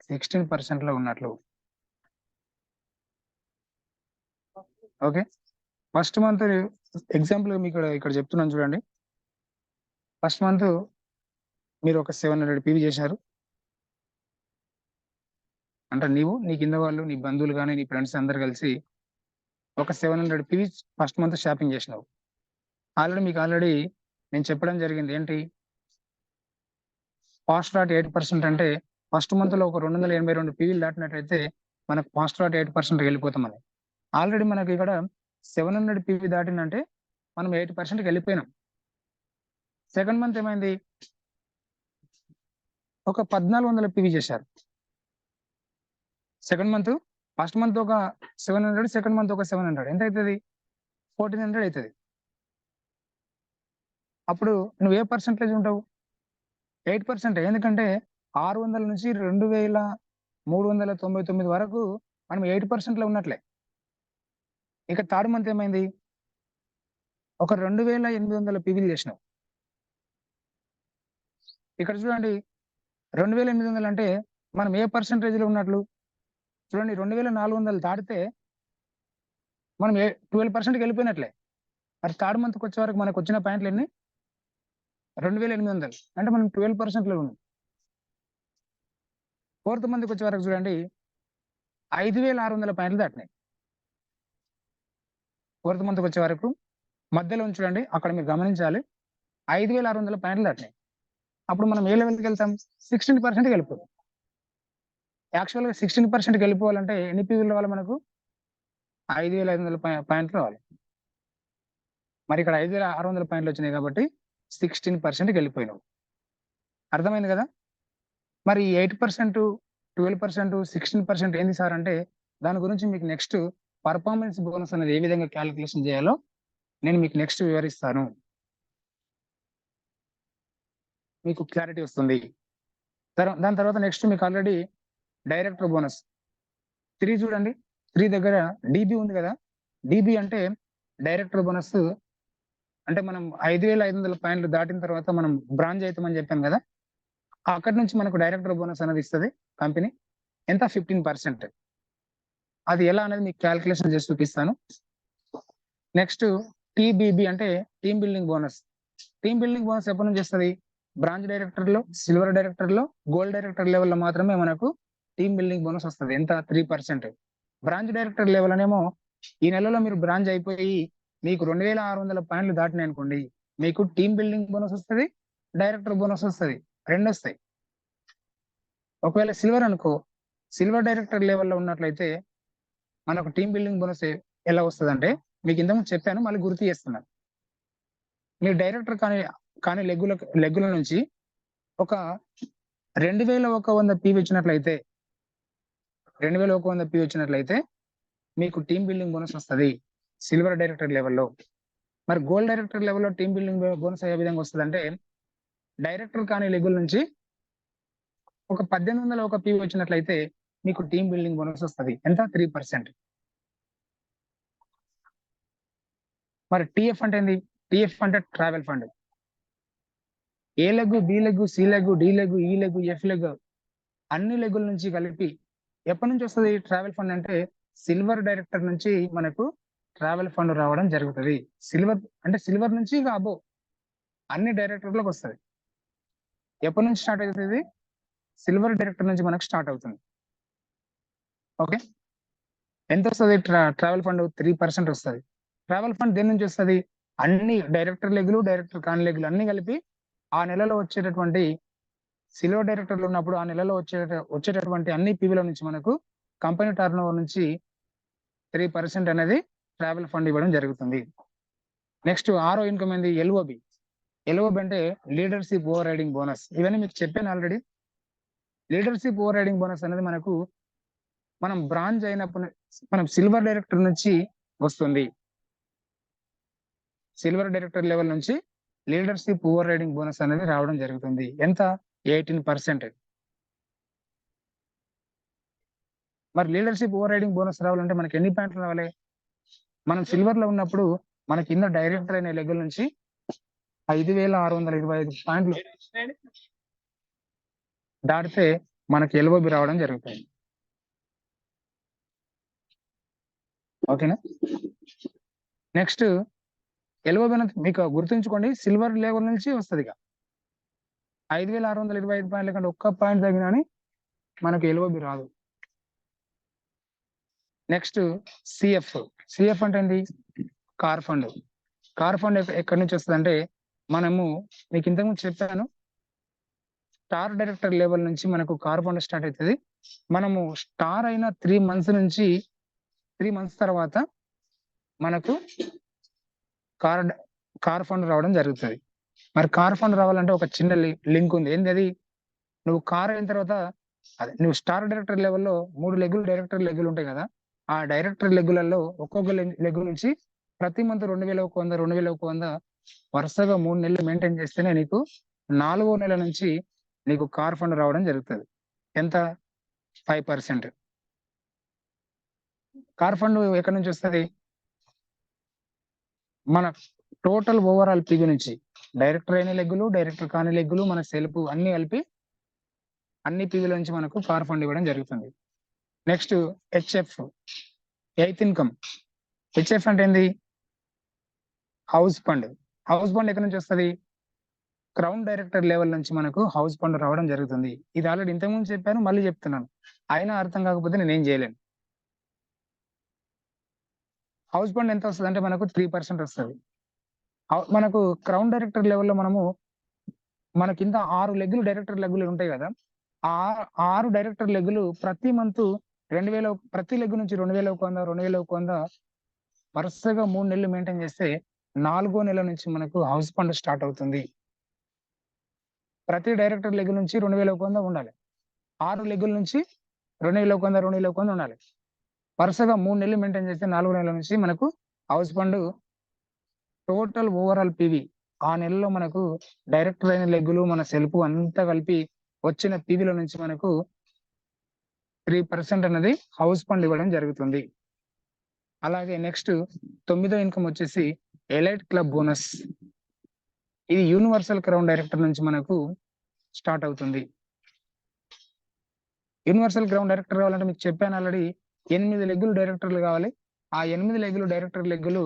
16% లో ఉన్నట్లు. ఓకే, ఫస్ట్ మంత్ ఎగ్జాంపుల్ మీకు ఇక్కడ చెప్తున్నాను చూడండి. ఫస్ట్ మంత్ మీరు ఒక 700 పివి చేశారు అంటే నీ కింద వాళ్ళు, నీ బంధువులు కానీ, నీ ఫ్రెండ్స్ అందరు కలిసి ఒక 700 పివి ఫస్ట్ మంత్ షాపింగ్ చేసినావు. ఆల్రెడీ నేను చెప్పడం జరిగింది ఏంటి, ఫాస్ట్ రాట్ 8% అంటే ఫస్ట్ మంత్ లో ఒక 282 పివిలు దాటినట్లయితే మనకు ఫాస్ట్ రాట్ 8% వెళ్ళిపోతామని. ఆల్రెడీ మనకి ఇక్కడ 700 పివి దాటినంటే మనం 8% వెళ్ళిపోయినాం. సెకండ్ మంత్ ఏమైంది, ఒక 1400 పివి చేశారు. సెకండ్ మంత్, ఫస్ట్ మంత్ ఒక 700, సెకండ్ మంత్ ఒక 700, ఎంత అవుతుంది? 1400 అవుతుంది. అప్పుడు నువ్వు ఏ పర్సెంటేజ్ ఉంటావు? 8%. ఎందుకంటే 600 నుంచి 2399 వరకు మనం 8% లో ఉన్నట్లే. ఇక థర్డ్ మంత్ ఏమైంది, ఒక 2800 పివిలు చేసినావు. ఇక్కడ చూడండి, 2800 అంటే మనం ఏ పర్సెంటేజ్ లో ఉన్నట్లు? చూడండి, 2400 దాటితే మనం 12%కి వెళ్ళిపోయినట్లే. మరి థర్డ్ మంత్కి వచ్చే వరకు మనకు వచ్చిన పాయింట్లు ఎన్ని? 2800, అంటే మనం 12% లో ఉన్నాం. ఫోర్త్ మంత్కి వచ్చే వరకు చూడండి 5600 పాయింట్లు దాటినాయి. ఫోర్త్ మంత్కి వచ్చే వరకు మధ్యలో చూడండి, అక్కడ మీరు గమనించాలి, 5600 పాయింట్లు దాటినాయి. అప్పుడు మనం ఏ లెవెల్కి వెళ్తాం? 16%కి వెళ్ళిపోతాం. యాక్చువల్గా 16%కి వెళ్ళిపోవాలంటే ఎన్ని పీవీలు రావాలి మనకు? 5500 పాయింట్లు రావాలి. మరి ఇక్కడ 5600 పాయింట్లు వచ్చినాయి కాబట్టి 16%కి వెళ్ళిపోయినావు. అర్థమైంది కదా. మరి 8% 12%, 16% ఏంది సార్ అంటే దాని గురించి మీకు నెక్స్ట్ పర్ఫార్మెన్స్ బోనస్ అనేది ఏ విధంగా క్యాలిక్యులేషన్ చేయాలో నేను మీకు నెక్స్ట్ వివరిస్తాను. మీకు క్లారిటీ వస్తుంది. దాని తర్వాత నెక్స్ట్ మీకు ఆల్రెడీ డైరెక్టర్ బోనస్ 3 చూడండి. 3 దగ్గర డీబీ ఉంది కదా. డీబీ అంటే డైరెక్టర్ బోనస్. అంటే మనం 5,500 పాయింట్లు దాటిన తర్వాత మనం బ్రాంజ్ అవుతామని చెప్పాను కదా. అక్కడి నుంచి మనకు డైరెక్టర్ బోనస్ అనేది ఇస్తుంది కంపెనీ. ఎంత? 15%. అది ఎలా అనేది మీకు క్యాలిక్యులేషన్ చేసి చూపిస్తాను. నెక్స్ట్ టీబీబీ అంటే team building bonus. Team building bonus ఎప్పటి నుంచి వస్తుంది? బ్రాంచ్ డైరెక్టర్ లో, సిల్వర్ డైరెక్టర్ లో, గోల్డ్ డైరెక్టర్ లెవెల్లో మాత్రమే మనకు టీమ్ బిల్డింగ్ బోనస్ వస్తుంది. ఎంత? 3%. బ్రాంచ్ డైరెక్టర్ లెవెల్ అనేమో ఈ నెలలో మీరు బ్రాంచ్ అయిపోయి మీకు 2,600 పాయింట్లు దాటినాయి అనుకోండి, మీకు టీమ్ బిల్డింగ్ బోనస్ వస్తుంది, డైరెక్టర్ బోనస్ వస్తుంది, రెండు వస్తాయి. ఒకవేళ సిల్వర్ అనుకో, సిల్వర్ డైరెక్టర్ లెవెల్లో ఉన్నట్లయితే మనకు టీమ్ బిల్డింగ్ బోనస్ ఎలా వస్తుంది అంటే మీకు ఇంతకుముందు చెప్పాను, మళ్ళీ గుర్తు చేస్తున్నాను. మీరు డైరెక్టర్ కానీ లెగ్గుల నుంచి ఒక 2,100 పీవీ వచ్చినట్లయితే 2,100 పీవీ వచ్చినట్లయితే మీకు టీమ్ బిల్డింగ్ బోనస్ వస్తుంది సిల్వర్ డైరెక్టర్ లెవెల్లో. మరి గోల్డ్ డైరెక్టర్ లెవెల్లో టీమ్ బిల్డింగ్ బోనస్ ఏ విధంగా వస్తుంది అంటే డైరెక్టర్ కానీ లెగ్గుల నుంచి ఒక 1,800 పీవీ వచ్చినట్లయితే మీకు టీమ్ బిల్డింగ్ బోనస్ వస్తుంది. ఎంత? 3%. మరి టిఎఫ్ అంటే ఏంది? టిఎఫ్ అంటే travel fund. A leg, B leg, C leg, D leg, E leg, F leg అన్ని లెగ్గుల నుంచి కలిపి ఎప్పటి నుంచి వస్తుంది ట్రావెల్ ఫండ్ అంటే సిల్వర్ డైరెక్టర్ నుంచి మనకు ట్రావెల్ ఫండ్ రావడం జరుగుతుంది. సిల్వర్ నుంచి ఇక అబో అన్ని డైరెక్టర్లకు వస్తుంది. ఎప్పటి నుంచి స్టార్ట్ అవుతుంది? సిల్వర్ డైరెక్టర్ నుంచి మనకు స్టార్ట్ అవుతుంది. ఓకే, ఎంత వస్తుంది ట్రావెల్ ఫండ్? 3% వస్తుంది. ట్రావెల్ ఫండ్ దేని నుంచి వస్తుంది? అన్ని డైరెక్టర్ లెగ్గులు, డైరెక్టర్ కాని లెగ్గులు అన్ని కలిపి ఆ నెలలో వచ్చేటటువంటి సిల్వర్ డైరెక్టర్లు ఉన్నప్పుడు ఆ నెలలో వచ్చేటటువంటి అన్ని పీవీల నుంచి మనకు కంపెనీ టర్న్ ఓవర్ నుంచి 3% అనేది ట్రావెల్ ఫండ్ ఇవ్వడం జరుగుతుంది. నెక్స్ట్ 6వ ఇన్కమ్ ఏంది? ఎల్ఓబి. ఎల్ఓబి అంటే లీడర్షిప్ ఓవర్ రైడింగ్ బోనస్. ఇవన్నీ మీకు చెప్పాను already. Leadership overriding bonus అనేది మనకు మనం బ్రాంజ్ అయినప్పుడు మనం సిల్వర్ డైరెక్టర్ నుంచి వస్తుంది. సిల్వర్ డైరెక్టర్ లెవెల్ నుంచి లీడర్షిప్ ఓవర్ రైడింగ్ బోనస్ అనేది రావడం జరుగుతుంది. ఎంత? 18%. మరి లీడర్షిప్ ఓవర్ రైడింగ్ బోనస్ రావాలంటే మనకి ఎన్ని పాయింట్లు రావాలి? మనం సిల్వర్ లో ఉన్నప్పుడు మన కింద డైరెక్టర్ అయిన లెగ్గుల నుంచి 5,625 పాయింట్లు దాటితే మనకి ఎల్ఓబి రావడం జరుగుతుంది. ఓకేనా? నెక్స్ట్ ఎల్ఓబి మీకు గుర్తుంచుకోండి, సిల్వర్ లెవెల్ నుంచి వస్తుంది. 5,625 పాయింట్ల కంటే ఒక్క పాయింట్ తగ్గినా మనకు ఎల్ఓబి రాదు. Next CF. సిఎఫ్ అంటే ఏంటి? Car fund. కార్ ఫండ్ ఎక్కడి నుంచి వస్తుంది అంటే మనము మీకు ఇంతకుముందు చెప్పాను, స్టార్ డైరెక్టర్ లెవెల్ నుంచి మనకు కార్ ఫండ్ స్టార్ట్ అవుతుంది. మనము స్టార్ అయిన 3 మంత్స్ తర్వాత మనకు కార్ ఫండ్ రావడం జరుగుతుంది. మరి కార్ ఫండ్ రావాలంటే ఒక చిన్న లింక్ ఉంది. ఏంది అది? నువ్వు కార్ అయిన తర్వాత నువ్వు స్టార్ డైరెక్టర్ లెవెల్లో 3 డైరెక్టర్ లెగ్గులు ఉంటాయి కదా. ఆ డైరెక్టర్ లెగ్గులలో ఒక్కొక్క లెగ్ నుంచి ప్రతి మంత్ 2,100 వరుసగా 3 నెలలు మెయింటైన్ చేస్తేనే నీకు 4వ నెల నుంచి నీకు కార్ ఫండ్ రావడం జరుగుతుంది. ఎంత? 5%. కార్ ఫండ్ ఎక్కడి నుంచి వస్తుంది? మన టోటల్ ఓవరాల్ పీవీ నుంచి డైరెక్టర్ అయిన లెగ్గులు, డైరెక్టర్ కాని లెగ్గులు, మన సెల్ఫ్ అన్ని కలిపి అన్ని పీవీల నుంచి మనకు కార్ ఫండ్ ఇవ్వడం జరుగుతుంది. Next HF, 8th income. HF అంటే ఏంది? House fund. హౌస్ ఫండ్ ఎక్కడి నుంచి వస్తుంది? క్రౌన్ డైరెక్టర్ లెవెల్ నుంచి మనకు హౌస్ ఫండ్ రావడం జరుగుతుంది. ఇది ఆల్రెడీ ఇంతకుముందు చెప్పాను, మళ్ళీ చెప్తున్నాను. అయినా అర్థం కాకపోతే నేనేం చేయలేను. హౌస్ ఫండ్ ఎంత వస్తుంది అంటే మనకు 3% వస్తుంది. మనకు క్రౌన్ డైరెక్టర్ లెవెల్లో మన కింద 6 డైరెక్టర్ లెగ్గులు ఉంటాయి కదా. ఆ 6 డైరెక్టర్ లెగ్గులు ప్రతి మంత్ 2,000 ప్రతి లెగ్ నుంచి 2,100 వరుసగా 3 నెలలు మెయింటైన్ చేస్తే 4వ నెల నుంచి మనకు హౌస్ ఫండ్ స్టార్ట్ అవుతుంది. ప్రతి డైరెక్టర్ లెగ్ నుంచి 2,100 ఉండాలి. 6 లెగ్గుల నుంచి 2,100 ఉండాలి. వరుసగా 3 నెలలు మెయింటైన్ చేస్తే 4 నెలల నుంచి మనకు house fund total overall PV ఆ నెలలో మనకు డైరెక్టర్ అయిన లెగ్గులు మన సెల్ఫ్ అంతా కలిపి వచ్చిన పివిలో నుంచి మనకు 3% అనేది హౌస్ ఫండ్ ఇవ్వడం జరుగుతుంది. అలాగే నెక్స్ట్ 9వ ఇన్కమ్ వచ్చేసి ఎలైట్ క్లబ్ బోనస్. ఇది యూనివర్సల్ క్రౌన్ డైరెక్టర్ నుంచి మనకు స్టార్ట్ అవుతుంది. యూనివర్సల్ గ్రౌండ్ డైరెక్టర్ కావాలంటే మీకు చెప్పాను ఆల్రెడీ 8 లెగ్గులు డైరెక్టర్లు కావాలి. ఆ 8 లెగ్గులు డైరెక్టర్ లెగ్గులు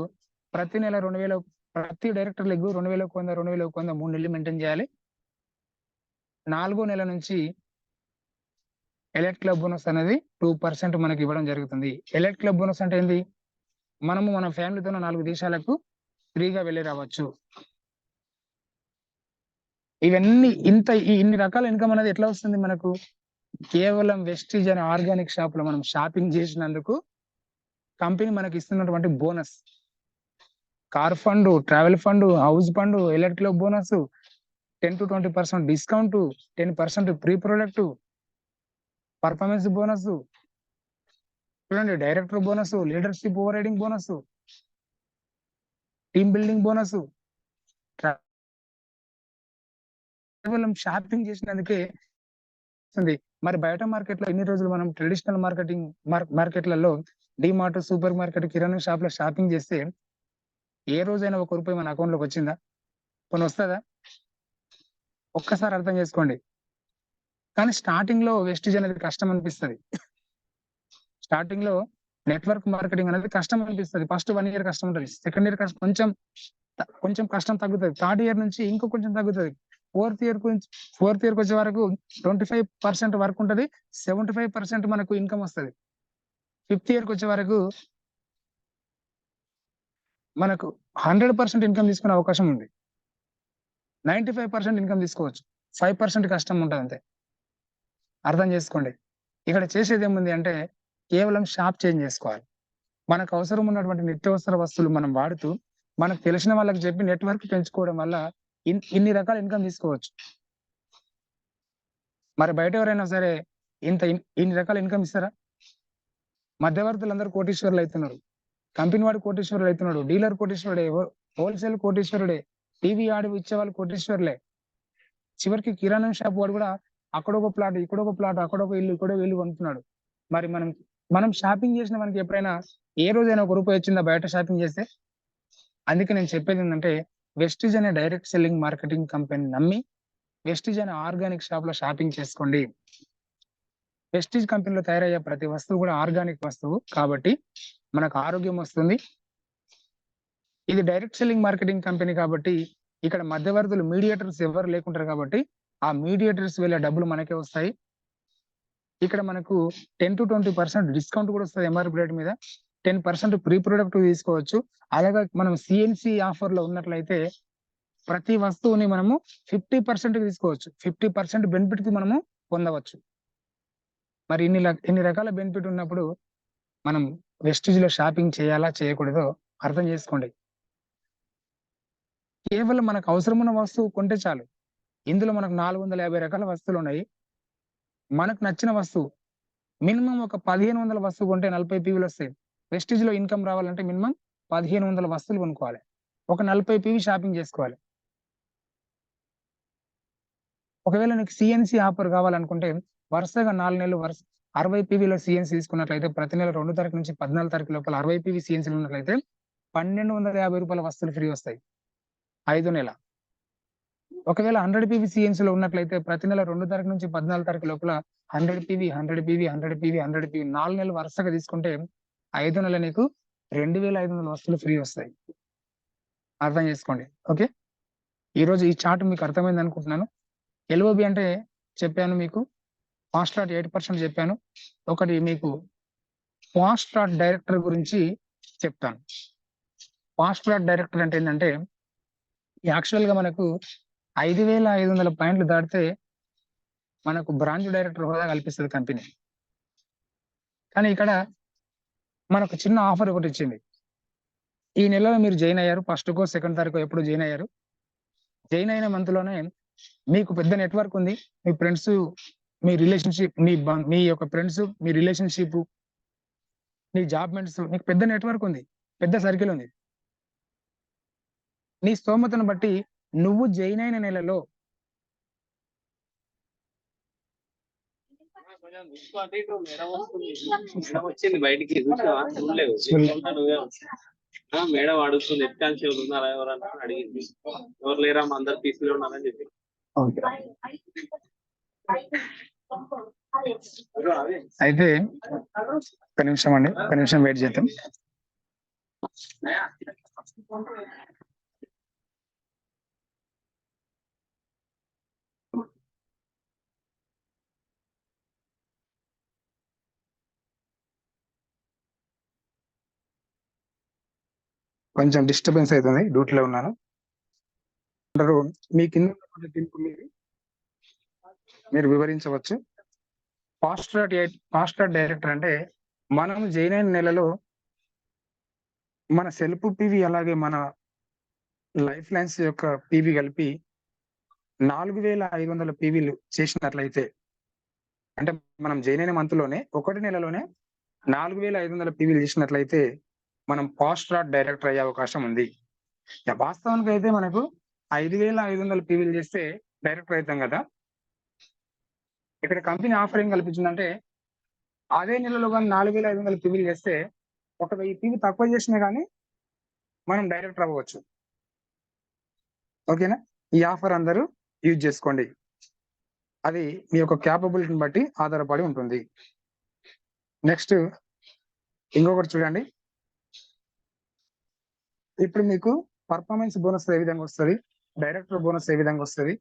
ప్రతి నెల 2,000 ప్రతి డైరెక్టర్ లెగ్గు 2,100 3 నెలలు మెయింటైన్ చేయాలి. 4వ నెల నుంచి ఎలైట్ క్లబ్ బోనస్ అనేది 2% మనకి ఇవ్వడం జరుగుతుంది. ఎలైట్ క్లబ్ బోనస్ అంటే ఏంది? మనము మన ఫ్యామిలీతో 4 దేశాలకు ఫ్రీగా వెళ్ళి రావచ్చు. ఇవన్నీ ఇన్ని రకాల ఇన్కమ్ అనేది ఎట్లా వస్తుంది మనకు? కేవలం వెస్టీజ్ అనే ఆర్గానిక్ షాప్ లో మనం షాపింగ్ చేసినందుకు కంపెనీ మనకి ఇస్తున్నటువంటి bonus. Car fund, travel fund, house fund, elite club bonus, 10 to 20% discount, 10% pre product, performance bonus, చూడండి director bonus, leadership overriding bonus, team building bonus. కేవలం షాపింగ్ చేసినందుకే వస్తుంది. మరి బయట మార్కెట్ లో ఎన్ని రోజులు మనం ట్రెడిషనల్ మార్కెట్లలో డిమార్ట్, సూపర్ మార్కెట్, కిరాణా షాప్ లో షాపింగ్ చేస్తే ఏ రోజైనా ₹1 మన అకౌంట్ లోకి వచ్చిందా? కొన్ని వస్తుందా? ఒక్కసారి అర్థం చేసుకోండి. కానీ స్టార్టింగ్ లో వెస్టీజ్ అనేది కష్టం అనిపిస్తుంది. స్టార్టింగ్ లో నెట్వర్క్ మార్కెటింగ్ అనేది కష్టం అనిపిస్తుంది. ఫస్ట్ 1 year కష్టం ఉంటుంది. సెకండ్ ఇయర్ కొంచెం కష్టం తగ్గుతుంది. థర్డ్ ఇయర్ నుంచి ఇంకో కొంచెం తగ్గుతుంది. ఫోర్త్ ఇయర్ కి వచ్చే వరకు 25% వర్క్ ఉంటుంది. 75% మనకు ఇన్కమ్ వస్తుంది. ఫిఫ్త్ ఇయర్ కి వచ్చే వరకు మనకు 100% ఇన్కమ్ తీసుకునే అవకాశం ఉంది. 95% ఇన్కమ్ తీసుకోవచ్చు. 5% కష్టం ఉంటుంది అంతే. అర్థం చేసుకోండి. ఇక్కడ చేసేది ఏముంది అంటే కేవలం షాప్ చేంజ్ చేసుకోవాలి. మనకు అవసరం ఉన్నటువంటి నిత్యావసర వస్తువులు మనం వాడుతూ మనకు తెలిసిన వాళ్ళకి చెప్పి నెట్వర్క్ పెంచుకోవడం వల్ల ఇన్ని రకాల ఇన్కమ్ తీసుకోవచ్చు. మరి బయట ఎవరైనా సరే ఇన్ని రకాల ఇన్కమ్ ఇస్తారా? మధ్యవర్తులందరూ కోటీశ్వరులు అవుతున్నారు. కంపెనీ వాడు కోటీశ్వరుడు అవుతున్నాడు, డీలర్ కోటీశ్వరుడే, హోల్సేల్ కోటీశ్వరుడే, టీవీ ఆడి ఇచ్చేవాళ్ళు కోటీశ్వరులే. చివరికి కిరాణా షాప్ వాడు కూడా అక్కడొక ప్లాట్, ఇక్కడొక ప్లాట్, అక్కడొక ఇల్లు, ఇక్కడొక ఇల్లు కొనుక్కున్నాడు. మరి మనం షాపింగ్ చేసిన మనకి ఎప్పుడైనా ఏ రోజైనా ₹1 వచ్చిందా బయట షాపింగ్ చేస్తే? అందుకే నేను చెప్పేది ఏంటంటే వెస్టీజ్ అనే డైరెక్ట్ సెల్లింగ్ మార్కెటింగ్ కంపెనీ నమ్మి వెస్టీజ్ అనే ఆర్గానిక్ షాప్ లో షాపింగ్ చేసుకోండి. వెస్టీజ్ కంపెనీలో తయారయ్యే ప్రతి వస్తువు కూడా ఆర్గానిక్ వస్తువు కాబట్టి మనకు ఆరోగ్యం వస్తుంది. ఇది డైరెక్ట్ సెల్లింగ్ మార్కెటింగ్ కంపెనీ కాబట్టి ఇక్కడ మధ్యవర్తులు మీడియేటర్స్ ఎవరు లేకుంటారు కాబట్టి ఆ మీడియేటర్స్ వెళ్ళే డబ్బులు మనకే వస్తాయి. ఇక్కడ మనకు 10 to 20% డిస్కౌంట్ కూడా వస్తుంది. ఎంఆర్పి రేట్ మీద 10% ప్రీ ప్రొడక్ట్ తీసుకోవచ్చు. అలాగే మనం సిఎన్సి ఆఫర్ లో ఉన్నట్లయితే ప్రతి వస్తువుని మనము 50% తీసుకోవచ్చు. 50% బెనిఫిట్ కి మనము పొందవచ్చు. మరి ఇన్ని రకాల బెనిఫిట్ ఉన్నప్పుడు మనం వెస్టీజ్ లో షాపింగ్ చేయాలా చేయకూడదో అర్థం చేసుకోండి. కేవలం మనకు అవసరమున్న వస్తువు కొంటే చాలు. ఇందులో మనకు 450 రకాల వస్తువులు ఉన్నాయి. మనకు నచ్చిన వస్తువు మినిమం ఒక 1,500 వస్తువు కొంటే 40 పీవీలు వస్తాయి. వెస్టీజ్ లో ఇన్కమ్ రావాలంటే మినిమం 1,500 వస్తువులు కొనుక్కోవాలి. ఒక 40 పీవీ షాపింగ్ చేసుకోవాలి. ఒకవేళ నీకు సిఎన్సి ఆఫర్ కావాలనుకుంటే వరుసగా 4 నెలలు 60 పీవీలో సిఎన్సి తీసుకున్నట్లయితే ప్రతి నెల 2 తారీఖు నుంచి 14 తారీఖు లోపల 60 పీవీ సిఎన్సీలు ఉన్నట్లయితే ₹1,250 వస్తువులు ఫ్రీ వస్తాయి 5 నెల. ఒకవేళ 100 పీవీ సిఎన్సీలో ఉన్నట్లయితే ప్రతి నెల 2 తారీఖు నుంచి 14 తారీఖు లోపల 100 పీవీ 100 పీవీ 100 పీవీ 100 పీవీ 4 నెలలు వరుసగా తీసుకుంటే 5 నెలల నీకు 2,500 వస్తువులు ఫ్రీ వస్తాయి. అర్థం చేసుకోండి. ఓకే, ఈ రోజు ఈ చార్ట్ మీకు అర్థమైంది అనుకుంటున్నాను. ఎల్ఓబి అంటే చెప్పాను మీకు, ఫాస్ట్ ట్రాక్ 8% చెప్పాను. ఒకటి మీకు ఫాస్ట్ ట్రాక్ డైరెక్టర్ గురించి చెప్తాను. ఫాస్ట్ ట్రాక్ డైరెక్టర్ అంటే ఏంటంటే యాక్చువల్ గా మనకు 5,500 పాయింట్లు దాటితే మనకు బ్రాంచ్ డైరెక్టర్ హోదా కల్పిస్తుంది కంపెనీ. కానీ ఇక్కడ మనకు చిన్న ఆఫర్ ఒకటి ఇచ్చింది. ఈ నెలలో మీరు జాయిన్ అయ్యారు, 1st కో 2nd తారీఖు ఎప్పుడు జాయిన్ అయ్యారు. జాయిన్ అయిన మంత్ లోనే మీకు పెద్ద నెట్వర్క్ ఉంది, మీ ఫ్రెండ్స్ మీ రిలేషన్షిప్, మీ యొక్క ఫ్రెండ్స్, మీ రిలేషన్షిప్, నీ జాబ్ మెంట్స్, నీకు పెద్ద నెట్వర్క్ ఉంది, పెద్ద సర్కిల్ ఉంది. నీ స్తోమతను బట్టి నువ్వు జాయిన్ అయిన నెలలో మేడం వచ్చింది బయటికి, చూసావా? చూడలేదు. మేడం అడుగుతుంది హెడ్ కానిస్టేబుల్ ఉన్నారా ఎవరన్నా అడిగింది. ఎవరు లేరా, మా అందరు పీసీలో ఉన్నారని చెప్పి. అయితే ఒక నిమిషం అండి, ఒక నిమిషం వెయిట్ చేద్దాం. కొంచెం డిస్టర్బెన్స్ అవుతుంది, డ్యూటీలో ఉన్నాను. అందరూ మీ కింద మీరు వివరించవచ్చు. ఫాస్ట్ ట్రాక్ డైరెక్టర్ అంటే మనం జాయిన్ అయిన నెలలో మన సెల్ఫ్ పీవీ అలాగే మన లైఫ్ లైన్స్ యొక్క పీవీ కలిపి 4500 పీవీలు చేసినట్లయితే, అంటే మనం జాయిన్ అయిన మంత్ లోనే ఒకటి నెలలోనే 4500 పీవీలు చేసినట్లయితే మనం ఫాస్ట్ ట్రాక్ డైరెక్టర్ అయ్యే అవకాశం ఉంది. వాస్తవానికి అయితే మనకు 5500 పీవీలు చేస్తే డైరెక్టర్ అవుతాం కదా. ఇక్కడ కంపెనీ ఆఫర్ ఏం కల్పించిందంటే అదే నెలలో కానీ 4500 పీవీలు చేస్తే 1000 పీవీ తక్కువ చేసినా కానీ మనం డైరెక్టర్ అవ్వచ్చు. ఓకేనా? ఈ ఆఫర్ అందరూ యూజ్ చేసుకోండి. అది మీ యొక్క క్యాపబిలిటీని బట్టి ఆధారపడి ఉంటుంది. నెక్స్ట్ ఇంకొకటి చూడండి. ఇప్పుడు మీకు పర్ఫార్మెన్స్ బోనస్ ఏ విధంగా వస్తుంది, డైరెక్టర్ బోనస్ ఏ విధంగా వస్తుంది,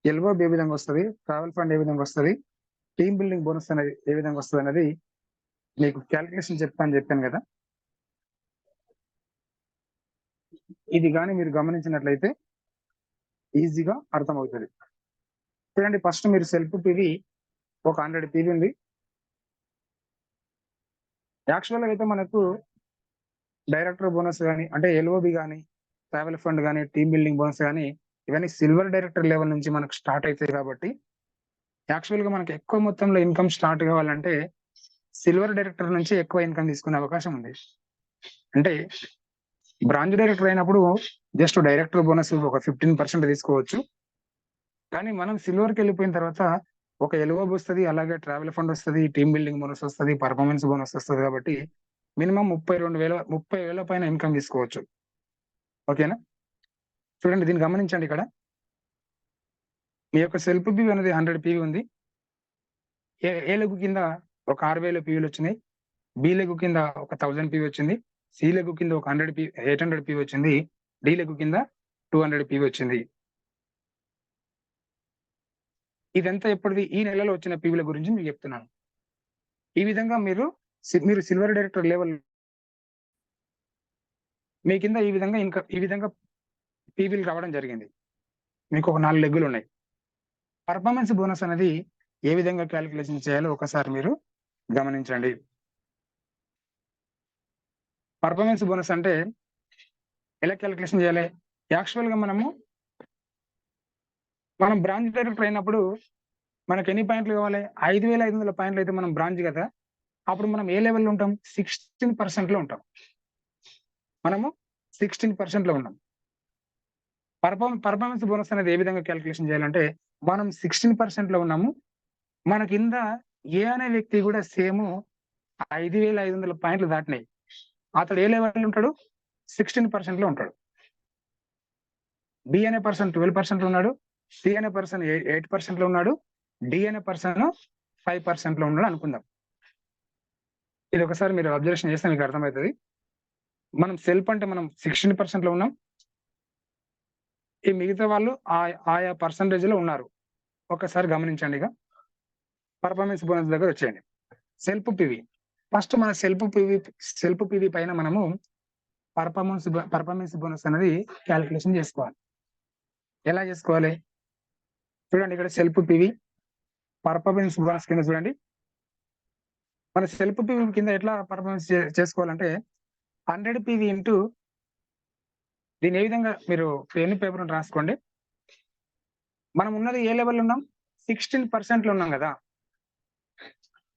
ఎల్ఓబి ఏ విధంగా వస్తుంది, ట్రావెల్ ఫండ్ ఏ విధంగా వస్తుంది, టీమ్ బిల్డింగ్ బోనస్ అనేది ఏ విధంగా వస్తుంది అనేది మీకు క్యాలిక్యులేషన్ చెప్పాను కదా. ఇది కానీ మీరు గమనించినట్లయితే ఈజీగా అర్థమవుతుంది. చూడండి, ఫస్ట్ మీరు సెల్ఫ్ పీవీ ఒక 100 పీవీ ఉంది. యాక్చువల్గా అయితే మనకు డైరెక్టర్ బోనస్ కానీ, అంటే ఎల్ఓబి కానీ, ట్రావెల్ ఫండ్ కానీ, టీమ్ బిల్డింగ్ బోనస్ కానీ, ఇవన్నీ సిల్వర్ డైరెక్టర్ లెవెల్ నుంచి మనకు స్టార్ట్ అవుతాయి. కాబట్టి యాక్చువల్గా మనకు ఎక్కువ మొత్తంలో ఇన్కమ్ స్టార్ట్ కావాలంటే సిల్వర్ డైరెక్టర్ నుంచి ఎక్కువ ఇన్కమ్ తీసుకునే అవకాశం ఉంది. అంటే బ్రాంచ్ డైరెక్టర్ అయినప్పుడు జస్ట్ డైరెక్టర్ బోనస్ ఒక 15% తీసుకోవచ్చు. కానీ మనం సిల్వర్కి వెళ్ళిపోయిన తర్వాత ఒక ఎల్ఓబి వస్తుంది, అలాగే ట్రావెల్ ఫండ్ వస్తుంది, టీమ్ బిల్డింగ్ బోనస్ వస్తుంది, పర్ఫార్మెన్స్ బోనస్ వస్తుంది. కాబట్టి మినిమం 30,000 పైన ఇన్కమ్ తీసుకోవచ్చు. ఓకేనా? చూడండి, దీన్ని గమనించండి. ఇక్కడ మీ యొక్క సెల్ఫ్ పీవీ అనేది 100 పీవీ ఉంది. ఏ లెగ్ కింద ఒక 6000 పీవీలు వచ్చినాయి, బి లెగ్ కింద ఒక 1000 పీవీ వచ్చింది, సి లెగ్ కింద ఒక 800 పీవీ వచ్చింది, డి లెగ్ కింద 200 పీవీ వచ్చింది. ఇదంతా ఎప్పటిది? ఈ నెలలో వచ్చిన పీవీల గురించి మీకు చెప్తున్నాను. ఈ విధంగా మీరు సిల్వర్ డైరెక్టర్ లెవెల్ మీ కింద ఈ విధంగా పీవీలు రావడం జరిగింది. మీకు ఒక 4 లెగ్గులు ఉన్నాయి. పర్ఫార్మెన్స్ బోనస్ అనేది ఏ విధంగా క్యాలిక్యులేషన్ చేయాలో ఒకసారి మీరు గమనించండి. పర్ఫార్మెన్స్ బోనస్ అంటే ఎలా క్యాలిక్యులేషన్ చేయాలి? యాక్చువల్గా మనం బ్రాంచ్ డైరెక్టర్ అయినప్పుడు మనకు ఎన్ని పాయింట్లు కావాలి? 5500 పాయింట్లు అయితే మనం బ్రాంచ్ కదా, అప్పుడు మనం ఏ లెవెల్లో ఉంటాం? 16% ఉంటాం. మనము 16% ఉంటాం. పర్ఫార్మెన్స్ బోనస్ అనేది ఏ విధంగా క్యాలిక్యులేషన్ చేయాలంటే మనం 16% ఉన్నాము. మన కింద ఏ అనే వ్యక్తి కూడా సేమ్ 5500 పాయింట్లు దాటినాయి. అతడు ఏ లెవెల్ ఉంటాడు? 16% ఉంటాడు. బి అనే పర్సన్ 12% ఉన్నాడు, సి అనే పర్సన్ 8% ఉన్నాడు, డి అనే పర్సన్ 5% ఉన్నాడు అనుకుందాం. ఇది ఒకసారి మీరు అబ్జర్వేషన్ చేస్తే మీకు అర్థమవుతుంది. మనం సెల్ఫ్ అంటే మనం 16% ఉన్నాం. ఈ మిగతా వాళ్ళు ఆయా పర్సంటేజ్ లో ఉన్నారు. ఒకసారి గమనించండి. ఇక పర్ఫార్మెన్స్ బోనస్ దగ్గర వచ్చేయండి. సెల్ఫ్ పీవీ ఫస్ట్ మన సెల్ఫ్ పీవీ పైన మనము పర్ఫార్మెన్స్ బోనస్ అనేది క్యాలిక్యులేషన్ చేసుకోవాలి. ఎలా చేసుకోవాలి? చూడండి, ఇక్కడ సెల్ఫ్ పీవీ పర్ఫార్మెన్స్ బోనస్ కింద చూడండి. మన సెల్ఫ్ పీవీ కింద ఎట్లా పర్ఫార్మెన్స్ చేసుకోవాలంటే 100 పీవీ ఇంటూ దీని ఏ విధంగా మీరు పెన్ పేపర్ రాసుకోండి. మనం ఉన్నది ఏ లెవెల్ ఉన్నాం? 16% ఉన్నాం కదా.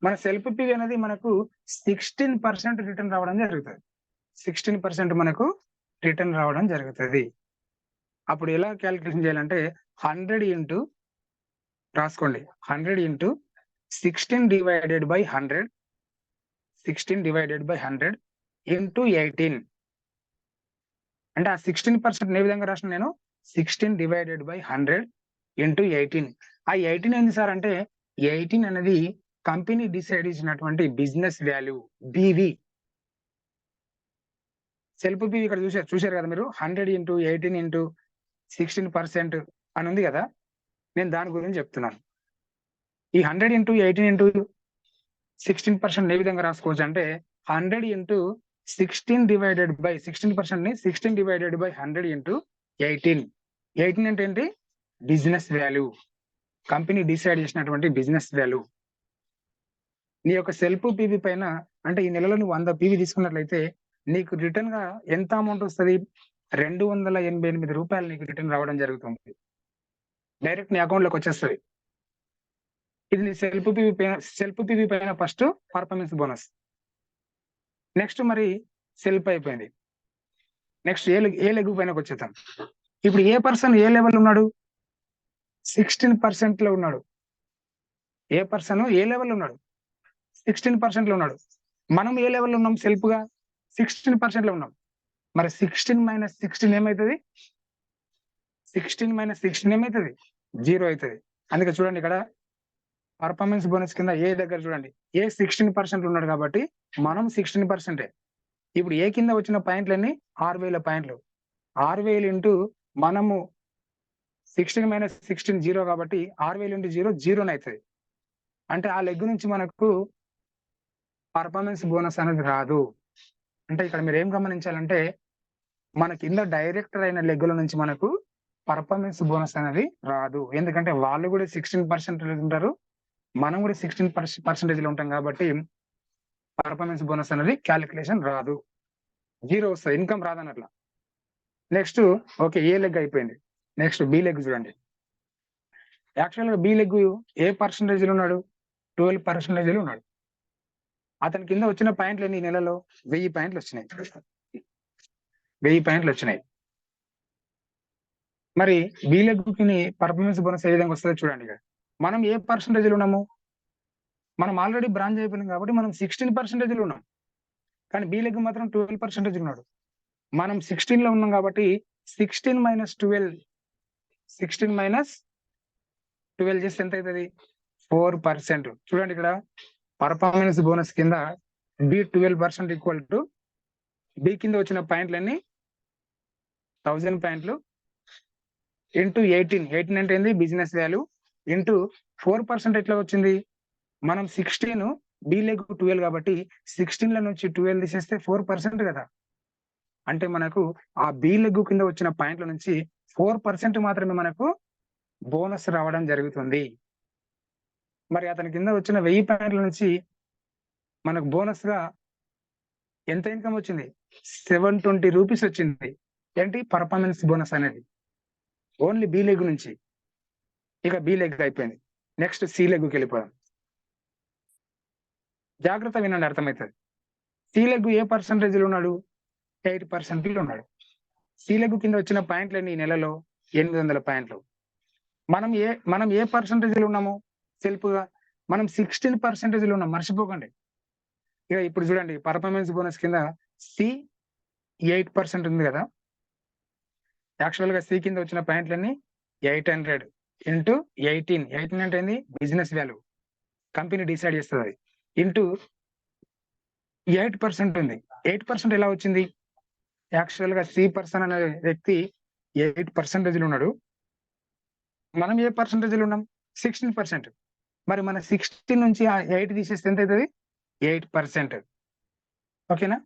మన సెల్ఫ్ పివి అనేది మనకు 16% రిటర్న్ రావడం జరుగుతుంది. 16% మనకు రిటర్న్ రావడం జరుగుతుంది. అప్పుడు ఎలా క్యాలిక్యులేషన్ చేయాలంటే 100 ఇంటూ రాసుకోండి, 100 into 16 divided by 100, 16 divided by 100 into 18. అంటే ఆ 16% ఏ విధంగా రాసిన నేను 16 డివైడెడ్ బై 100 ఇంటూ 18. ఆ 18 ఏంది సార్ అంటే 18 అనేది కంపెనీ డిసైడ్ చేసినటువంటి business value BV. Self BV ఇక్కడ చూశారు కదా మీరు, 100 ఇంటూ 18 ఇంటూ 16% అని ఉంది కదా, నేను దాని గురించి చెప్తున్నాను. ఈ 100 ఇంటూ 18 ఇంటూ 16% ఏ విధంగా రాసుకోవచ్చు అంటే 100 ఇంటూ 16 డివైడెడ్ బై 16% ని 16 డివైడెడ్ బై 100 ఇంటూ 18. 18 అంటే ఏంటి? బిజినెస్ వాల్యూ, కంపెనీ డిసైడ్ చేసినటువంటి బిజినెస్ వాల్యూ. నీ యొక్క సెల్ఫ్ పీవీ పైన అంటే ఈ నెలలో నువ్వు 100 పీవీ తీసుకున్నట్లయితే నీకు రిటర్న్ గా ఎంత అమౌంట్ వస్తుంది? 288 రూపాయలు నీకు రిటర్న్ రావడం జరుగుతుంది. డైరెక్ట్ నీ అకౌంట్ లోకి వచ్చేస్తుంది. ఇది నీ సెల్ఫ్ పీవీ పైన ఫస్ట్ పర్ఫార్మెన్స్ బోనస్. నెక్స్ట్ మరి సెల్ఫ్ అయిపోయింది. నెక్స్ట్ ఏ లెగ్ పైనకి వచ్చేద్దాం. ఇప్పుడు ఏ పర్సన్ ఏ లెవెల్ ఉన్నాడు? 16% లో ఉన్నాడు. ఏ పర్సన్ ఏ లెవెల్ ఉన్నాడు? 16% లో ఉన్నాడు. మనం ఏ లెవెల్ ఉన్నాం? సెల్ఫ్ గా 16% లో ఉన్నాం. మరి 16 మైనస్ 16 ఏమవుతుంది? 16 మైనస్ 16 ఏమవుతుంది? 0 అవుతుంది. అందుకే చూడండి ఇక్కడ పర్ఫార్మెన్స్ బోనస్ కింద ఏ దగ్గర చూడండి, ఏ 16% ఉన్నాడు కాబట్టి మనం 16%. ఇప్పుడు ఏ కింద వచ్చిన పాయింట్లన్నీ 6000 పాయింట్లు. 6000 ఇంటూ మనము 16 మైనస్ 16 0 కాబట్టి 6000 ఇంటూ 0 0 అవుతుంది. అంటే ఆ లెగ్ నుంచి మనకు పర్ఫార్మెన్స్ బోనస్ అనేది రాదు. అంటే ఇక్కడ మీరు ఏం గమనించాలంటే మన కింద డైరెక్టర్ అయిన లెగ్గుల నుంచి మనకు పర్ఫార్మెన్స్ బోనస్ అనేది రాదు. ఎందుకంటే వాళ్ళు కూడా 16% ఉంటారు, మనం కూడా 16% ఉంటాం కాబట్టి పర్ఫార్మెన్స్ బోనస్ అనేది క్యాలిక్యులేషన్ రాదు, 0 వస్తుంది, ఇన్కమ్ రాదన్నట్ల. నెక్స్ట్ ఓకే, ఏ లెగ్ అయిపోయింది. నెక్స్ట్ బి లెగ్ చూడండి. యాక్చువల్గా బి లెగ్ ఏ పర్సంటేజ్ ఉన్నాడు? 12% ఉన్నాడు. అతని కింద వచ్చిన పాయింట్లు ఎన్ని? నెలలో 1000 పాయింట్లు వచ్చినాయి. 1000 పాయింట్లు వచ్చినాయి. మరి బి లెగ్ కి పర్ఫార్మెన్స్ బోనస్ ఏ విధంగా వస్తుందో చూడండి. ఇక్కడ మనం ఏ పర్సంటేజ్ ఉన్నాము? మనం ఆల్రెడీ బ్రాంచ్ అయిపోయినాం కాబట్టి మనం 16% ఉన్నాం. కానీ బి లెగ్ మాత్రం 12% ఉన్నాడు. మనం 16 లో ఉన్నాం కాబట్టి 16 మైనస్ 12 చేస్తే ఎంత అవుతుంది? 4%. చూడండి ఇక్కడ పర్ఫార్మెన్స్ బోనస్ కింద బి 12% ఈక్వల్ టు బి కింద వచ్చిన పాయింట్లన్నీ 1000 పాయింట్లు ఇంటూ 18 అంటే ఏంది? బిజినెస్ వాల్యూ ఇంటూ 4% ఎట్లా వచ్చింది? మనం 16, బి లెగ్ 12 కాబట్టి 16 లో నుంచి 12 తీసేస్తే 4% కదా. అంటే మనకు ఆ బి లెగ్ కింద వచ్చిన పాయింట్ల నుంచి 4% మాత్రమే మనకు బోనస్ రావడం జరుగుతుంది. మరి అతని కింద వచ్చిన 1000 పాయింట్ల నుంచి మనకు బోనస్ గా ఎంత ఇన్కమ్ వచ్చింది? 720 రూపీస్ వచ్చింది. ఏంటి? పర్ఫార్మెన్స్ బోనస్ అనేది ఓన్లీ బి లెగ్ నుంచి. ఇక బి లెగ్ అయిపోయింది. నెక్స్ట్ సి లెగ్కి వెళ్ళిపోదాం. జాగ్రత్త వినండి, అర్థమవుతుంది. సి లెగ్ ఏ పర్సంటేజ్ ఉన్నాడు? 8% ఉన్నాడు. సి లెగ్ కింద వచ్చిన పాయింట్లన్నీ ఈ నెలలో 800 పాయింట్లు. మనం ఏ పర్సంటేజ్ ఉన్నాము? సెల్ఫ్ గా మనం 16% ఉన్నాం, మర్చిపోకండి. ఇక ఇప్పుడు చూడండి, పర్ఫార్మెన్స్ బోనస్ కింద సి 8% ఉంది కదా. యాక్చువల్ గా సి కింద వచ్చిన పాయింట్లన్నీ 800 ఇంటూ 18 అంటే ఏంది? బిజినెస్ వాల్యూ, కంపెనీ డిసైడ్ చేస్తుంది అది, ఇంటూ 8% ఉంది. 8% ఎలా వచ్చింది? యాక్చువల్ గా సి పర్సన్ అనే వ్యక్తి 8% ఉన్నాడు. మనం ఏ పర్సంటేజ్ ఉన్నాం? 16%. మరి మన 16 నుంచి ఆ 8 తీసేస్తే ఎంత అవుతుంది? 8%. ఓకేనా?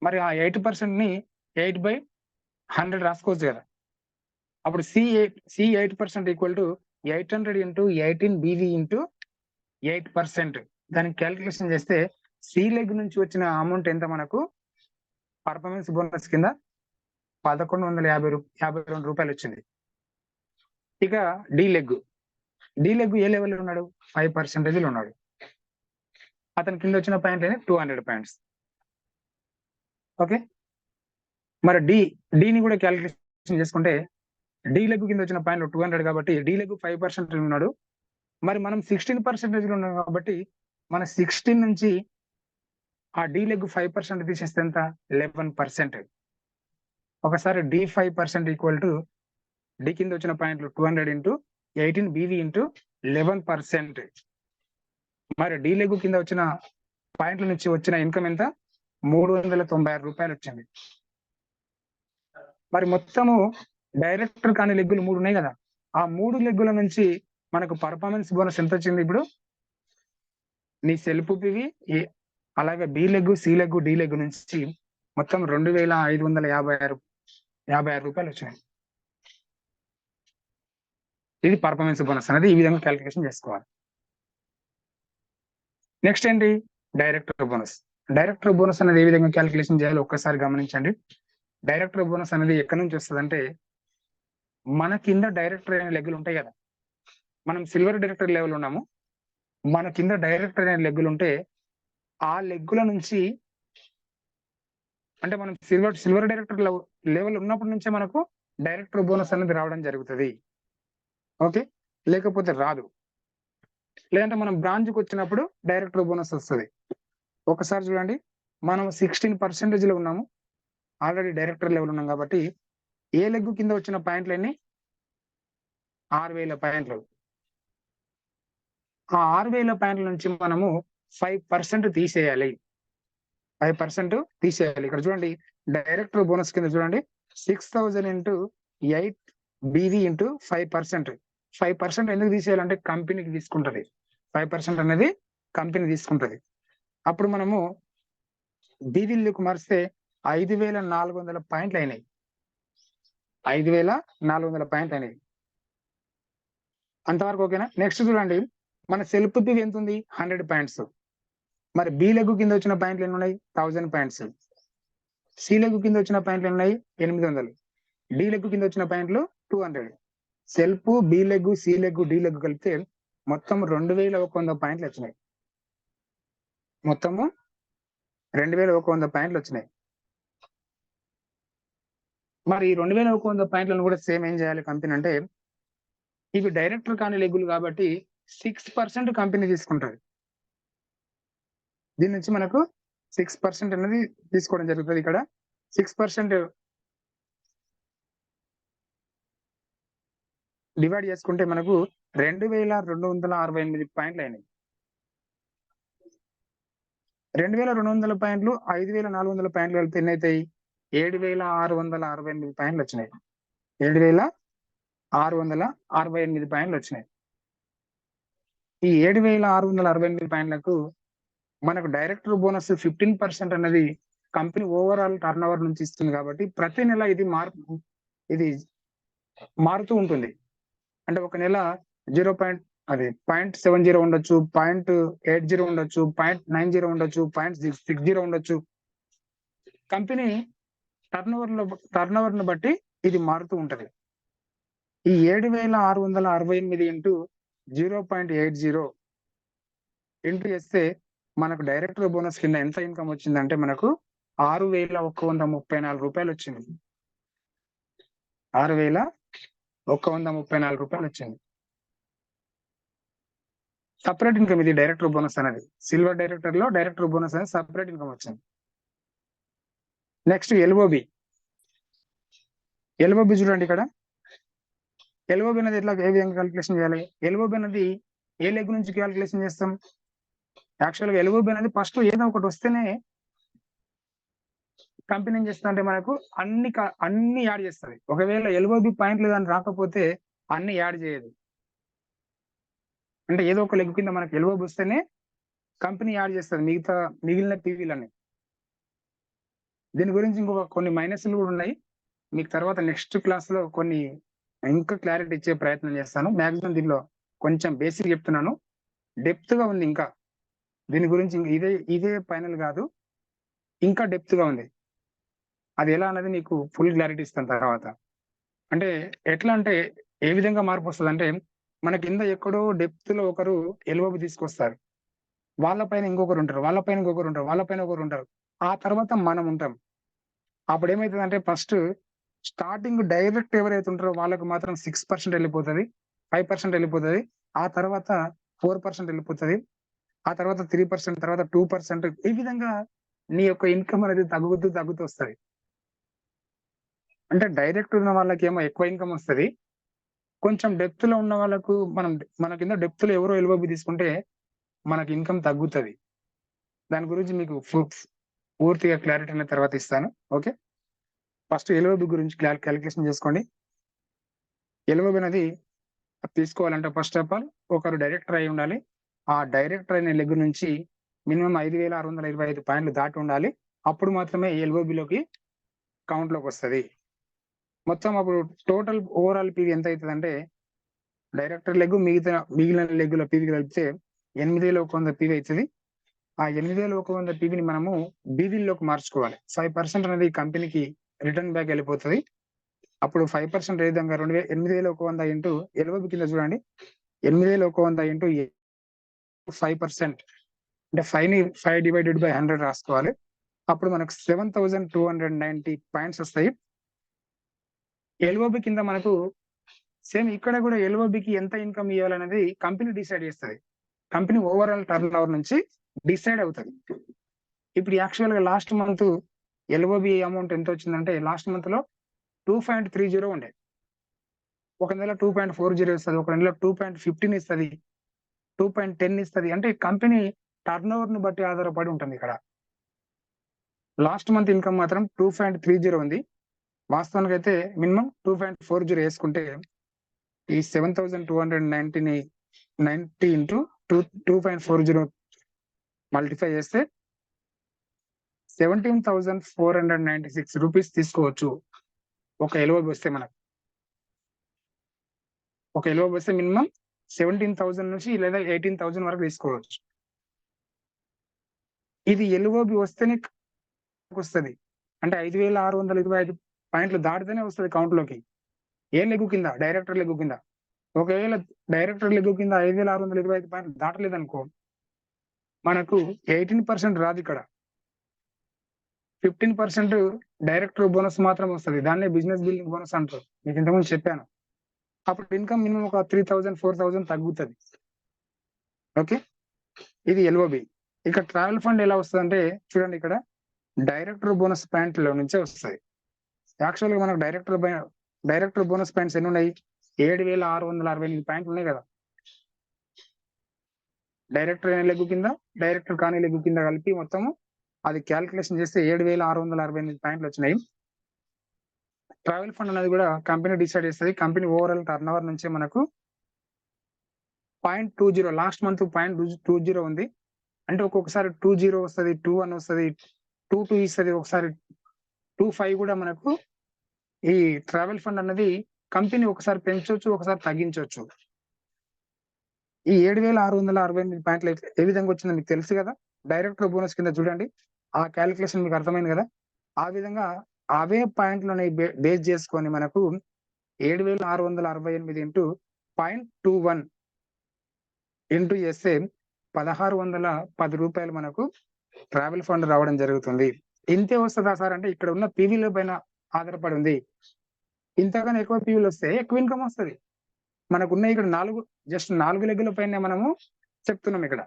మరి ఆ 8% ని 8/100 రాసుకోవచ్చు కదా. అప్పుడు సి 8% equal to 800 into 18 BV into 8%. దానికి క్యాలిక్యులేషన్ చేస్తే సి లెగ్ నుంచి వచ్చిన అమౌంట్ ఎంత మనకు? పర్ఫార్మెన్స్ బోనస్ కింద 1152 రూపాయలు వచ్చింది. ఇక డి లెగ్ ఏ లెవెల్ ఉన్నాడు? 5% ఉన్నాడు. అతని కింద వచ్చిన పాయింట్ 200 పాయింట్స్. ఓకే, మరి డిని కూడా క్యాలిక్యులేషన్ చేసుకుంటే డి లెగ్ కింద వచ్చిన పాయింట్ 200 కాబట్టి డి లెగ్ 5% ఉన్నాడు. మరి మనం 16% ఉన్నాం కాబట్టి మన 16 నుంచి ఆ డి లెగ్ 5% తీసేస్తే ఎంత? 11%. ఒకసారి డి 5% ఈక్వల్ టు డి కింద వచ్చిన పాయింట్లు 200 ఇంటూ 18 బీవీ ఇంటూ 11%. మరి డి లెగ్ కింద వచ్చిన పాయింట్ల నుంచి వచ్చిన ఇన్కమ్ ఎంత? 396 రూపాయలు వచ్చింది. మరి మొత్తము డైరెక్టర్ కాని లెగ్గులు 3 ఉన్నాయి కదా, ఆ 3 లెగ్గుల నుంచి మనకు పర్ఫార్మెన్స్ బోనస్ ఎంత వచ్చింది? ఇప్పుడు నీ సెల్ఫ్ పివి అలాగే B leg, C leg, D leg నుంచి మొత్తం 2556 రూపాయలు వచ్చినాయి. ఇది పర్ఫార్మెన్స్ బోనస్ అనేది ఈ విధంగా క్యాలిక్యులేషన్ చేసుకోవాలి. నెక్స్ట్ ఏంటి? Director bonus. డైరెక్టర్ బోనస్ అనేది ఏ విధంగా క్యాలిక్యులేషన్ చేయాలో ఒక్కసారి గమనించండి. డైరెక్టర్ బోనస్ అనేది ఎక్కడి నుంచి వస్తుంది అంటే, మన కింద డైరెక్టర్ అనే లెగ్గులు ఉంటాయి కదా, మనం సిల్వర్ డైరెక్టర్ లెవెల్ ఉన్నాము, మన కింద డైరెక్టర్ అనే లెగ్గులు ఉంటే ఆ లెగ్గుల నుంచి అంటే మనం సిల్వర్ డైరెక్టర్ లెవెల్ ఉన్నప్పటి నుంచే మనకు డైరెక్టర్ బోనస్ అనేది రావడం జరుగుతుంది. ఓకే, లేకపోతే రాదు. లేదంటే మనం బ్రాంచ్కి వచ్చినప్పుడు డైరెక్టర్ బోనస్ వస్తుంది. ఒకసారి చూడండి, మనం 16% లో ఉన్నాము, ఆల్రెడీ డైరెక్టర్ లెవెల్ ఉన్నాం కాబట్టి ఏ లెగ్ కింద వచ్చిన పాయింట్లు ఎన్ని? 6000 పాయింట్లు. ఆ 6000 పాయింట్ల నుంచి మనము 5% తీసేయాలి. 5% తీసేయాలి. ఇక్కడ చూడండి, డైరెక్టర్ బోనస్ కింద చూడండి 6000 ఇంటూ 8 బీవీ ఇంటూ 5%. 5% ఎందుకు తీసేయాలంటే కంపెనీకి తీసుకుంటది. 5% అనేది కంపెనీ తీసుకుంటది. అప్పుడు మనము బీవీలకు మారిస్తే 5400 పాయింట్లు అయినాయి. 5400 పాయింట్లు అయినాయి. అంతవరకు ఓకేనా? నెక్స్ట్ చూడండి, మన సెల్ఫ్ పివి ఎంత ఉంది? 100 పాయింట్స్. మరి బి లెగ్ కింద వచ్చిన పాయింట్లు ఎన్ని ఉన్నాయి? 1000 పాయింట్స్. సి లెగ్ కింద వచ్చిన పాయింట్లు ఎన్ని ఉన్నాయి? 800. డి లెగ్ కింద వచ్చిన పాయింట్లు 200. Self, B leg, C leg, D leg కలిపితే మొత్తం 2100 పాయింట్లు వచ్చినాయి. మొత్తము 2100 పాయింట్లు వచ్చినాయి. మరి ఈ 2100 పాయింట్లను కూడా సేమ్ ఏం చేయాలి కంపెనీ అంటే, ఇవి డైరెక్టర్ కాని లెగ్గులు కాబట్టి 6% కంపెనీ తీసుకుంటుంది. దీని నుంచి మనకు 6% అనేది తీసుకోవడం జరుగుతుంది. ఇక్కడ 6% డివైడ్ చేసుకుంటే మనకు 2268 పాయింట్లు అయినాయి. 2200 పాయింట్లు 5400 పాయింట్లు కలిపితే ఎన్ని అవుతాయి? 7668 పాయింట్లు వచ్చినాయి. 7668 పాయింట్లు వచ్చినాయి. ఈ 7668 పాయింట్లకు మనకు డైరెక్టర్ బోనస్ 15% అనేది కంపెనీ ఓవరాల్ టర్న్ ఓవర్ నుంచి ఇస్తుంది. కాబట్టి ప్రతి నెల ఇది మారుతూ ఉంటుంది. అంటే ఒక నెల 0.70 ఉండొచ్చు, 0.80 ఉండొచ్చు, 0.90 ఉండొచ్చు, 0.60 ఉండొచ్చు. కంపెనీ టర్న్ ఓవర్ ను బట్టి ఇది మారుతూ ఉంటది. ఈ 7668 ఇంటూ 0.80 ఇంటూ చేస్తే మనకు డైరెక్టర్ బోనస్ కింద ఎంత ఇన్కమ్ వచ్చిందంటే మనకు 6134 రూపాయలు వచ్చింది. 6134 రూపాయలు వచ్చింది. సపరేట్ ఇన్కమ్ ఇది డైరెక్టర్ బోనస్ అనేది. సిల్వర్ డైరెక్టర్ లో డైరెక్టర్ బోనస్ అనేది సపరేట్ ఇన్కమ్ వచ్చింది. Next LOB. ఎల్ఓబి చూడండి, ఇక్కడ ఎల్ఓబి అనేది ఎట్లా ఏ విధంగా క్యాలిక్యులేషన్ చేయాలి? ఎల్ఓబి అనేది ఏ లెగ్ నుంచి క్యాలిక్యులేషన్ చేస్తాం? యాక్చువల్గా ఎల్ఓబి అనేది ఫస్ట్ ఏదో ఒకటి వస్తేనే కంపెనీ ఏం చేస్తుంది అంటే మనకు అన్ని యాడ్ చేస్తుంది. ఒకవేళ ఎల్ఓబి పాయింట్లు కానీ రాకపోతే అన్ని యాడ్ చేయదు. అంటే ఏదో ఒక లెగ్ కింద మనకు ఎల్ఓబి వస్తేనే కంపెనీ యాడ్ చేస్తుంది మిగిలిన టీవీలన్నీ. దీని గురించి ఇంకొక కొన్ని మైనస్లు కూడా ఉన్నాయి. మీకు తర్వాత నెక్స్ట్ క్లాస్ లో కొన్ని ఇంకా క్లారిటీ ఇచ్చే ప్రయత్నం చేస్తాను. మాక్సిమం దీనిలో కొంచెం బేసిక్ చెప్తున్నాను, డెప్త్ గా ఉంది. ఇంకా దీని గురించి ఇదే ఫైనల్ కాదు, ఇంకా డెప్త్ గా ఉంది. అది ఎలా అనేది మీకు ఫుల్ క్లారిటీ ఇస్తాను తర్వాత. అంటే ఎట్లా అంటే ఏ విధంగా మార్పు వస్తుంది అంటే, మన కింద ఎక్కడో డెప్త్ లో ఒకరు ఎల్ఓబి తీసుకొస్తారు, వాళ్ళపైన ఇంకొకరు ఉంటారు, వాళ్ళపైన ఇంకొకరు ఉంటారు, వాళ్ళపైన ఒకరు ఉంటారు. ఆ తర్వాత మనం ఉంటాం. అప్పుడు ఏమైతుందంటే ఫస్ట్ స్టార్టింగ్ డైరెక్ట్ ఎవరైతే ఉంటారో వాళ్ళకి మాత్రం 6% వెళ్ళిపోతది, 5% వెళ్ళిపోతది. ఆ తర్వాత 4% వెళ్ళిపోతది. ఆ తర్వాత 3%, తర్వాత 2%. ఈ విధంగా నీ యొక్క ఇన్కమ్ అనేది తగ్గుతూ వస్తది. అంటే డైరెక్ట్ ఉన్న వాళ్ళకేమో ఎక్కువ ఇన్కమ్ వస్తది. కొంచెం డెప్త్ లో ఉన్న వాళ్ళకు మన కింద డెప్త్ లో ఎవరో ఎల్ఓబి తీసుకుంటే మనకి ఇన్కమ్ తగ్గుతది. దాని గురించి మీకు పూర్తిగా క్లారిటీ అనేది తర్వాత ఇస్తాను. ఓకే, ఫస్ట్ ఎల్ఓబి గురించి క్యాలిక్యులేషన్ చేసుకోండి. ఎల్ఓబి అనేది తీసుకోవాలంటే ఫస్ట్ ఆఫ్ ఆల్ ఒకరు డైరెక్టర్ అయి ఉండాలి. ఆ డైరెక్టర్ అయిన లెగ్ నుంచి మినిమం 5,625 పాయింట్లు దాటి ఉండాలి. అప్పుడు మాత్రమే ఎల్ఓబిలోకి కౌంట్ లోకి వస్తది. మొత్తం అప్పుడు టోటల్ ఓవరాల్ పీవీ ఎంత అవుతుందంటే డైరెక్టర్ లెగ్ మిగిలిన లెగ్గుల పీవీ కలిపితే 8,100 పీవీ అవుతుంది. ఆ 8,100 పీవీని మనము బీవీల్లోకి మార్చుకోవాలి. 5% అనేది కంపెనీకి రిటర్న్ బ్యాక్ వెళ్ళిపోతుంది. అప్పుడు 5% ఏ విధంగా 8,100 ఇంటూ ఎల్ఓబి కింద చూడండి, 8,100 ఇంటూ 5%, అంటే 5 డివైడెడ్ బై 100 రాసుకోవాలి. అప్పుడు మనకు 7,290 పాయింట్స్ వస్తాయి. ఎల్ఓబి కింద మనకు సేమ్ ఇక్కడ కూడా ఎల్ఓబికి ఎంత ఇన్కమ్ ఇవ్వాలనేది కంపెనీ డిసైడ్ చేస్తుంది. కంపెనీ ఓవరాల్ టర్న్ ఓవర్ నుంచి డిసైడ్ అవుతుంది. ఇప్పుడు యాక్చువల్ గా లాస్ట్ మంత్ ఎల్ఓబి అమౌంట్ ఎంత వచ్చిందంటే లాస్ట్ మంత్ లో 2.30 ఉండే. ఒక నెల 2.40 ఇస్తుంది, ఒక నెల 2.15 ఇస్తుంది, 2.10 ఇస్తుంది. అంటే కంపెనీ టర్న్ ఓవర్ ను బట్టి ఆధారపడి ఉంటుంది. ఇక్కడ లాస్ట్ మంత్ ఇన్కమ్ మాత్రం 2.30 ఉంది. వాస్తవానికి అయితే మినిమం 2.40 వేసుకుంటే ఈ 7,290 ఇంటూ 2.40 మల్టిఫై చేస్తే 17,496 రూపీస్ తీసుకోవచ్చు. ఒక ఎల్ఓబి వస్తే మనకు ఒక ఎల్ఓబి వస్తే మినిమం 17,000 నుంచి లేదా 18,000 వరకు తీసుకోవచ్చు. ఇది ఎల్ఓబి వస్తేనే వస్తుంది. అంటే 5,625 పాయింట్లు దాటితేనే వస్తుంది కౌంట్ లోకి. ఏ లెగ్గు కింద? డైరెక్టర్ లెగ్గు కింద. ఒకవేళ డైరెక్టర్ లెగ్గు కింద 5,625 పాయింట్లు దాటలేదనుకో మనకు 18% రాదు. ఇక్కడ 15% డైరెక్టర్ బోనస్ మాత్రం వస్తుంది. దాన్నే బిజినెస్ బిల్డింగ్ బోనస్ అంటారు. మీకు ఇంతకుముందు చెప్పాను. అప్పుడు ఇన్కమ్ మినిమం ఒక 3,000, 4,000 తగ్గుతుంది. ఓకే, ఇది ఎల్ఓబి. ఇక ట్రావెల్ ఫండ్ ఎలా వస్తుంది అంటే చూడండి, ఇక్కడ డైరెక్టర్ బోనస్ పాయింట్ లో నుంచే వస్తుంది. యాక్చువల్ గా మనకు డైరెక్టర్ బోనస్ పాయింట్స్ ఎన్ని ఉన్నాయి? 7,668 పాయింట్లు ఉన్నాయి కదా. డైరెక్టర్ అయిన లెగ్గు కింద, డైరెక్టర్ కాని లెగ్గు కింద కలిపి మొత్తము అది క్యాల్కులేషన్ చేస్తే 7,668 పాయింట్లు వచ్చినాయి. ట్రావెల్ ఫండ్ అనేది కూడా కంపెనీ డిసైడ్ చేస్తుంది. కంపెనీ ఓవరాల్ టర్న్ ఓవర్ నుంచే మనకు 0.20, లాస్ట్ మంత్ 0.20 ఉంది. అంటే ఒక్కొక్కసారి 20 వస్తుంది, 21 వస్తుంది, 22 ఇస్తుంది, ఒకసారి 25 కూడా మనకు ఈ ట్రావెల్ ఫండ్ అనేది కంపెనీ ఒకసారి పెంచవచ్చు, ఒకసారి తగ్గించవచ్చు. ఈ 7,668 పాయింట్లు ఏ విధంగా వచ్చిందో మీకు తెలుసు కదా. డైరెక్టర్ బోనస్ కింద చూడండి, ఆ క్యాలిక్యులేషన్ మీకు అర్థమైంది కదా. ఆ విధంగా అవే పాయింట్లని బేస్ చేసుకొని మనకు 7,668 ఇంటూ 0.21 ఇంటూ చేస్తే 1,610 రూపాయలు మనకు ట్రావెల్ ఫండ్ రావడం జరుగుతుంది. ఇంతే వస్తుందా సార్ అంటే ఇక్కడ ఉన్న పీవీల పైన ఆధారపడి ఉంది. ఇంతకన్నా ఎక్కువ పీవీలు వస్తే ఎక్కువ ఇన్కమ్ వస్తుంది. మనకున్న ఇక్కడ 4 లెగ్గుల పైన మనము చెప్తున్నాం. ఇక్కడ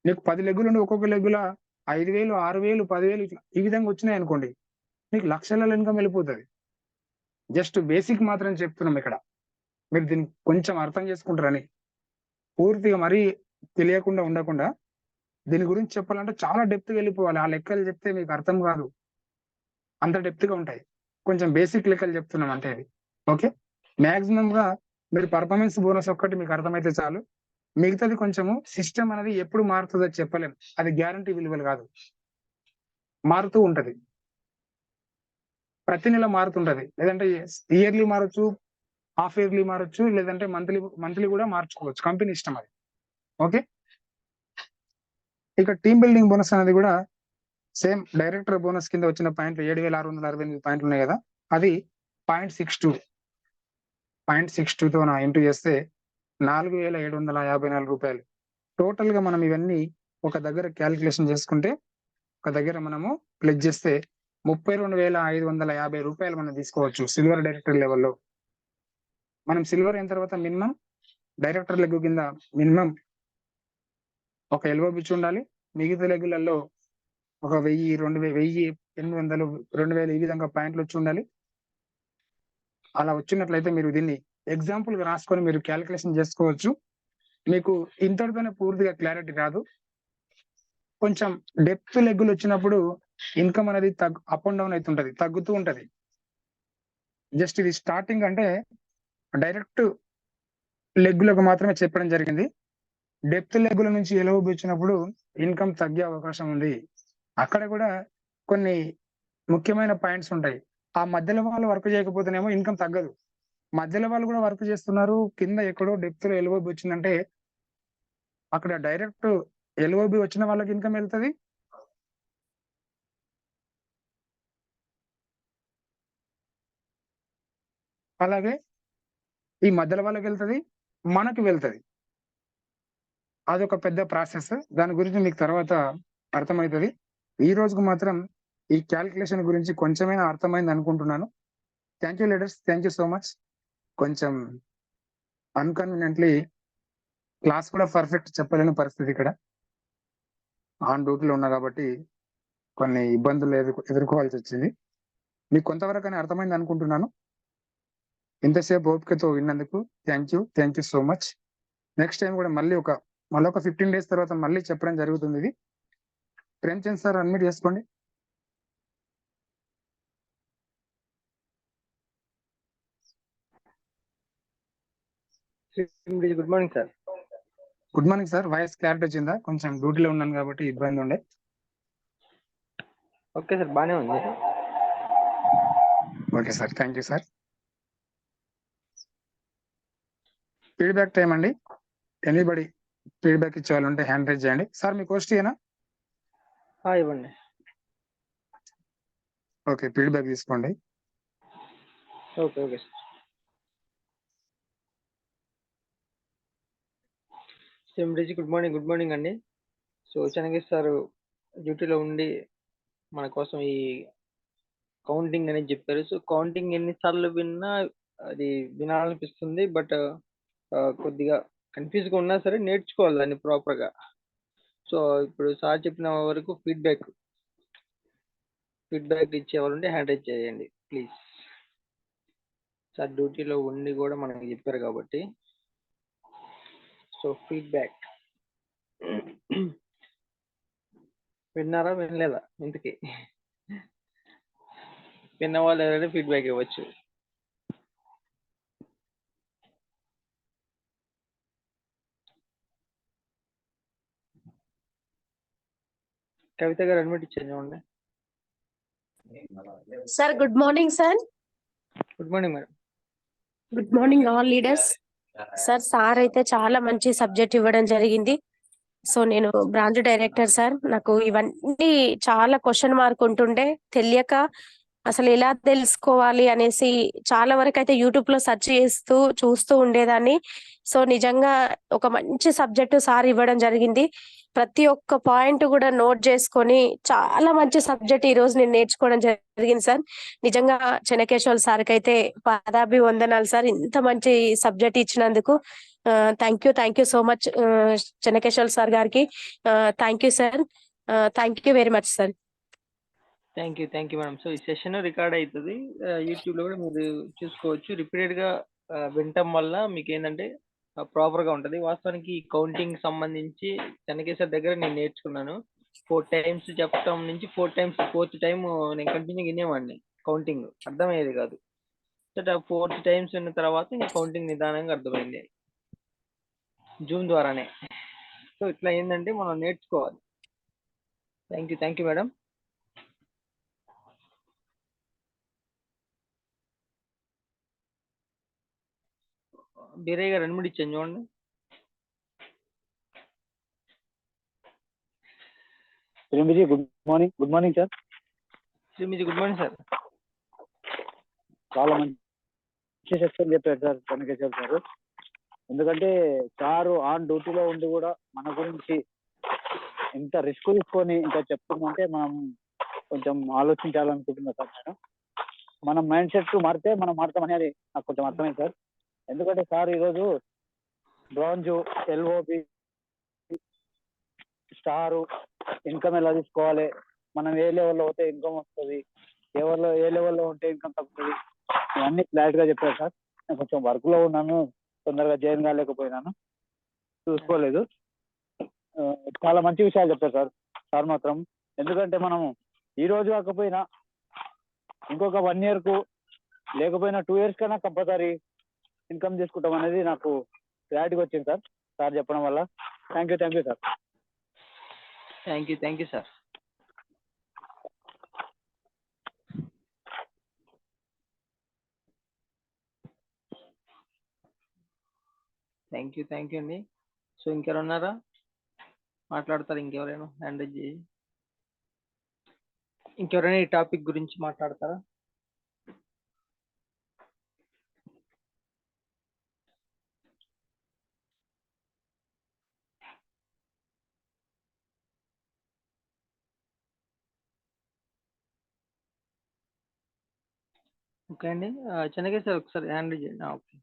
నీకు 10 లెగ్గులు ఉండి ఒక్కొక్క లెగ్గుల 5,000, 6,000, 10,000 ఈ విధంగా వచ్చినాయి అనుకోండి, మీకు లక్షలలో ఇన్కమ్ వెళ్ళిపోతుంది. జస్ట్ బేసిక్ మాత్రం చెప్తున్నాం ఇక్కడ. మీరు దీన్ని కొంచెం అర్థం చేసుకుంటారని, పూర్తిగా మరీ తెలియకుండా ఉండకుండా దీని గురించి చెప్పాలంటే చాలా డెప్త్ వెళ్ళిపోవాలి. ఆ లెక్కలు చెప్తే మీకు అర్థం కాదు, అంత డెప్త్ గా ఉంటాయి. కొంచెం బేసిక్ లెక్కలు చెప్తున్నాం అంటే అది. ఓకే, మాక్సిమం గా మీరు పర్ఫార్మెన్స్ బోనస్ ఒక్కటి మీకు అర్థమైతే చాలు. మిగతాది కొంచెము సిస్టమ్ అనేది ఎప్పుడు మారుతుందో చెప్పలేం. అది గ్యారంటీ విలువలు కాదు, మారుతూ ఉంటది. ప్రతి నెల మారుతుంటది, లేదంటే ఇయర్లీ మారొచ్చు, హాఫ్ ఇయర్లీ మారొచ్చు, లేదంటే మంత్లీ కూడా మార్చుకోవచ్చు. కంపెనీ ఇష్టం అది. ఓకే, ఇక టీమ్ బిల్డింగ్ బోనస్ అనేది కూడా సేమ్ డైరెక్టర్ బోనస్ కింద వచ్చిన పాయింట్లు 7,668 పాయింట్లు ఉన్నాయి కదా, అది 0.62తో ఇంటూ చేస్తే 4,754 రూపాయలు. టోటల్ గా మనం ఇవన్నీ ఒక దగ్గర క్యాలిక్యులేషన్ చేసుకుంటే ఒక దగ్గర మనము ప్లస్ చేస్తే 32,550 రూపాయలు మనం తీసుకోవచ్చు సిల్వర్ డైరెక్టర్ లెవెల్లో. మనం సిల్వర్ అయిన తర్వాత మినిమం డైరెక్టర్ లెగ్ కింద మినిమం ఒక ఎల్బో బిచ్ ఉండాలి. మిగతా లెగ్గులలో ఒక 1000, 2000, 1800, 2000 ఈ విధంగా పాయింట్లు వచ్చి ఉండాలి. అలా వచ్చినట్లయితే మీరు దీన్ని ఎగ్జాంపుల్ గా రాసుకొని మీరు క్యాలిక్యులేషన్ చేసుకోవచ్చు. మీకు ఇంతటితోనే పూర్తిగా క్లారిటీ రాదు. కొంచెం డెప్త్ లెగ్గులు వచ్చినప్పుడు ఇన్కమ్ అనేది అప్ అండ్ డౌన్ అవుతుంటది, తగ్గుతూ ఉంటది. జస్ట్ ఇది స్టార్టింగ్ అంటే డైరెక్ట్ లెగ్గులకు మాత్రమే చెప్పడం జరిగింది. డెప్త్ లెగ్గుల నుంచి ఎలుగు వచ్చినప్పుడు ఇన్కమ్ తగ్గే అవకాశం ఉంది. అక్కడ కూడా కొన్ని ముఖ్యమైన పాయింట్స్ ఉంటాయి. ఆ మధ్యలో వాళ్ళు వర్క్ చేయకపోతేనేమో ఇన్కమ్ తగ్గదు. మధ్యలో వాళ్ళు కూడా వర్క్ చేస్తున్నారు, కింద ఎక్కడో డెప్త్ లో ఎల్ఓబి వచ్చిందంటే అక్కడ డైరెక్ట్ ఎల్ఓబి వచ్చిన వాళ్ళకి ఇన్కమ్ వెళ్తుంది. అలాగే ఈ మధ్యలో వాళ్ళకి వెళ్తుంది, మనకి వెళ్తుంది. అదొక పెద్ద ప్రాసెస్. దాని గురించి మీకు తర్వాత అర్థమవుతుంది. ఈ రోజుకు మాత్రం ఈ క్యాలిక్యులేషన్ గురించి కొంచెమైనా అర్థమైంది అనుకుంటున్నాను. Thank you leaders, thank you so much. కొంచెం అన్కన్వీనియంట్లీ క్లాస్ కూడా పర్ఫెక్ట్ చెప్పలేని పరిస్థితి, ఇక్కడ ఆన్ డ్యూటీలో ఉన్నా కాబట్టి కొన్ని ఇబ్బందులు ఎదుర్కోవాల్సి వచ్చింది. మీకు కొంతవరకు అర్థమైంది అనుకుంటున్నాను. ఇంతసేపు ఓపికతో విన్నందుకు thank you so much. Next time కూడా మళ్ళీ ఒక 15 days తర్వాత మళ్ళీ చెప్పడం జరుగుతుంది. ఇది ప్రేమ్చంద్ సార్ అడ్మిట్ చేసుకోండి. Good morning sir. Good morning sir. Voice clarity వచ్చిందా? కొంచెం డ్యూటీలో ఉన్నాను కాబట్టి ఇబ్బంది ఉండే. ఓకే సార్, బాగానే ఉంది. Okay sir, thank you sir. Feedback time అండి. ఎనీబడి ఫీడ్బ్యాక్ ఇచ్చేవాళ్ళంటే హ్యాండ్ రైజ్ చేయండి. సార్ మీ క్వశ్చన్ ఇవ్వండి. ఓకే, ఫీడ్బ్యాక్ తీసుకోండి. Okay okay sir. సిమ్రిజీ గుడ్ మార్నింగ్ అండి. సో చెన్నకేశ్ సార్ డ్యూటీలో ఉండి మన కోసం ఈ కౌంటింగ్ అనేది చెప్పారు. సో కౌంటింగ్ ఎన్నిసార్లు విన్నా అది వినాలనిపిస్తుంది. బట్ కొద్దిగా కన్ఫ్యూజ్గా ఉన్నా సరే నేర్చుకోవాలి దాన్ని ప్రాపర్గా. సో ఇప్పుడు సార్ చెప్పిన వరకు ఫీడ్బ్యాక్ ఇచ్చేవాళ్ళంటే హ్యాండ్ రైజ్ చేయండి ప్లీజ్. సార్ డ్యూటీలో ఉండి కూడా మనకి చెప్పారు కాబట్టి. సో ఫీడ్బ్యాక్ విన్నారా, వినలేదా? ఇంతకీ విన్న వాళ్ళు ఎవరైనా ఫీడ్బ్యాక్ ఇవ్వచ్చు. కవిత గారు అడ్మిట్ ఇచ్చేయండి. Sir good morning sir. Good morning madam. Good morning all leaders. Sir అయితే చాలా మంచి సబ్జెక్ట్ ఇవ్వడం జరిగింది. సో నేను బ్రాంచ్ డైరెక్టర్ సార్. నాకు ఇవన్నీ చాలా క్వశ్చన్ మార్క్ ఉంటుండే, తెలియక అసలు ఎలా తెలుసుకోవాలి అనేసి చాలా వరకు అయితే యూట్యూబ్ లో సెర్చ్ చేస్తూ చూస్తూ ఉండేదాన్ని. సో నిజంగా ఒక మంచి సబ్జెక్టు సార్ ఇవ్వడం జరిగింది. ప్రతి ఒక్క పాయింట్ కూడా నోట్ చేసుకొని చాలా మంచి సబ్జెక్ట్ ఈ రోజు నేను నేర్చుకోవడం జరిగింది సార్. నిజంగా చెన్నకేశవ్ సార్కి అయితే పాదాభివందనాలు సార్, ఇంత మంచి సబ్జెక్ట్ ఇచ్చినందుకు. Thank you so much Chennakeshav sir గారికి. Thank you sir, thank you very much sir. Thank you madam. So ఈ సెషన్ రికార్డ్ అవుతుంది, యూట్యూబ్ లో కూడా మీరు చూసుకోవచ్చు. రిపీటెడ్ గా వినటం వల్ల మీకు ఏంటంటే ప్రాపర్ గా ఉంటది. వాస్తవానికి ఈ కౌంటింగ్ సంబంధించి చెన్నకేశవ్ దగ్గర నేను నేర్చుకున్నాను. 4 times చెప్పడం నుంచి 4th time నేను కంటిన్యూ వినేవాడిని. కౌంటింగ్ అర్థమయ్యేది కాదు. సో 4th times విన్న తర్వాత ఇంకా కౌంటింగ్ నిదానంగా అర్థమైంది జూమ్ ద్వారానే. సో ఇట్లా ఏంటంటే మనం నేర్చుకోవాలి. Thank you madam. బీరయ్య గారు అడ్మిట్ ఇచ్చాను చూడండి. శ్రీమిజీ గుడ్ మార్నింగ్ సార్. శ్రీమిజీ గుడ్ మార్నింగ్ సార్. చాలా మంచి సెక్షన్ చెప్పారు సార్ చెన్నకేశవ్ సార్. ఎందుకంటే సారు ఆన్ డ్యూటీలో ఉండి కూడా మన గురించి ఇంత రిస్క్ తీసుకొని ఇంకా చెప్తుందంటే మనం కొంచెం ఆలోచించాలనుకుంటున్నా సార్ నేను. మన మైండ్ సెట్ మారితే మనం మారుతాం అనేది నాకు కొంచెం అర్థమైంది సార్. ఎందుకంటే సార్ ఈరోజు బ్రాంజు, ఎల్ఓబి, స్టారు, ఇన్కమ్ ఎలా తీసుకోవాలి, మనం ఏ లెవెల్లో ఉంటే ఇన్కమ్ వస్తుంది, ఏ లెవెల్లో ఉంటే ఇన్కమ్ తగ్గుతుంది, ఇవన్నీ క్లారిటీగా చెప్పారు సార్. నేను కొంచెం వర్క్లో ఉన్నాను, తొందరగా జాయిన్ కాలేకపోయినాను, చూసుకోలేదు. చాలా మంచి విషయాలు చెప్పారు సార్ సార్ మాత్రం. ఎందుకంటే మనం ఈ రోజు కాకపోయినా ఇంకొక 1 year కు లేకపోయినా 2 years కన్నా కంపల్సరీ ఇన్కమ్ చేసుకుంటాం అనేది నాకు క్లారిటీగా వచ్చింది సార్ సార్ చెప్పడం వల్ల. Thank you sir. Thank you sir. Thank you అండి. సో ఇంకెవరు ఉన్నారా మాట్లాడతారు? ఇంకెవరైనా హ్యాండ్ రైజ్ చేసి ఇంకెవరైనా ఈ టాపిక్ గురించి మాట్లాడతారా? ఓకే అండి, చెన్నకేశ్వర సార్ ఒకసారి హ్యాండ్ రైజ్ చేయండి. ఓకే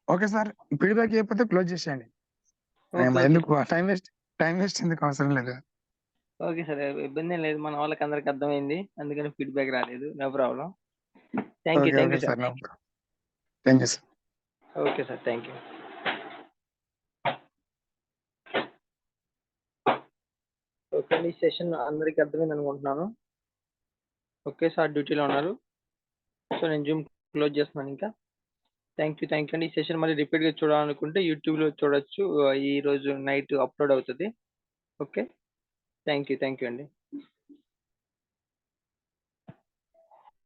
ఓకే సార్, ఫీడ్బ్యాక్ చేయకపోతే క్లోజ్ చేసేయండి. ఎందుకు టైం వేస్ట్ ఎందుకు, అవసరం లేదు. ఓకే సార్, ఇబ్బంది ఏం లేదు, మన వాళ్ళకి అందరికి అర్థమైంది, అందుకని ఫీడ్బ్యాక్ రాలేదు. No problem. Thank you okay sir. Sir, thank you sir. Okay sir, thank you. Okay అండి, ఈ సెషన్ అందరికి అర్థమైంది అనుకుంటున్నాను. ఓకే సార్ డ్యూటీలో ఉన్నారు, సో నేను జూమ్ క్లోజ్ చేస్తున్నాను ఇంకా. థ్యాంక్ యూ అండి. ఈ సెషన్ మళ్ళీ రిపీట్గా చూడాలనుకుంటే యూట్యూబ్లో చూడొచ్చు, ఈ రోజు నైట్ అప్లోడ్ అవుతుంది. ఓకే, థ్యాంక్ యూ అండి.